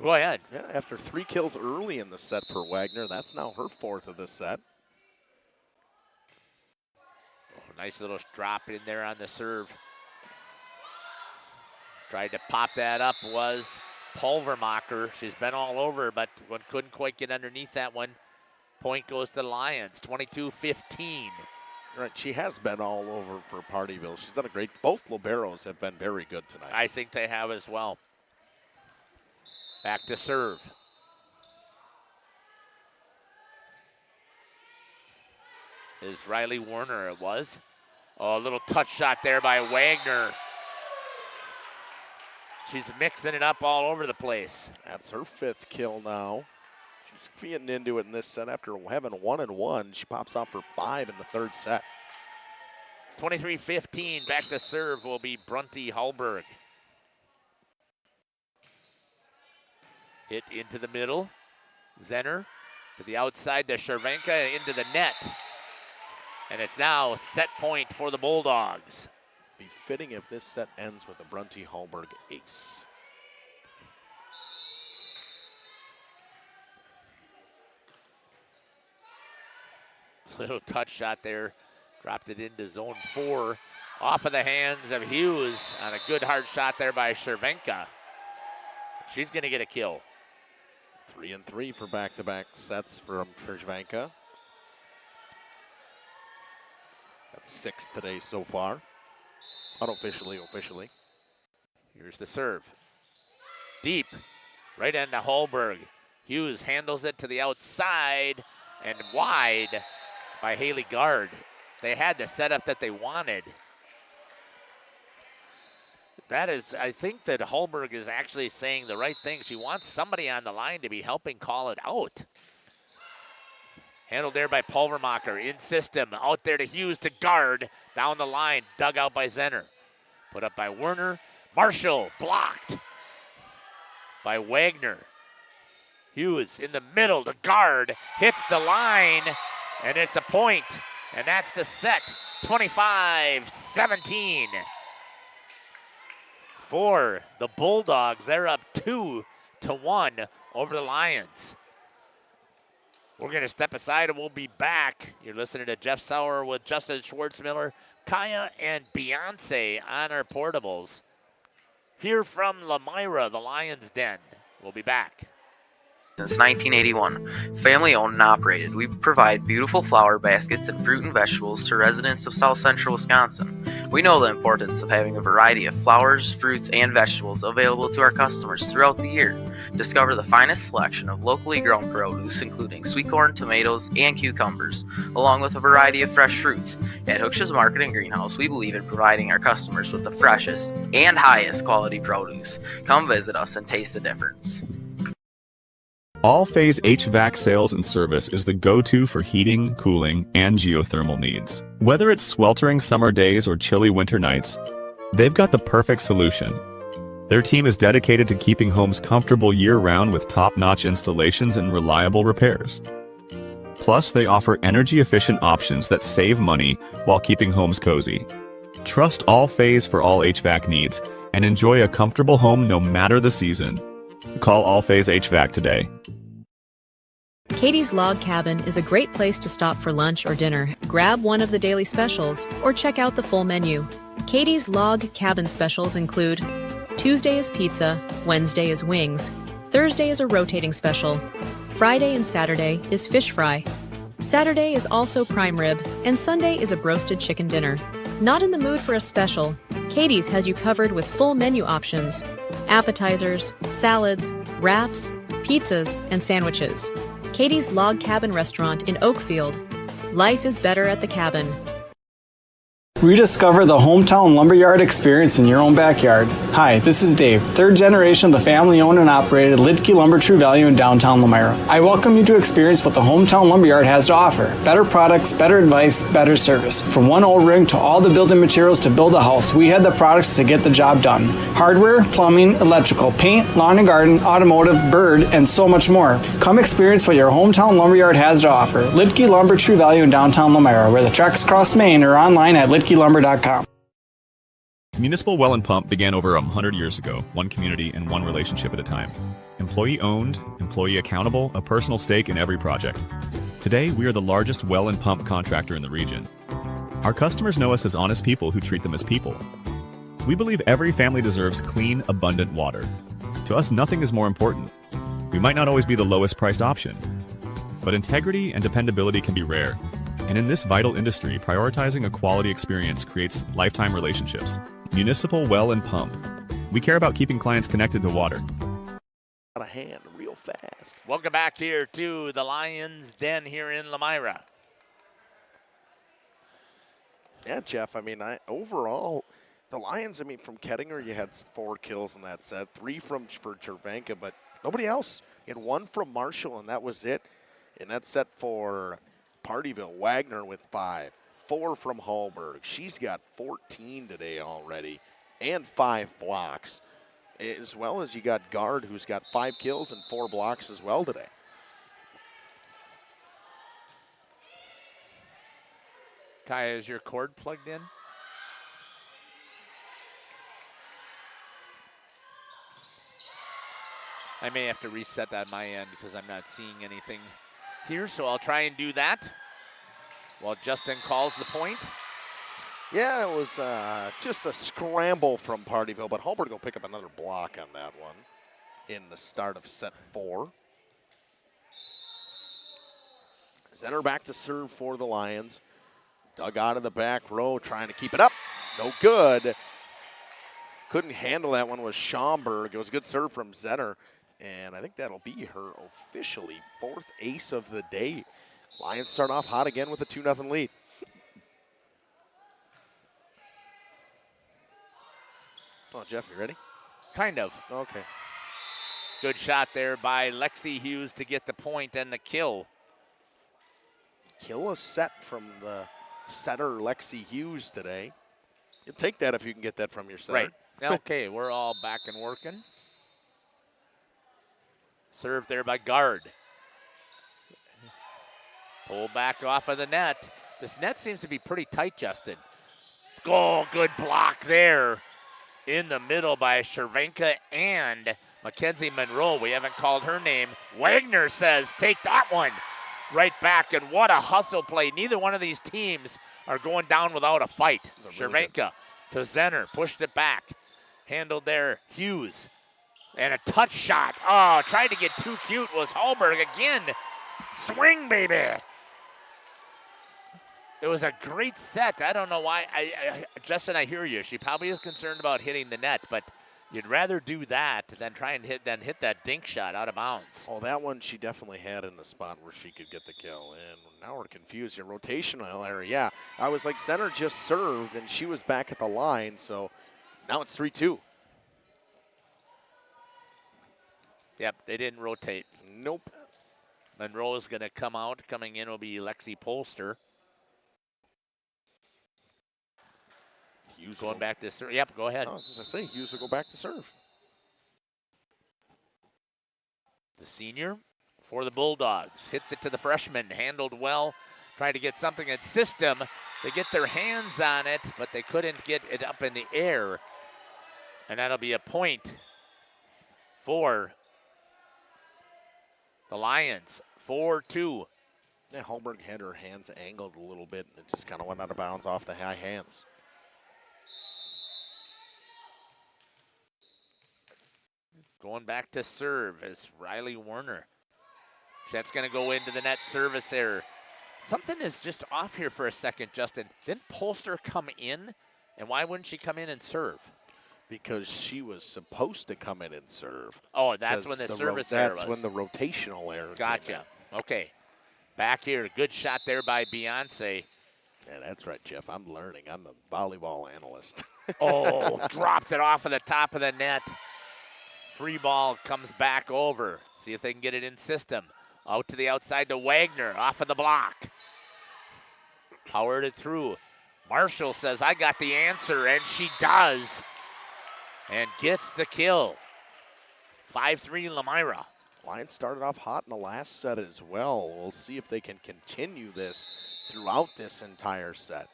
Go ahead. Yeah, after 3 kills early in the set for Wagner, that's now her 4th of the set. Oh, nice little drop in there on the serve. Tried to pop that up was Pulvermacher. She's been all over, but one couldn't quite get underneath that one. Point goes to the Lions, 22-15. Right, she has been all over for Pardeeville. She's done a great, both liberos have been very good tonight. I think they have as well. Back to serve. Is Riley Warner, it was. Oh, a little touch shot there by Wagner. She's mixing it up all over the place. That's her 5th kill now. She's feeding into it in this set after having 1 and 1. She pops off for 5 in the 3rd set. 23-15, back to serve will be Brunty Hallberg. Hit into the middle. Zenner to the outside to Cervenka into the net. And it's now set point for the Bulldogs. Be fitting if this set ends with a Brunty Hallberg ace. Little touch shot there. Dropped it into zone 4. Off of the hands of Hughes on a good hard shot there by Cervenka. She's going to get a kill. 3 and 3 for back-to-back sets from Cervenka. That's 6 today so far. Unofficially, officially. Here's the serve. Deep. Right into Hallberg. Hughes handles it to the outside and wide by Haley Gard. They had the setup that they wanted. That is, I think that Hallberg is actually saying the right thing. She wants somebody on the line to be helping call it out. Handled there by Pulvermacher. In system. Out there to Hughes to Gard. Down the line. Dug out by Zenner. Put up by Werner. Marshall blocked by Wagner. Hughes in the middle, the guard hits the line, and it's a point. And that's the set, 25-17. For the Bulldogs, they're up 2-1 over the Lions. We're going to step aside and we'll be back. You're listening to Jeff Sauer with Justin Schwartzmiller, Kaya, and Beyonce on our portables. Here from Lammyra, the Lions Den. We'll be back. Since 1981, family owned and operated, we provide beautiful flower baskets and fruit and vegetables to residents of South Central Wisconsin. We know the importance of having a variety of flowers, fruits, and vegetables available to our customers throughout the year. Discover the finest selection of locally grown produce, including sweet corn, tomatoes, and cucumbers, along with a variety of fresh fruits. At Hooksha's Market and Greenhouse, we believe in providing our customers with the freshest and highest quality produce. Come visit us and taste the difference. All Phase HVAC sales and service is the go-to for heating, cooling, and geothermal needs. Whether it's sweltering summer days or chilly winter nights, they've got the perfect solution. Their team is dedicated to keeping homes comfortable year-round with top-notch installations and reliable repairs. Plus, they offer energy-efficient options that save money while keeping homes cozy. Trust All Phase for all HVAC needs and enjoy a comfortable home no matter the season. Call All Phase HVAC today. Katie's Log Cabin is a great place to stop for lunch or dinner, grab one of the daily specials, or check out the full menu. Katie's Log Cabin specials include Tuesday is pizza, Wednesday is wings, Thursday is a rotating special, Friday and Saturday is fish fry, Saturday is also prime rib, and Sunday is a broasted chicken dinner. Not in the mood for a special? Katie's has you covered with full menu options, appetizers, salads, wraps, pizzas, and sandwiches. Katie's Log Cabin Restaurant in Oakfield. Life is better at the cabin. Rediscover the hometown lumberyard experience in your own backyard. Hi, this is Dave, third generation of the family-owned and operated Lidke Lumber True Value in downtown Lammyra. I welcome you to experience what the hometown lumberyard has to offer. Better products, better advice, better service. From one O-ring to all the building materials to build a house, we had the products to get the job done. Hardware, plumbing, electrical, paint, lawn and garden, automotive, bird, and so much more. Come experience what your hometown lumberyard has to offer. Lidke Lumber True Value in downtown Lammyra, where the tracks cross Main, or online at lidkelumber.com. Municipal Well and Pump began over 100 years ago, one community and one relationship at a time. Employee owned, employee accountable, a personal stake in every project. Today, we are the largest well and pump contractor in the region. Our customers know us as honest people who treat them as people. We believe every family deserves clean, abundant water. To us, nothing is more important. We might not always be the lowest priced option, but integrity and dependability can be rare. And in this vital industry, prioritizing a quality experience creates lifetime relationships. Municipal Well and Pump. We care about keeping clients connected to water. Out of hand real fast. Welcome back here to the Lions Den here in Lammyra. Yeah, Jeff, I mean, overall, the Lions, I mean, from Kettinger, you had 4 kills in that set, 3 from Chervanka, but nobody else. You had 1 from Marshall, and that was it. And that set for Pardeeville, Wagner with 5, 4 from Hallberg. She's got 14 today already, and 5 blocks, as well as you got Guard, who's got 5 kills and 4 blocks as well today. Kaya, is your cord plugged in? I may have to reset that on my end because I'm not seeing anything here, so I'll try and do that while Justin calls the point. Yeah, it was just a scramble from Pardeeville, but Hallberg will pick up another block on that one in the start of set 4. Zenner back to serve for the Lions. Dug out of the back row, trying to keep it up. No good. Couldn't handle that one was Schaumburg. It was a good serve from Zenner. And I think that'll be her officially 4th ace of the day. Lions start off hot again with a 2-0 lead. Oh, Jeff, you ready? Kind of. Okay. Good shot there by Lexi Hughes to get the point and the kill. Kill a set from the setter Lexi Hughes today. You'll take that if you can get that from your setter. Right. Okay, we're all back and working. Served there by Guard. Pull back off of the net. This net seems to be pretty tight, Justin. Oh, good block there in the middle by Cervenka and Mackenzie Monroe. We haven't called her name. Wagner says, take that one right back, and what a hustle play. Neither one of these teams are going down without a fight. Cervenka to Zenner, pushed it back. Handled there, Hughes. And a touch shot. Oh, tried to get too cute was Hallberg again. Swing, baby. It was a great set. I don't know why. Justin, I hear you. She probably is concerned about hitting the net, but you'd rather do that than try and hit that dink shot out of bounds. Oh, that one she definitely had in the spot where she could get the kill. And now we're confused here. Rotational area. Yeah, I was like, center just served, and she was back at the line, so now it's 3-2. Yep, they didn't rotate. Nope. Monroe is going to come out. Coming in will be Lexi Polster. Hughes going back to serve. Yep, go ahead. I was going to say, Hughes will go back to serve. The senior for the Bulldogs. Hits it to the freshman. Handled well. Trying to get something in system. They get their hands on it, but they couldn't get it up in the air. And that'll be a point for the Lions. 4-2. Yeah, Hallberg had her hands angled a little bit, and it just kind of went out of bounds off the high hands. Going back to serve is Riley Werner. That's going to go into the net service error. Something is just off here for a second, Justin. Didn't Polster come in? And why wouldn't she come in and serve? Because she was supposed to come in and serve. Oh, that's when the service error was. That's when the rotational error Gotcha. Okay. Back here. Good shot there by Beyonce. Yeah, that's right, Jeff. I'm learning. I'm a volleyball analyst. Oh, dropped it off of the top of the net. Free ball comes back over. See if they can get it in system. Out to the outside to Wagner. Off of the block. Powered it through. Marshall says, I got the answer, and she does. And gets the kill. 5-3 Lammyra. Lions started off hot in the last set as well. We'll see if they can continue this throughout this entire set.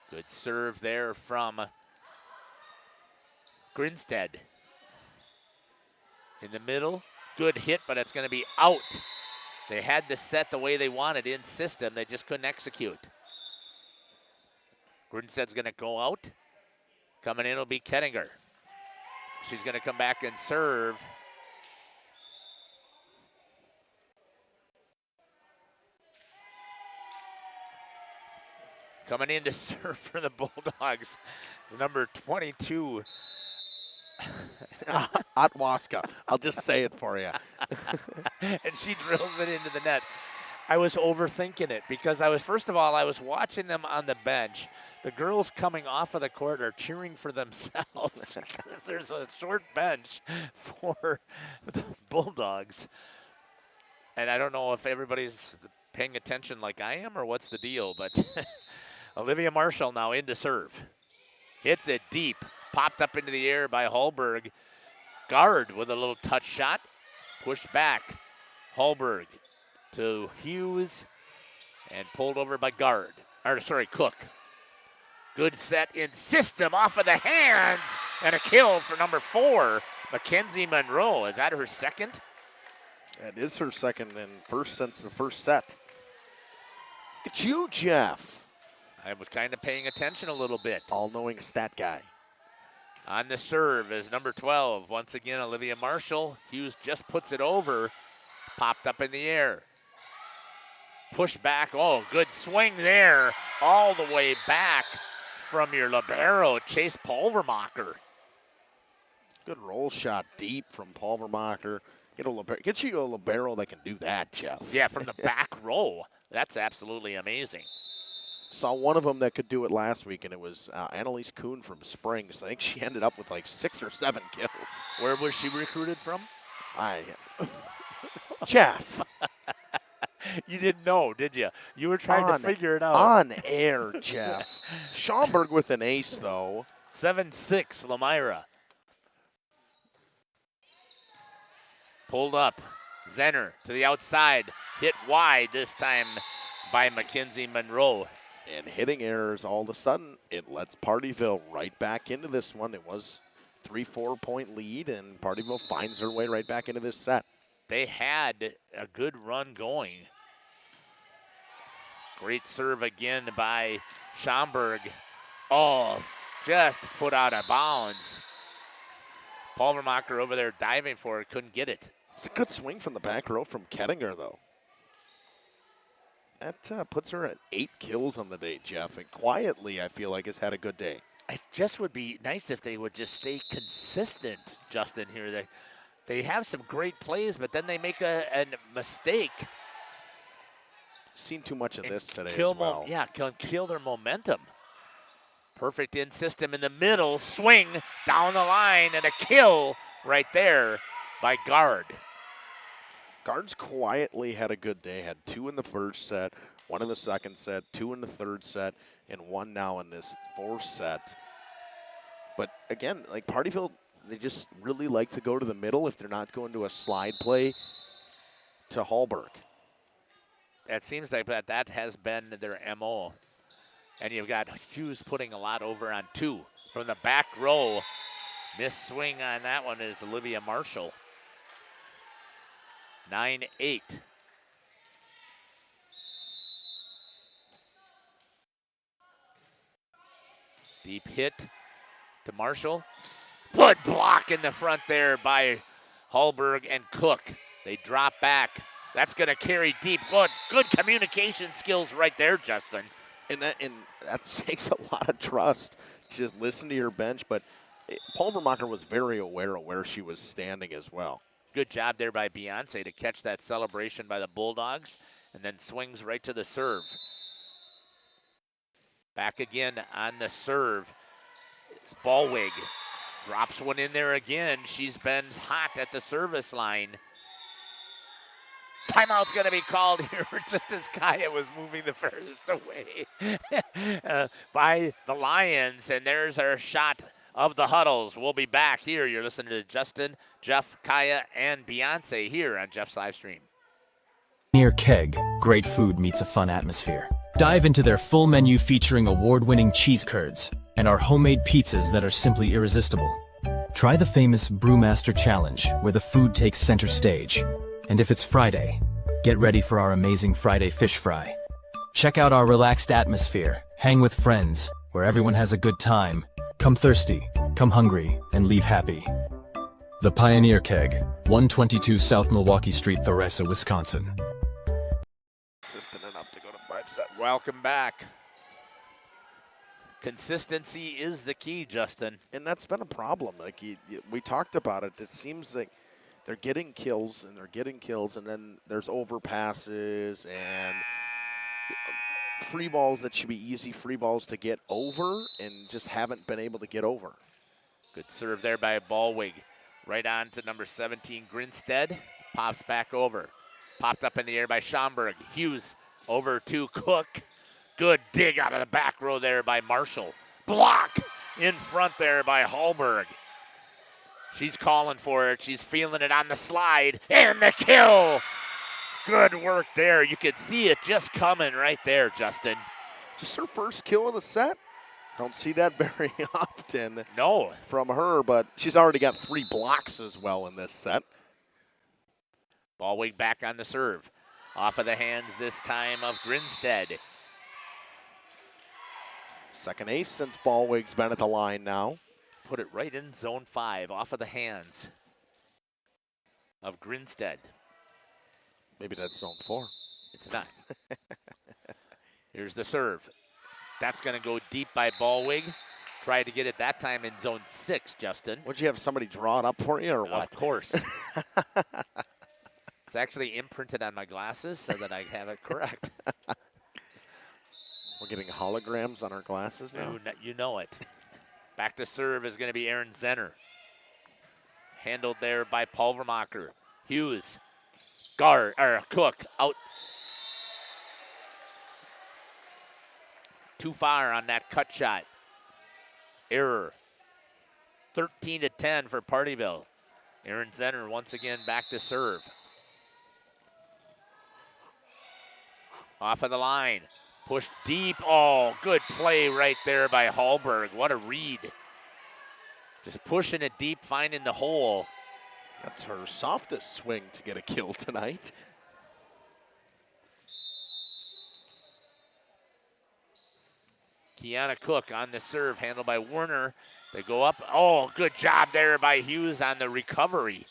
Good serve there from Grinstead. In the middle, good hit, but it's going to be out. They had the set the way they wanted in system. They just couldn't execute. Grinstead's going to go out. Coming in will be Kettinger. She's going to come back and serve. Coming in to serve for the Bulldogs is number 22. Otwaska. I'll just say it for you. And she drills it into the net. I was overthinking it because first of all, I was watching them on the bench. The girls coming off of the court are cheering for themselves because there's a short bench for the Bulldogs. And I don't know if everybody's paying attention like I am or what's the deal, but Olivia Marshall now in to serve. Hits it deep. Popped up into the air by Hallberg. Guard with a little touch shot. Pushed back. Hallberg to Hughes and pulled over by Cook. Good set in system off of the hands and a kill for number 4, Mackenzie Monroe. Is that her second? That is her second and first since the first set. Look at you, Jeff. I was kind of paying attention a little bit. All-knowing stat guy. On the serve is number 12. Once again, Olivia Marshall. Hughes just puts it over. Popped up in the air. Push back. Oh, good swing there. All the way back from your libero, Chase Pulvermacher. Good roll shot deep from Pulvermacher. Get you a libero that can do that, Jeff. Yeah, from the back row. That's absolutely amazing. Saw one of them that could do it last week, and it was Annalise Kuhn from Springs. I think she ended up with like 6 or 7 kills. Where was she recruited from? Jeff. You didn't know, did you? You were trying to figure it out. On air, Jeff. Schaumburg with an ace, though. 7-6, Lammyra. Pulled up. Zenner to the outside. Hit wide this time by Mackenzie Monroe. And hitting errors, all of a sudden, it lets Pardeeville right back into this one. It was 3-4 point lead, and Pardeeville finds their way right back into this set. They had a good run going. Great serve again by Schomburg. Oh, just put out of bounds. Paul Vermacher over there diving for it, couldn't get it. It's a good swing from the back row from Kettinger, though. That puts her at 8 kills on the day, Jeff. And quietly, I feel like, has had a good day. It just would be nice if they would just stay consistent, Justin, here. They have some great plays, but then they make a mistake. Seen too much of this today as well. Can kill their momentum. Perfect in system in the middle, swing down the line, and a kill right there by Guard. Guards quietly had a good day. Had 2 in the first set, 1 in the second set, 2 in the third set, and 1 now in this fourth set. But again, like Pardeeville, they just really like to go to the middle if they're not going to a slide play to Hallberg. It seems like that has been their MO. And you've got Hughes putting a lot over on 2. From the back row, missed swing on that one is Olivia Marshall. 9-8. Deep hit to Marshall. Good block in the front there by Hallberg and Cook. They drop back. That's going to carry deep. Good communication skills right there, Justin. And that takes a lot of trust. Just listen to your bench. But Paul Vermacher was very aware of where she was standing as well. Good job there by Beyonce to catch that celebration by the Bulldogs, and then swings right to the serve. Back again on the serve. It's Ballwig. Drops one in there again. She's been hot at the service line. Timeout's going to be called here just as Kaya was moving the furthest away by the Lions. And there's our shot of the huddles. We'll be back here. You're listening to Justin, Jeff, Kaya, and Beyonce here on Jeff's live stream. Near Keg, great food meets a fun atmosphere. Dive into their full menu featuring award-winning cheese curds and our homemade pizzas that are simply irresistible. Try the famous Brewmaster Challenge, where the food takes center stage. And if it's Friday, get ready for our amazing Friday fish fry. Check out our relaxed atmosphere, hang with friends, where everyone has a good time. Come thirsty, come hungry, and leave happy. The Pioneer Keg, 122 South Milwaukee Street, Theresa, Wisconsin. Consistent enough to go to 5 sets. Welcome back. Consistency is the key, Justin. And that's been a problem. Like we talked about it. It seems like they're getting kills, and then there's overpasses and free balls that should be easy free balls to get over and just haven't been able to get over. Good serve there by Ballwig. Right on to number 17, Grinstead. Pops back over. Popped up in the air by Schomburg. Hughes over to Cook. Good dig out of the back row there by Marshall. Block in front there by Hallberg. She's calling for it. She's feeling it on the slide. And the kill. Good work there. You could see it just coming right there, Justin. Just her first kill of the set. Don't see that very often. No. From her, but she's already got 3 blocks as well in this set. Ballwig back on the serve. Off of the hands this time of Grinstead. Second ace since Ballwig's been at the line now. Put it right in zone 5, off of the hands of Grinstead. Maybe that's zone 4. It's not. Here's the serve. That's going to go deep by Ballwig. Tried to get it that time in zone 6, Justin. Would you have somebody draw it up for you or what? Of course. It's actually imprinted on my glasses so that I have it correct. We're getting holograms on our glasses now. You know it. Back to serve is going to be Aaron Zenner. Handled there by Paul Vermacher. Hughes. Cook out. Too far on that cut shot. Error. 13-10 for Pardeeville. Aaron Zenner once again back to serve. Off of the line. Pushed deep. Oh, good play right there by Hallberg. What a read. Just pushing it deep, finding the hole. That's her softest swing to get a kill tonight. Kiana Cook on the serve, handled by Werner. They go up. Oh, good job there by Hughes on the recovery.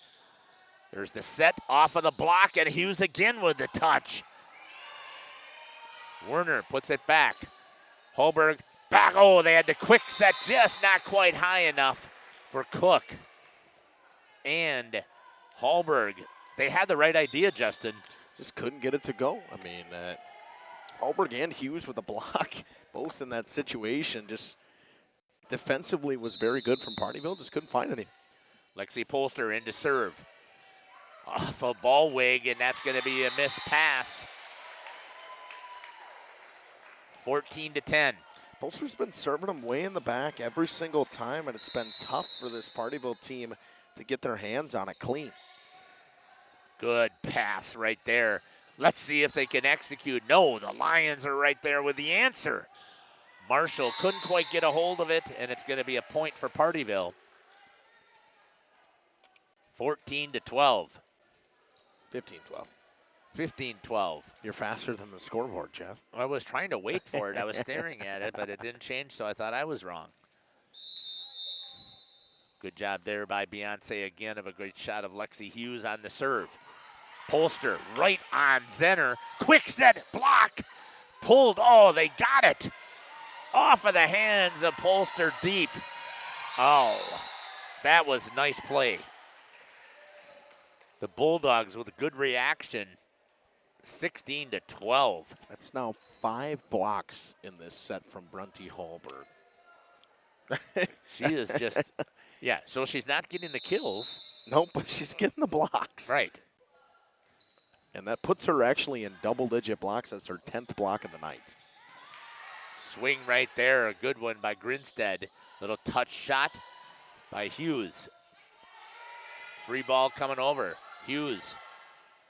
There's the set off of the block, and Hughes again with the touch. Werner puts it back. Hallberg back. Oh, they had the quick set, just not quite high enough for Cook. And Hallberg, they had the right idea, Justin. Just couldn't get it to go. I mean, Hallberg and Hughes with a block, both in that situation. Just defensively was very good from Pardeeville, just couldn't find any. Lexi Polster into serve. Off a ball wig, and that's going to be a missed pass. 14-10. Polster's been serving them way in the back every single time, and it's been tough for this Pardeeville team to get their hands on it clean. Good pass right there. Let's see if they can execute. No, the Lions are right there with the answer. Marshall couldn't quite get a hold of it, and it's going to be a point for Pardeeville. 14-12. 15-12. 15-12. You're faster than the scoreboard, Jeff. I was trying to wait for it. I was staring at it, but it didn't change, so I thought I was wrong. Good job there by Beyonce again of a great shot of Lexi Hughes on the serve. Polster right on Zenner. Quick set, block. Pulled, oh, they got it. Off of the hands of Polster deep. Oh, that was nice play. The Bulldogs with a good reaction. 16-12. That's now 5 blocks in this set from Brunty Hallberg. She is just, yeah, so she's not getting the kills. Nope, but she's getting the blocks. Right. And that puts her actually in double-digit blocks. That's her 10th block of the night. Swing right there, a good one by Grinstead. Little touch shot by Hughes. Free ball coming over. Hughes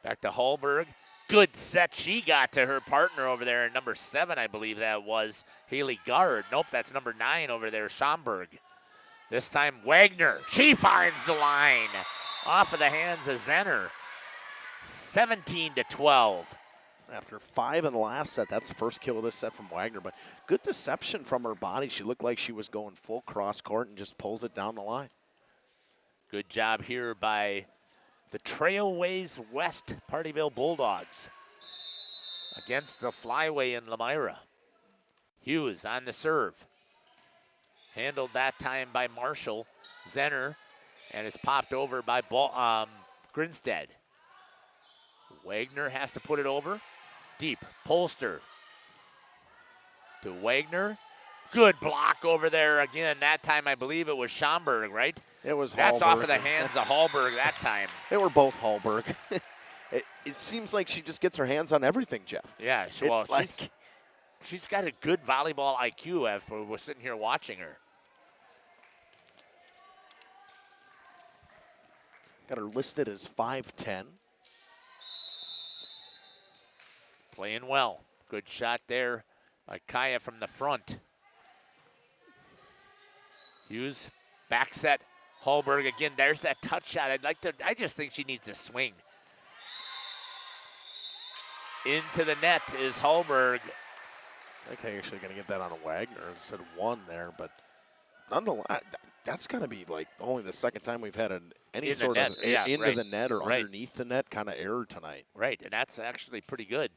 back to Hallberg. Good set she got to her partner over there, number 7, I believe that was, Haley Gard. Nope, that's number 9 over there, Schomburg. This time Wagner, she finds the line. Off of the hands of Zenner. 17-12. After 5 in the last set, that's the first kill of this set from Wagner, but good deception from her body. She looked like she was going full cross court and just pulls it down the line. Good job here by the Trailways West Pardeeville Bulldogs against the Flyway in Lammyra. Hughes on the serve. Handled that time by Marshall. Zenner, and it's popped over by Grinstead. Wagner has to put it over. Deep. Polster to Wagner. Good block over there again. That time I believe it was Schomburg, right? It was That's Hallberg. off of the hands of Hallberg that time. They were both Hallberg. it seems like she just gets her hands on everything, Jeff. Yeah, well, she's got a good volleyball IQ after we're sitting here watching her. Got her listed as 5'10". Playing well. Good shot there by Kaya from the front. Hughes, back set. Hallberg again. There's that touch shot. I just think she needs to swing. Into the net is Hallberg. I think they're actually going to get that on a Wagner instead of 1 there, but nonetheless, that's got to be like only the second time we've had any sort of into the net or underneath the net kind of error tonight. Right, and that's actually pretty good.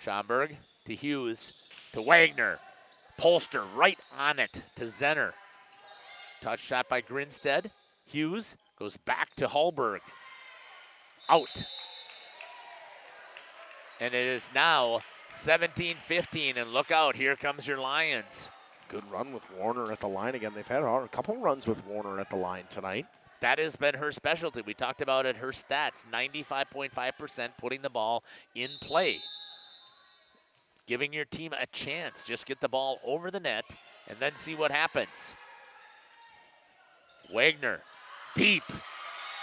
Schomburg to Hughes to Wagner. Polster right on it to Zenner. Touch shot by Grinstead. Hughes goes back to Hallberg. Out. And it is now 17-15, and look out, here comes your Lions. Good run with Warner at the line again. They've had a couple runs with Warner at the line tonight. That has been her specialty. We talked about it, her stats, 95.5% putting the ball in play. Giving your team a chance. Just get the ball over the net and then see what happens. Wagner Deep.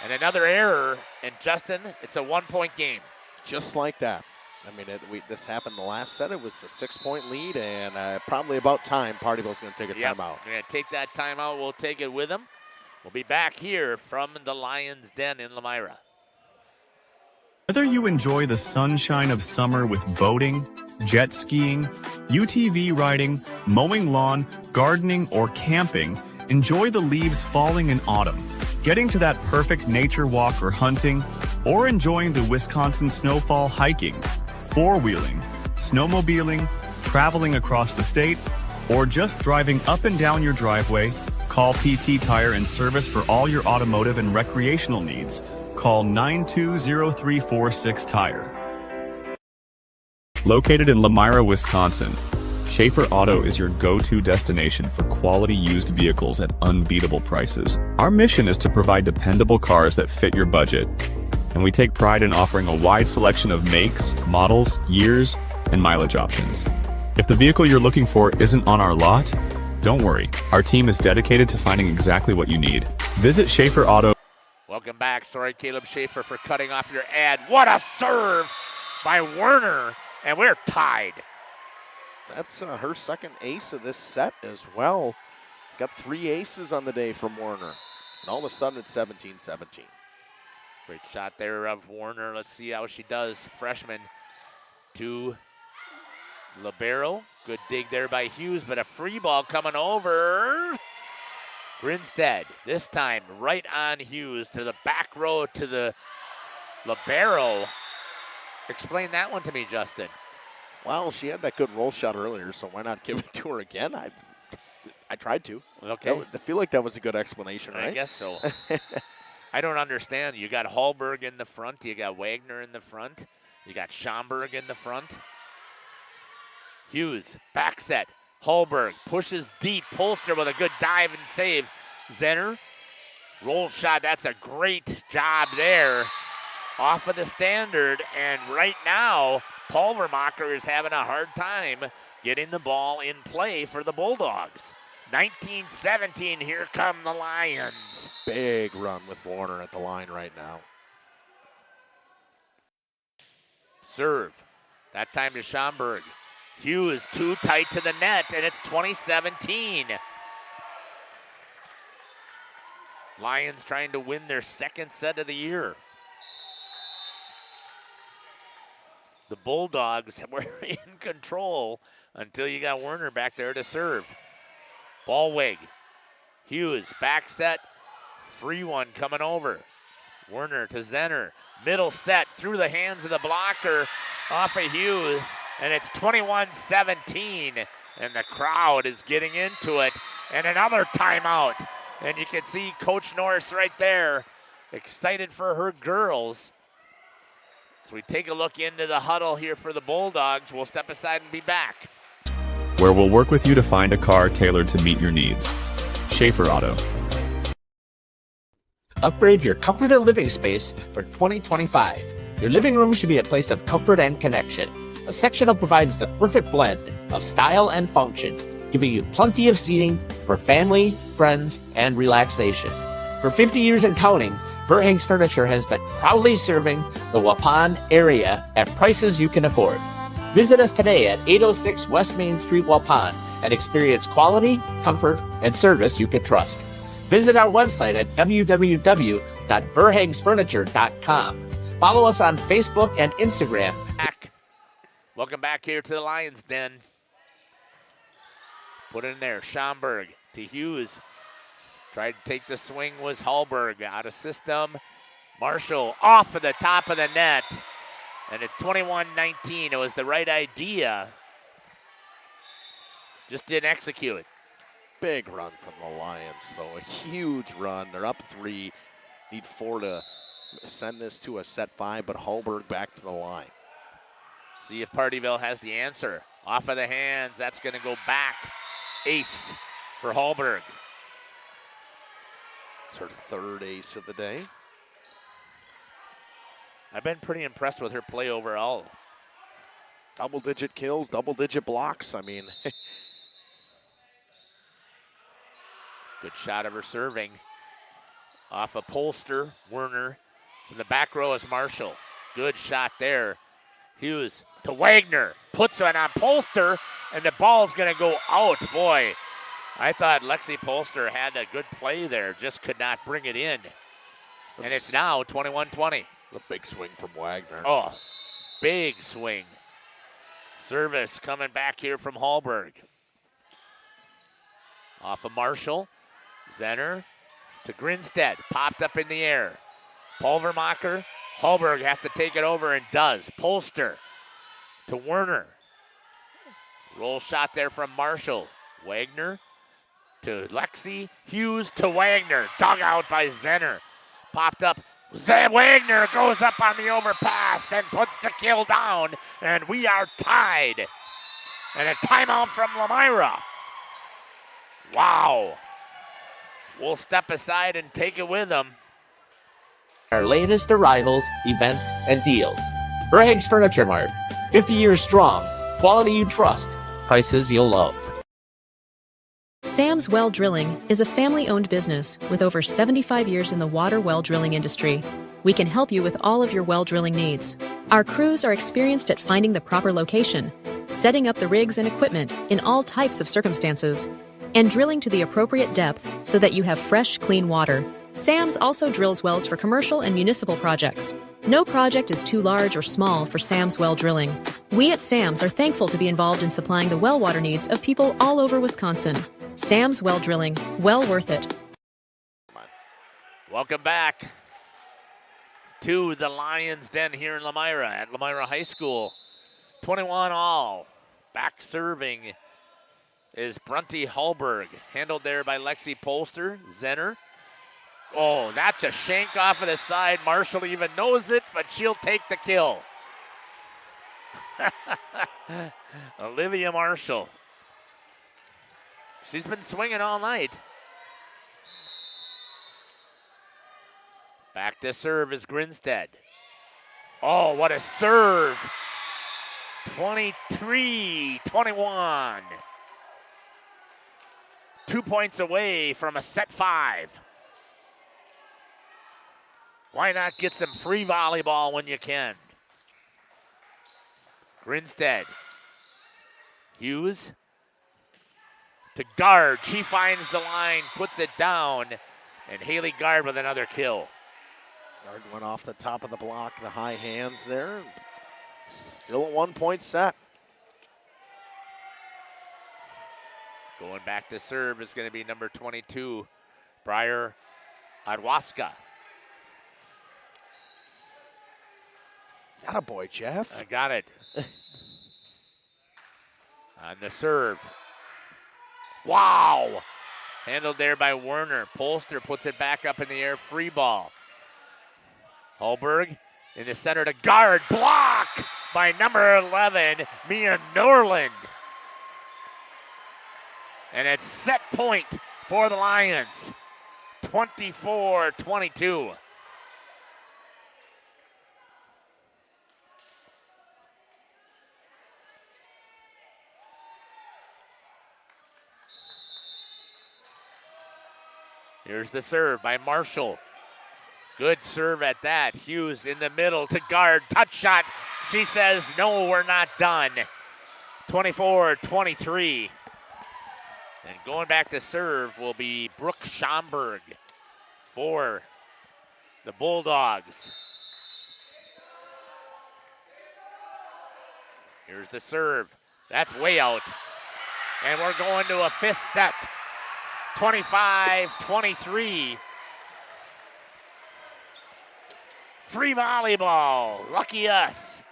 And another error. And Justin, it's a 1-point game. Just like that. I mean, this happened the last set. It was a 6-point lead, and probably about time Pardeeville's going to take a timeout. We're going to take that timeout. We'll take it with them. We'll be back here from the Lions' Den in Lammyra. Whether you enjoy the sunshine of summer with boating, jet skiing, UTV riding, mowing lawn, gardening, or camping, enjoy the leaves falling in autumn, getting to that perfect nature walk or hunting, or enjoying the Wisconsin snowfall hiking, four-wheeling, snowmobiling, traveling across the state, or just driving up and down your driveway, call PT Tire and Service for all your automotive and recreational needs. Call 920-346-TIRE. Located in Lammyra, Wisconsin, Schaefer Auto is your go-to destination for quality used vehicles at unbeatable prices. Our mission is to provide dependable cars that fit your budget, and we take pride in offering a wide selection of makes, models, years, and mileage options. If the vehicle you're looking for isn't on our lot, don't worry. Our team is dedicated to finding exactly what you need. Visit Schaefer Auto. Welcome back. Sorry, Caleb Schaefer, for cutting off your ad. What a serve by Werner, and we're tied. That's her second ace of this set as well. Got 3 aces on the day from Werner. And all of a sudden it's 17-17. Great shot there of Werner. Let's see how she does. Freshman to Libero. Good dig there by Hughes, but a free ball coming over. Grinstead, this time right on Hughes to the back row to the Libero. Explain that one to me, Justin. Well, she had that good roll shot earlier, so why not give it to her again? I tried to. Okay. I feel like that was a good explanation, right? I guess so. I don't understand. You got Hallberg in the front. You got Wagner in the front. You got Schomburg in the front. Hughes, back set. Hallberg pushes deep. Polster with a good dive and save. Zenner, roll shot. That's a great job there. Off of the standard. And right now, Pulvermacher is having a hard time getting the ball in play for the Bulldogs. 19-17, here come the Lions. Big run with Warner at the line right now. Serve. That time to Schomburg. Hughes too tight to the net, and it's 20-17. Lions trying to win their second set of the year. The Bulldogs were in control until you got Werner back there to serve. Ballweg. Hughes, back set. Free one coming over. Werner to Zenner. Middle set through the hands of the blocker off of Hughes. And it's 21-17. And the crowd is getting into it. And another timeout. And you can see Coach Norris right there, excited for her girls. As we take a look into the huddle here for the Bulldogs, we'll step aside and be back. Where we'll work with you to find a car tailored to meet your needs. Schaefer Auto. Upgrade your comfort and living space for 2025. Your living room should be a place of comfort and connection. A sectional provides the perfect blend of style and function, giving you plenty of seating for family, friends, and relaxation. For 50 years and counting, Verhaeg's Furniture has been proudly serving the Waupun area at prices you can afford. Visit us today at 806 West Main Street, Waupun, and experience quality, comfort, and service you can trust. Visit our website at www.verhaegsfurniture.com. Follow us on Facebook and Instagram. Welcome back here to the Lions Den. Put in there, Schomburg to Hughes. Tried to take the swing, was Hallberg out of system. Marshall off of the top of the net. And it's 21-19. It was the right idea. Just didn't execute it. Big run from the Lions, though. A huge run. They're up 3. Need 4 to send this to a set 5, but Hallberg back to the line. See if Pardeeville has the answer. Off of the hands. That's going to go back. Ace for Hallberg. It's her third ace of the day. I've been pretty impressed with her play overall. Double-digit kills, double-digit blocks. I mean, good shot of her serving. Off a Polster, Werner. In the back row is Marshall. Good shot there. Hughes to Wagner. Puts one on Polster, and the ball's going to go out. Boy, I thought Lexi Polster had a good play there, just could not bring it in. And it's now 21-20. A big swing from Wagner. Oh, big swing. Service coming back here from Hallberg. Off of Marshall. Zenner to Grinstead. Popped up in the air. Pulvermacher. Hallberg has to take it over and does. Polster to Werner. Roll shot there from Marshall. Wagner to Lexi. Hughes to Wagner. Dug out by Zenner. Popped up. Wagner goes up on the overpass and puts the kill down, and we are tied. And a timeout from Lammyra. Wow. We'll step aside and take it with them. Our latest arrivals, events, and deals. Bragg's Furniture Mart. 50 years strong. Quality you trust. Prices you'll love. Sam's Well Drilling is a family-owned business with over 75 years in the water well drilling industry. We can help you with all of your well drilling needs. Our crews are experienced at finding the proper location, setting up the rigs and equipment in all types of circumstances, and drilling to the appropriate depth so that you have fresh, clean water. Sam's also drills wells for commercial and municipal projects. No project is too large or small for Sam's Well Drilling. We at Sam's are thankful to be involved in supplying the well water needs of people all over Wisconsin. Sam's Well Drilling, well worth it. Welcome back to the Lions Den here in Lammyra at Lammyra High School. 21 all. Back serving is Brunty Hallberg, handled there by Lexi Polster. Zenner. Oh, that's a shank off of the side. Marshall even knows it, but she'll take the kill. Olivia Marshall. She's been swinging all night. Back to serve is Grinstead. Oh, what a serve. 23-21. 2 points away from a set 5. Why not get some free volleyball when you can? Grinstead. Hughes to Guard. She finds the line, puts it down, and Haley Guard with another kill. Guard went off the top of the block, the high hands there. Still a 1 point set. Going back to serve is going to be number 22, Briar Adwaska. Attaboy, Jeff. I got it. On the serve. Wow! Handled there by Werner. Polster puts it back up in the air. Free ball. Hallberg in the center to Guard. Block by number 11, Mia Norland. And it's set point for the Lions. 24-22. Here's the serve by Marshall. Good serve at that. Hughes in the middle to Guard. Touch shot. She says, no, we're not done. 24-23. And going back to serve will be Brooke Schomburg for the Bulldogs. Here's the serve. That's way out. And we're going to a fifth set. 25-23. Free volleyball. Lucky us.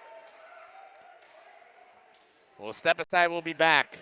We'll step aside. We'll be back.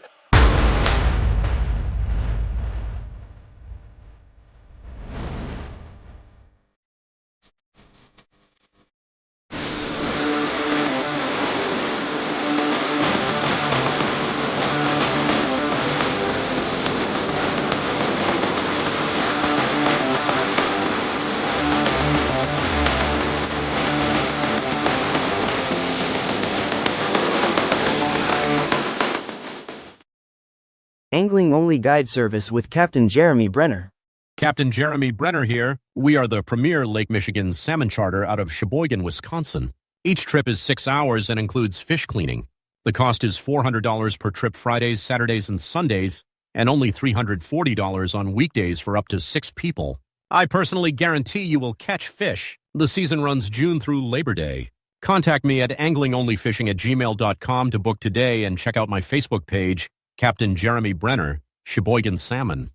Angling only guide service with Captain Jeremy Brenner. Captain Jeremy Brenner here. We are the premier Lake Michigan salmon charter out of Sheboygan, Wisconsin. Each trip is 6 hours and includes fish cleaning. The cost is $400 per trip Fridays, Saturdays, and Sundays, and only $340 on weekdays for up to 6 people. I personally guarantee you will catch fish. The season runs June through Labor Day. Contact me at anglingonlyfishing@gmail.com to book today and check out my Facebook page, Captain Jeremy Brenner, Sheboygan Salmon.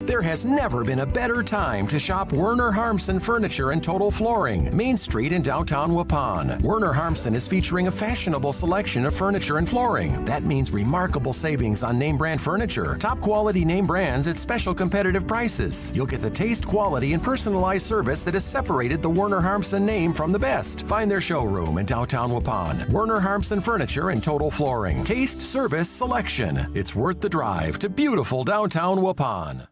There has never been a better time to shop Werner Harmsen Furniture and Total Flooring, Main Street in downtown Waupun. Werner Harmsen is featuring a fashionable selection of furniture and flooring. That means remarkable savings on name brand furniture, top quality name brands at special competitive prices. You'll get the taste, quality, and personalized service that has separated the Werner Harmsen name from the best. Find their showroom in downtown Waupun. Werner Harmsen Furniture and Total Flooring. Taste, service, selection. It's worth the drive to beautiful downtown Waupun.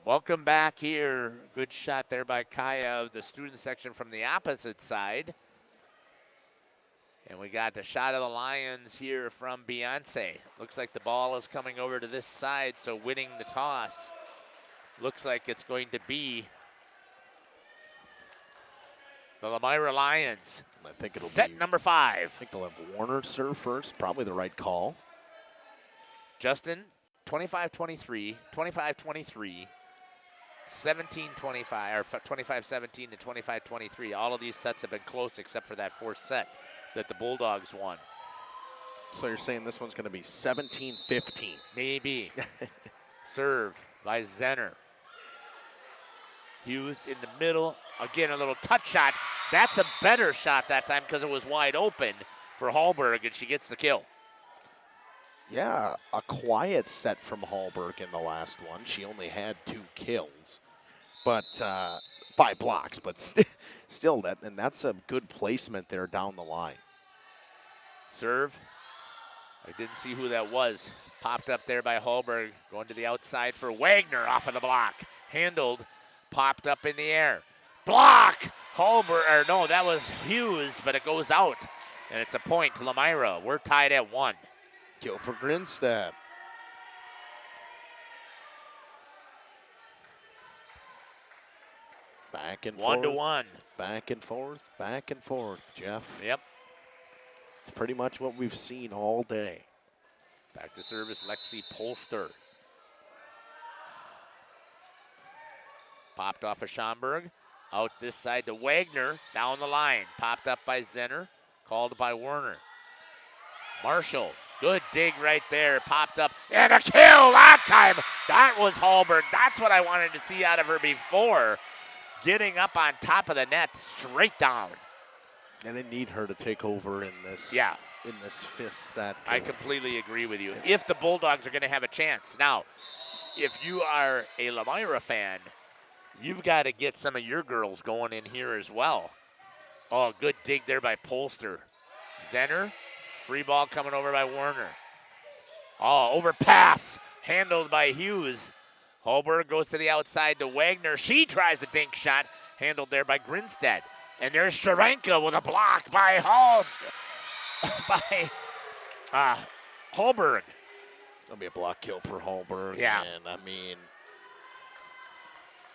Welcome back here. Good shot there by Kaya of the student section from the opposite side. And we got the shot of the Lions here from Beyonce. Looks like the ball is coming over to this side, so winning the toss. Looks like it's going to be the Lammyra Lions. I think it'll set be number 5. I think they'll have Warner serve first. Probably the right call. Justin, 25-23, 25-23, 17-25, or 25-17 to 25-23. All of these sets have been close except for that fourth set that the Bulldogs won. So you're saying this one's going to be 17-15? Maybe. Serve by Zenner. Hughes in the middle. Again, a little touch shot. That's a better shot that time because it was wide open for Hallberg, and she gets the kill. Yeah, a quiet set from Hallberg in the last one. She only had 2 kills, but 5 blocks, but still, that's a good placement there down the line. Serve. I didn't see who that was. Popped up there by Hallberg, going to the outside for Wagner off of the block. Handled, popped up in the air. Block! Hallberg, or no, that was Hughes, but it goes out. And it's a point to Lammyra. We're tied at 1. Kill for Grinstead. Back and forth. 1-1. Back and forth, back and forth, Jeff. Yep. It's pretty much what we've seen all day. Back to service, Lexi Polster. Popped off of Schomburg. Out this side to Wagner. Down the line. Popped up by Zenner. Called by Werner. Marshall. Good dig right there. Popped up. And a kill that time. That was Hallberg. That's what I wanted to see out of her before. Getting up on top of the net. Straight down. And they need her to take over in this. Yeah. In this 5th set. I completely agree with you. If the Bulldogs are going to have a chance. Now, if you are a Lammyra fan, you've got to get some of your girls going in here as well. Oh, good dig there by Polster. Zenner, free ball coming over by Werner. Oh, overpass, handled by Hughes. Hallberg goes to the outside to Wagner. She tries the dink shot, handled there by Grinstead. And there's Sharenka with a block by Hallberg. That'll be a block kill for Hallberg. Yeah. And I mean,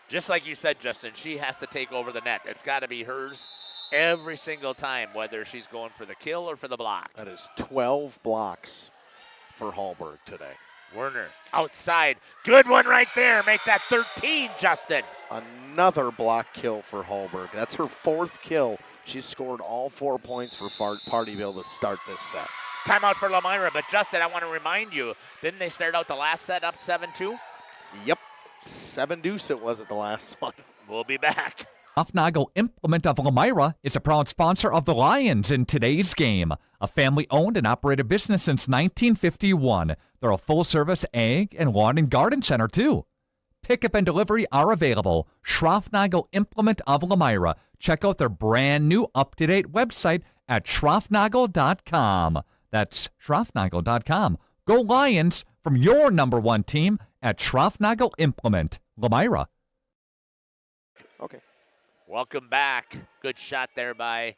just like you said, Justin, she has to take over the net. It's got to be hers every single time, whether she's going for the kill or for the block. That is 12 blocks for Hallberg today. Werner outside. Good one right there. Make that 13, Justin. Another block kill for Hallberg. That's her 4th kill. She scored all 4 points for Pardeeville to start this set. Timeout for Lammyra, but Justin, I want to remind you, didn't they start out the last set up 7-2? Yep. 7-deuce it was at the last one. We'll be back. Schaffnagel Implement of Lammyra is a proud sponsor of the Lions in today's game. A family-owned and operated business since 1951. They're a full-service ag and lawn and garden center, too. Pickup and delivery are available. Schaffnagel Implement of Lammyra. Check out their brand new up-to-date website at schraffnagel.com. That's schraffnagel.com. Go Lions from your number one team at Schaffnagel Implement, Lammyra. Okay. Welcome back. Good shot there by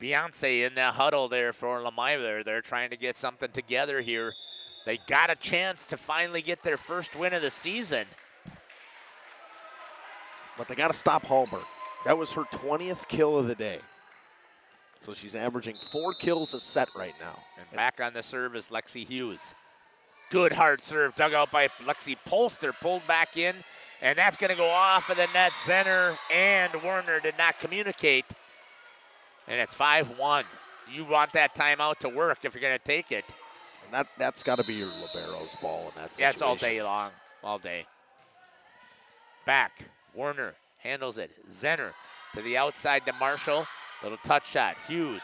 Beyonce in the huddle there for Lammyra. They're trying to get something together here. They got a chance to finally get their first win of the season. But they got to stop Hallberg. That was her 20th kill of the day. So she's averaging 4 kills a set right now. And back on the serve is Lexi Hughes. Good hard serve dug out by Lexi Polster, pulled back in, and that's going to go off of the net. Zenner and Werner did not communicate. And it's 5-1. You want that timeout to work if you're going to take it. And that's got to be your libero's ball in that situation. Yeah, it's all day long, all day. Back, Werner handles it. Zenner to the outside to Marshall. Little touch shot. Hughes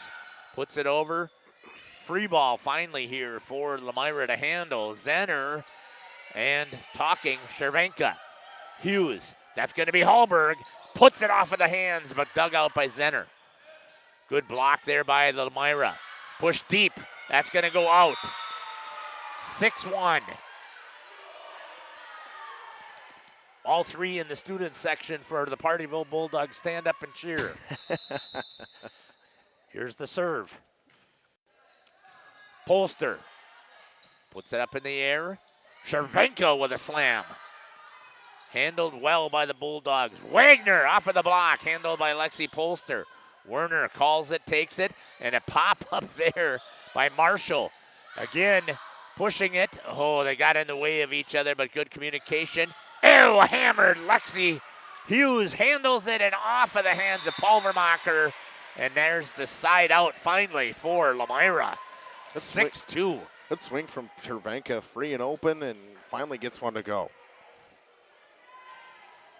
puts it over. Free ball finally here for Lammyra to handle. Zenner and talking Cervenka. Hughes, that's going to be Hallberg. Puts it off of the hands, but dug out by Zenner. Good block there by Lammyra. Push deep. That's going to go out. 6-1. All three in the student section for the Pardeeville Bulldogs stand up and cheer. Here's the serve. Polster puts it up in the air. Cervenka with a slam. Handled well by the Bulldogs. Wagner off of the block, handled by Lexi Polster. Werner calls it, takes it, and a pop up there by Marshall. Again, pushing it. Oh, they got in the way of each other, but good communication. Ew, hammered. Lexi Hughes handles it and off of the hands of Pulvermacher. And there's the side out finally for Lammyra. 6-2. Good swing from Cervenka, free and open, and finally gets one to go.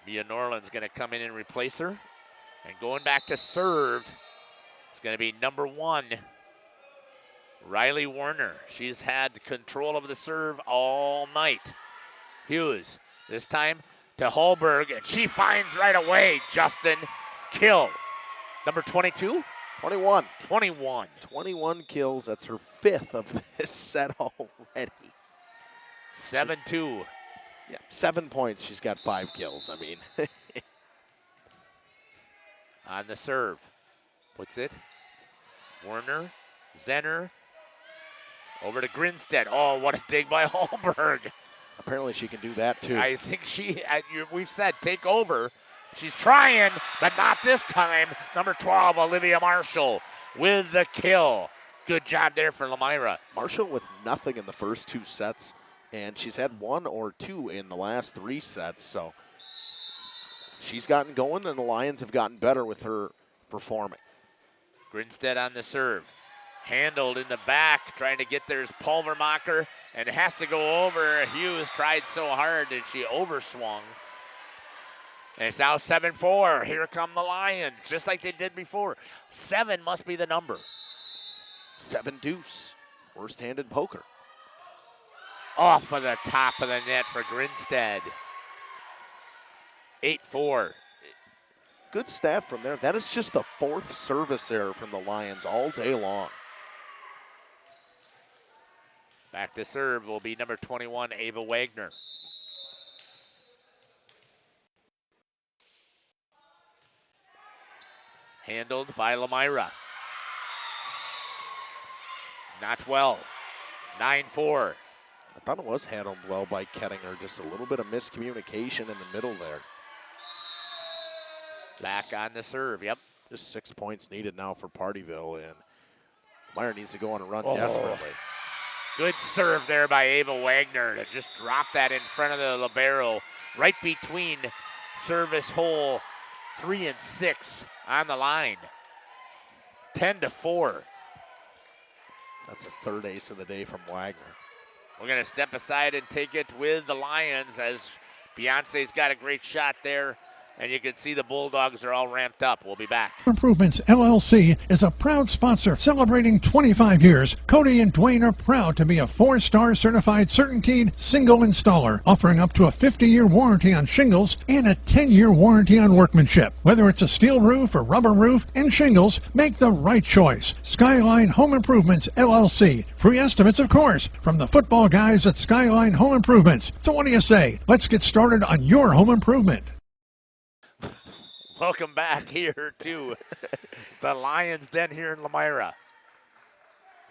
Mia Norland's going to come in and replace her. And going back to serve, it's going to be number 1, Riley Werner. She's had control of the serve all night. Hughes, this time to Hallberg, and she finds right away Justin Kill. Number 22? 21. 21. 21 kills. That's her 5th of this set already. 7-2. Yeah, 7 points. She's got 5 kills. I mean. On the serve. Puts it. Werner. Zenner. Over to Grinstead. Oh, what a dig by Hallberg. Apparently she can do that too. I think we've said take over. She's trying, but not this time. Number 12, Olivia Marshall with the kill. Good job there for Lammyra. Marshall with nothing in the first 2 sets, and she's had 1 or 2 in the last 3 sets. So she's gotten going, and the Lions have gotten better with her performing. Grinstead on the serve. Handled in the back, trying to get there's Pulvermacher, and it has to go over. Hughes tried so hard that she overswung. And it's now 7-4. Here come the Lions, just like they did before. 7 must be the number. 7-deuce. Worst-handed poker. Off of the top of the net for Grinstead. 8-4. Good stat from there. That is just the 4th service error from the Lions all day long. Back to serve will be number 21, Ava Wagner. Handled by Lammyra. Not well. 9-4. I thought it was handled well by Kettinger. Just a little bit of miscommunication in the middle there. Back on the serve, yep. Just 6 points needed now for Pardeeville, and Lammyra needs to go on a run desperately. Good serve there by Ava Wagner to just drop that in front of the libero, right between service hole 3 and 6 on the line. 10-4. That's the 3rd ace of the day from Wagner. We're going to step aside and take it with the Lions as Beyonce's got a great shot there, and you can see the Bulldogs are all ramped up. We'll be back. Improvements LLC is a proud sponsor celebrating 25 years. Cody and Dwayne are proud to be a 4-star certified CertainTeed single installer, offering up to a 50-year warranty on shingles and a 10-year warranty on workmanship. Whether it's a steel roof or rubber roof and shingles, make the right choice. Skyline Home Improvements LLC. Free estimates, of course, from the football guys at Skyline Home Improvements. So what do you say? Let's get started on your home improvement. Welcome back here to the Lions Den here in Lammyra.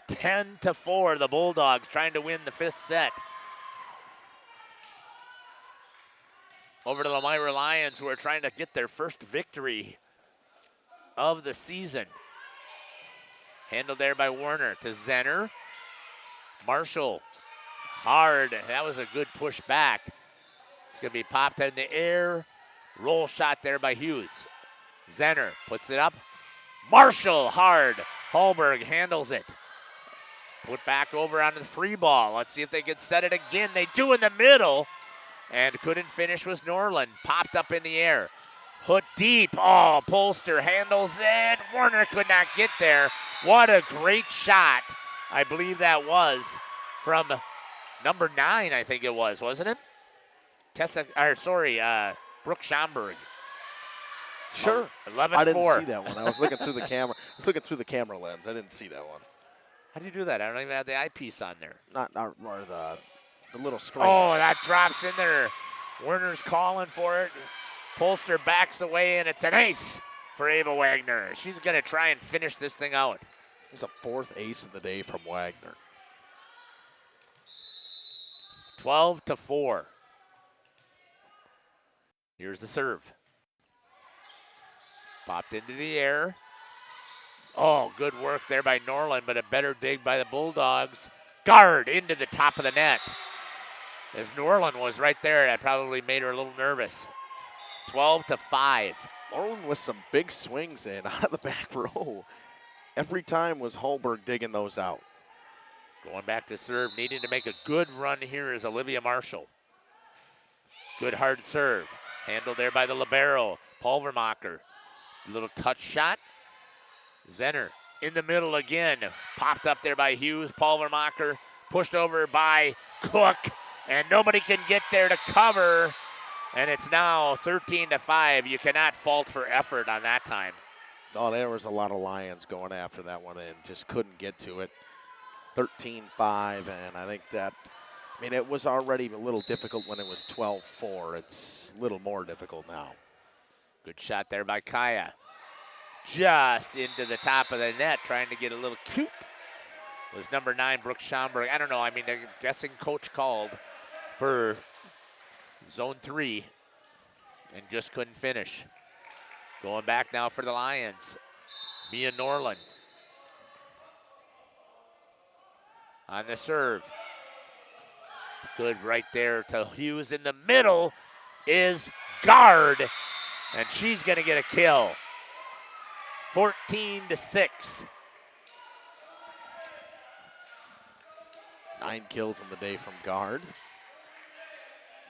10-4, the Bulldogs trying to win the 5th set. Over to the Lammyra Lions, who are trying to get their first victory of the season. Handled there by Warner to Zenner. Marshall, hard. That was a good push back. It's going to be popped in the air. Roll shot there by Hughes. Zenner puts it up. Marshall hard. Hallberg handles it. Put back over onto the free ball. Let's see if they can set it again. They do in the middle. And couldn't finish was Norland. Popped up in the air. Hook deep. Oh, Polster handles it. Warner could not get there. What a great shot. I believe that was from number 9, I think it was, wasn't it? Brooke Schomburg. Sure. 11-4. I didn't see that one. I was looking through the camera. I was looking through the camera lens. I didn't see that one. How do you do that? I don't even have the eyepiece on there. Not or the little screen. Oh, that drops in there. Werner's calling for it. Polster backs away, and it's an ace for Ava Wagner. She's going to try and finish this thing out. It's a 4th ace of the day from Wagner. 12-4. Here's the serve. Popped into the air. Oh, good work there by Norland, but a better dig by the Bulldogs. Guard into the top of the net. As Norland was right there, that probably made her a little nervous. 12-5. Norland with some big swings in out of the back row. Every time was Hallberg digging those out. Going back to serve, needing to make a good run here is Olivia Marshall. Good hard serve. Handled there by the libero, Pulvermacher. Little touch shot. Zenner in the middle again. Popped up there by Hughes. Pulvermacher pushed over by Cook. And nobody can get there to cover. And it's now 13-5. You cannot fault for effort on that time. Oh, there was a lot of Lions going after that one and just couldn't get to it. 13-5, and I think that, it was already a little difficult when it was 12-4. It's a little more difficult now. Good shot there by Kaya. Just into the top of the net, trying to get a little cute. It was number 9, Brooke Schomburg. I don't know, I'm guessing coach called for zone 3 and just couldn't finish. Going back now for the Lions. Mia Norland on the serve. Good right there to Hughes. In the middle is Guard, and she's going to get a kill. 14-6. 9 kills on the day from Guard.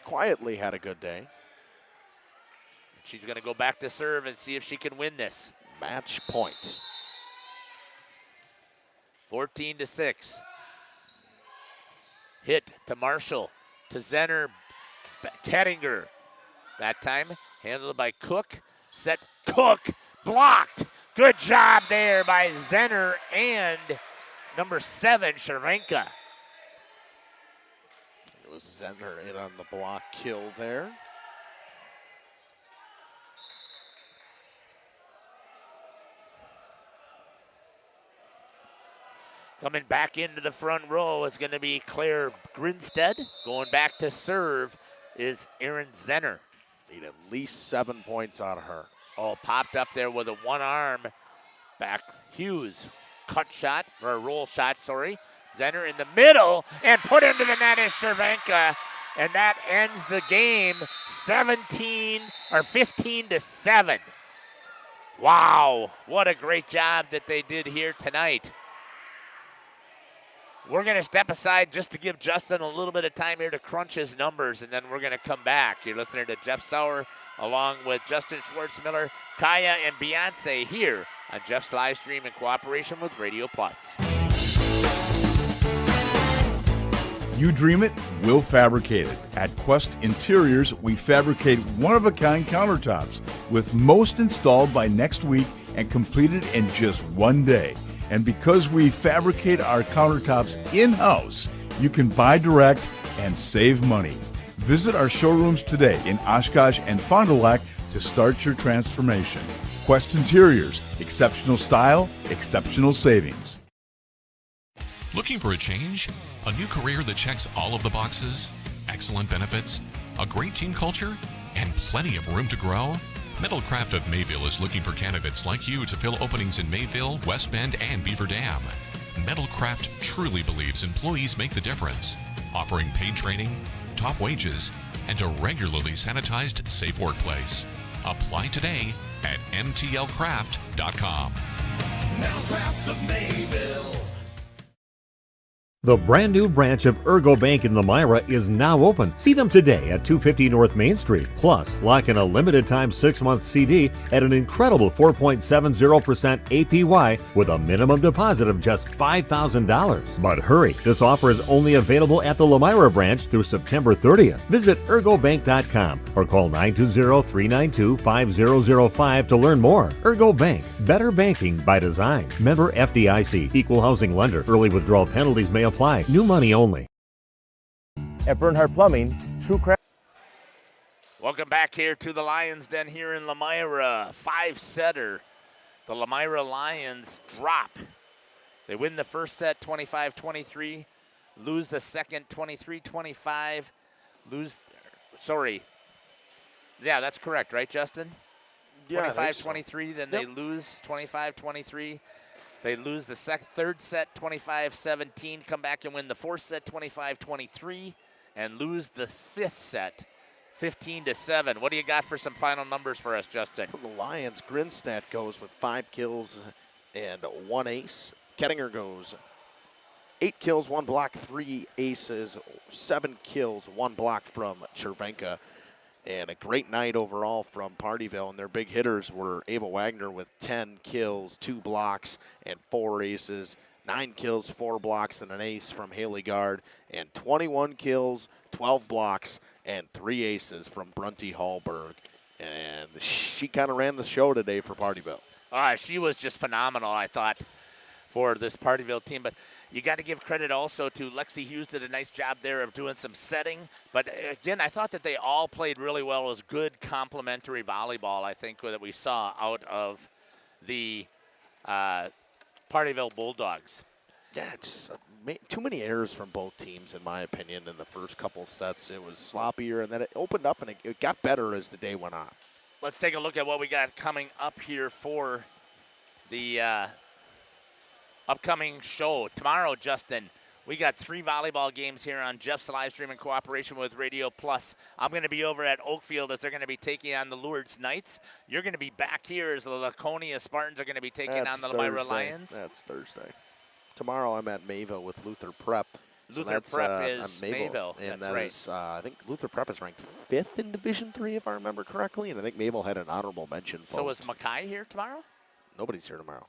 Quietly had a good day. She's going to go back to serve and see if she can win this. Match point. 14-6. Hit to Marshall, to Zenner, Kettinger. That time handled by Cook. Set Cook, blocked. Good job there by Zenner and number 7, Cervenka. It was Zenner in on the block kill there. Coming back into the front row is going to be Claire Grinstead. Going back to serve is Erin Zenner. Need at least 7 points out of her. Oh, popped up there with a one arm back. Hughes, cut shot, or a roll shot, sorry. Zenner in the middle and put into the net is Cervenka. And that ends the game 15-7. Wow, what a great job that they did here tonight. We're going to step aside just to give Justin a little bit of time here to crunch his numbers, and then we're going to come back. You're listening to Jeff Sauer along with Justin Schwartzmiller, Kaya, and Beyonce here on Jeff's live stream in cooperation with Radio Plus. You dream it, we'll fabricate it. At Quest Interiors, we fabricate one-of-a-kind countertops, with most installed by next week and completed in just one day. And because we fabricate our countertops in-house, you can buy direct and save money. Visit our showrooms today in Oshkosh and Fond du Lac to start your transformation. Quest Interiors, exceptional style, exceptional savings. Looking for a change? A new career that checks all of the boxes? Excellent benefits? A great team culture? And plenty of room to grow? Metalcraft of Mayville is looking for candidates like you to fill openings in Mayville, West Bend, and Beaver Dam. Metalcraft truly believes employees make the difference, offering paid training, top wages, and a regularly sanitized, safe workplace. Apply today at mtlcraft.com. Metalcraft of Mayville. The brand new branch of Ergo Bank in Lammyra is now open. See them today at 250 North Main Street. Plus, lock in a limited time 6-month CD at an incredible 4.70% APY with a minimum deposit of just $5,000. But hurry, this offer is only available at the Lammyra branch through September 30th. Visit ergobank.com or call 920-392-5005 to learn more. Ergo Bank, better banking by design. Member FDIC, equal housing lender. Early withdrawal penalties may apply. New money only. At Bernhardt Plumbing, true craft. Welcome back here to the Lions Den here in Lammyra. 5-setter. The Lammyra Lions drop. They win the first set 25-23, lose the second 23-25, Yeah, that's correct, right, Justin? Yeah, 25-23, then they lose 25-23. They lose the third set 25-17, come back and win the fourth set 25-23, and lose the fifth set 15-7. What do you got for some final numbers for us, Justin? For the Lions, Grinstead goes with 5 kills and 1 ace. Kettinger goes 8 kills, 1 block, 3 aces, 7 kills, 1 block from Chervenka. And a great night overall from Pardeeville. And their big hitters were Ava Wagner with 10 kills, 2 blocks, and 4 aces. 9 kills, 4 blocks, and an ace from Haley Gard. And 21 kills, 12 blocks, and 3 aces from Brunty Hallberg. And she kind of ran the show today for Pardeeville. She was just phenomenal, I thought, for this Pardeeville team. But you got to give credit also to Lexi Hughes, did a nice job there of doing some setting. But again, I thought that they all played really well. It was good complementary volleyball, I think, that we saw out of the Pardeeville Bulldogs. Yeah, just too many errors from both teams, in my opinion, in the first couple sets. It was sloppier, and then it opened up, and it got better as the day went on. Let's take a look at what we got coming up here for the upcoming show. Tomorrow, Justin, we got 3 volleyball games here on Jeff's live stream in cooperation with Radio Plus. I'm going to be over at Oakfield as they're going to be taking on the Lourdes Knights. You're going to be back here as the Laconia Spartans are going to be taking on the Lammyra Lions. That's Thursday. Tomorrow I'm at Mayville with Luther Prep. Luther Prep is Mayville. And that's right. I think Luther Prep is ranked 5th in Division III, if I remember correctly. And I think Mayville had an honorable mention. So is Mackay here tomorrow? Nobody's here tomorrow.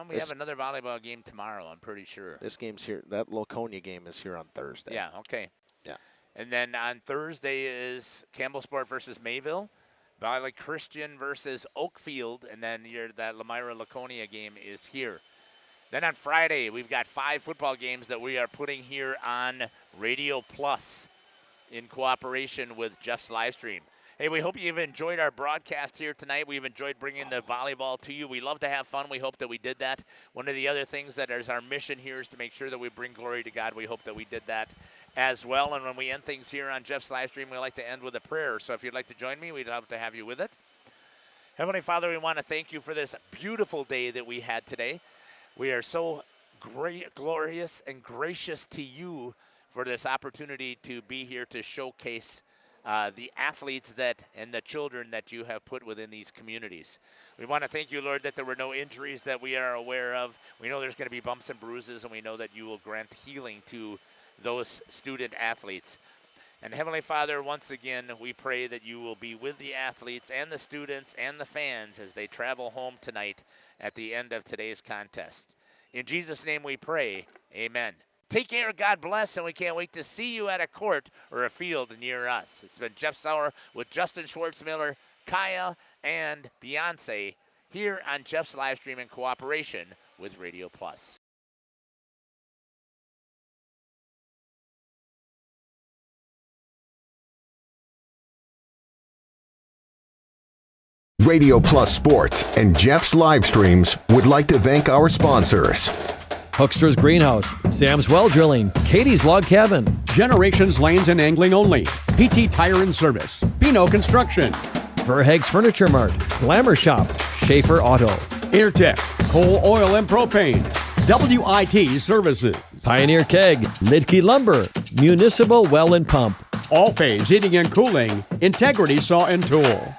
We have another volleyball game tomorrow, I'm pretty sure. This game's here. That Laconia game is here on Thursday. Yeah, okay. Yeah. And then on Thursday is Campbell Sport versus Mayville, Valley Christian versus Oakfield, and then that Lammyra Laconia game is here. Then on Friday, we've got 5 football games that we are putting here on Radio Plus in cooperation with Jeff's live stream. Hey, we hope you've enjoyed our broadcast here tonight. We've enjoyed bringing the volleyball to you. We love to have fun. We hope that we did that. One of the other things that is our mission here is to make sure that we bring glory to God. We hope that we did that as well. And when we end things here on Jeff's live stream, we like to end with a prayer. So if you'd like to join me, we'd love to have you with it. Heavenly Father, we want to thank you for this beautiful day that we had today. We are so great, glorious, and gracious to you for this opportunity to be here to showcase the athletes and the children that you have put within these communities. We want to thank you, Lord, that there were no injuries that we are aware of. We know there's going to be bumps and bruises, and we know that you will grant healing to those student athletes. And Heavenly Father, once again, we pray that you will be with the athletes and the students and the fans as they travel home tonight at the end of today's contest. In Jesus' name we pray, amen. Take care, God bless, and we can't wait to see you at a court or a field near us. It's been Jeff Sauer with Justin Schwartzmiller, Kaya, and Beyonce here on Jeff's Livestream in cooperation with Radio Plus. Radio Plus Sports and Jeff's live streams would like to thank our sponsors. Hoekstra's Greenhouse, Sam's Well Drilling, Katie's Log Cabin, Generations Lanes and Angling Only, PT Tire and Service, Pino Construction, Verheg's Furniture Mart, Glamour Shop, Schaefer Auto, Airtech, Coal, Oil, and Propane, WIT Services, Pioneer Keg, Lidke Lumber, Municipal Well and Pump, All Phase Heating and Cooling, Integrity Saw and Tool.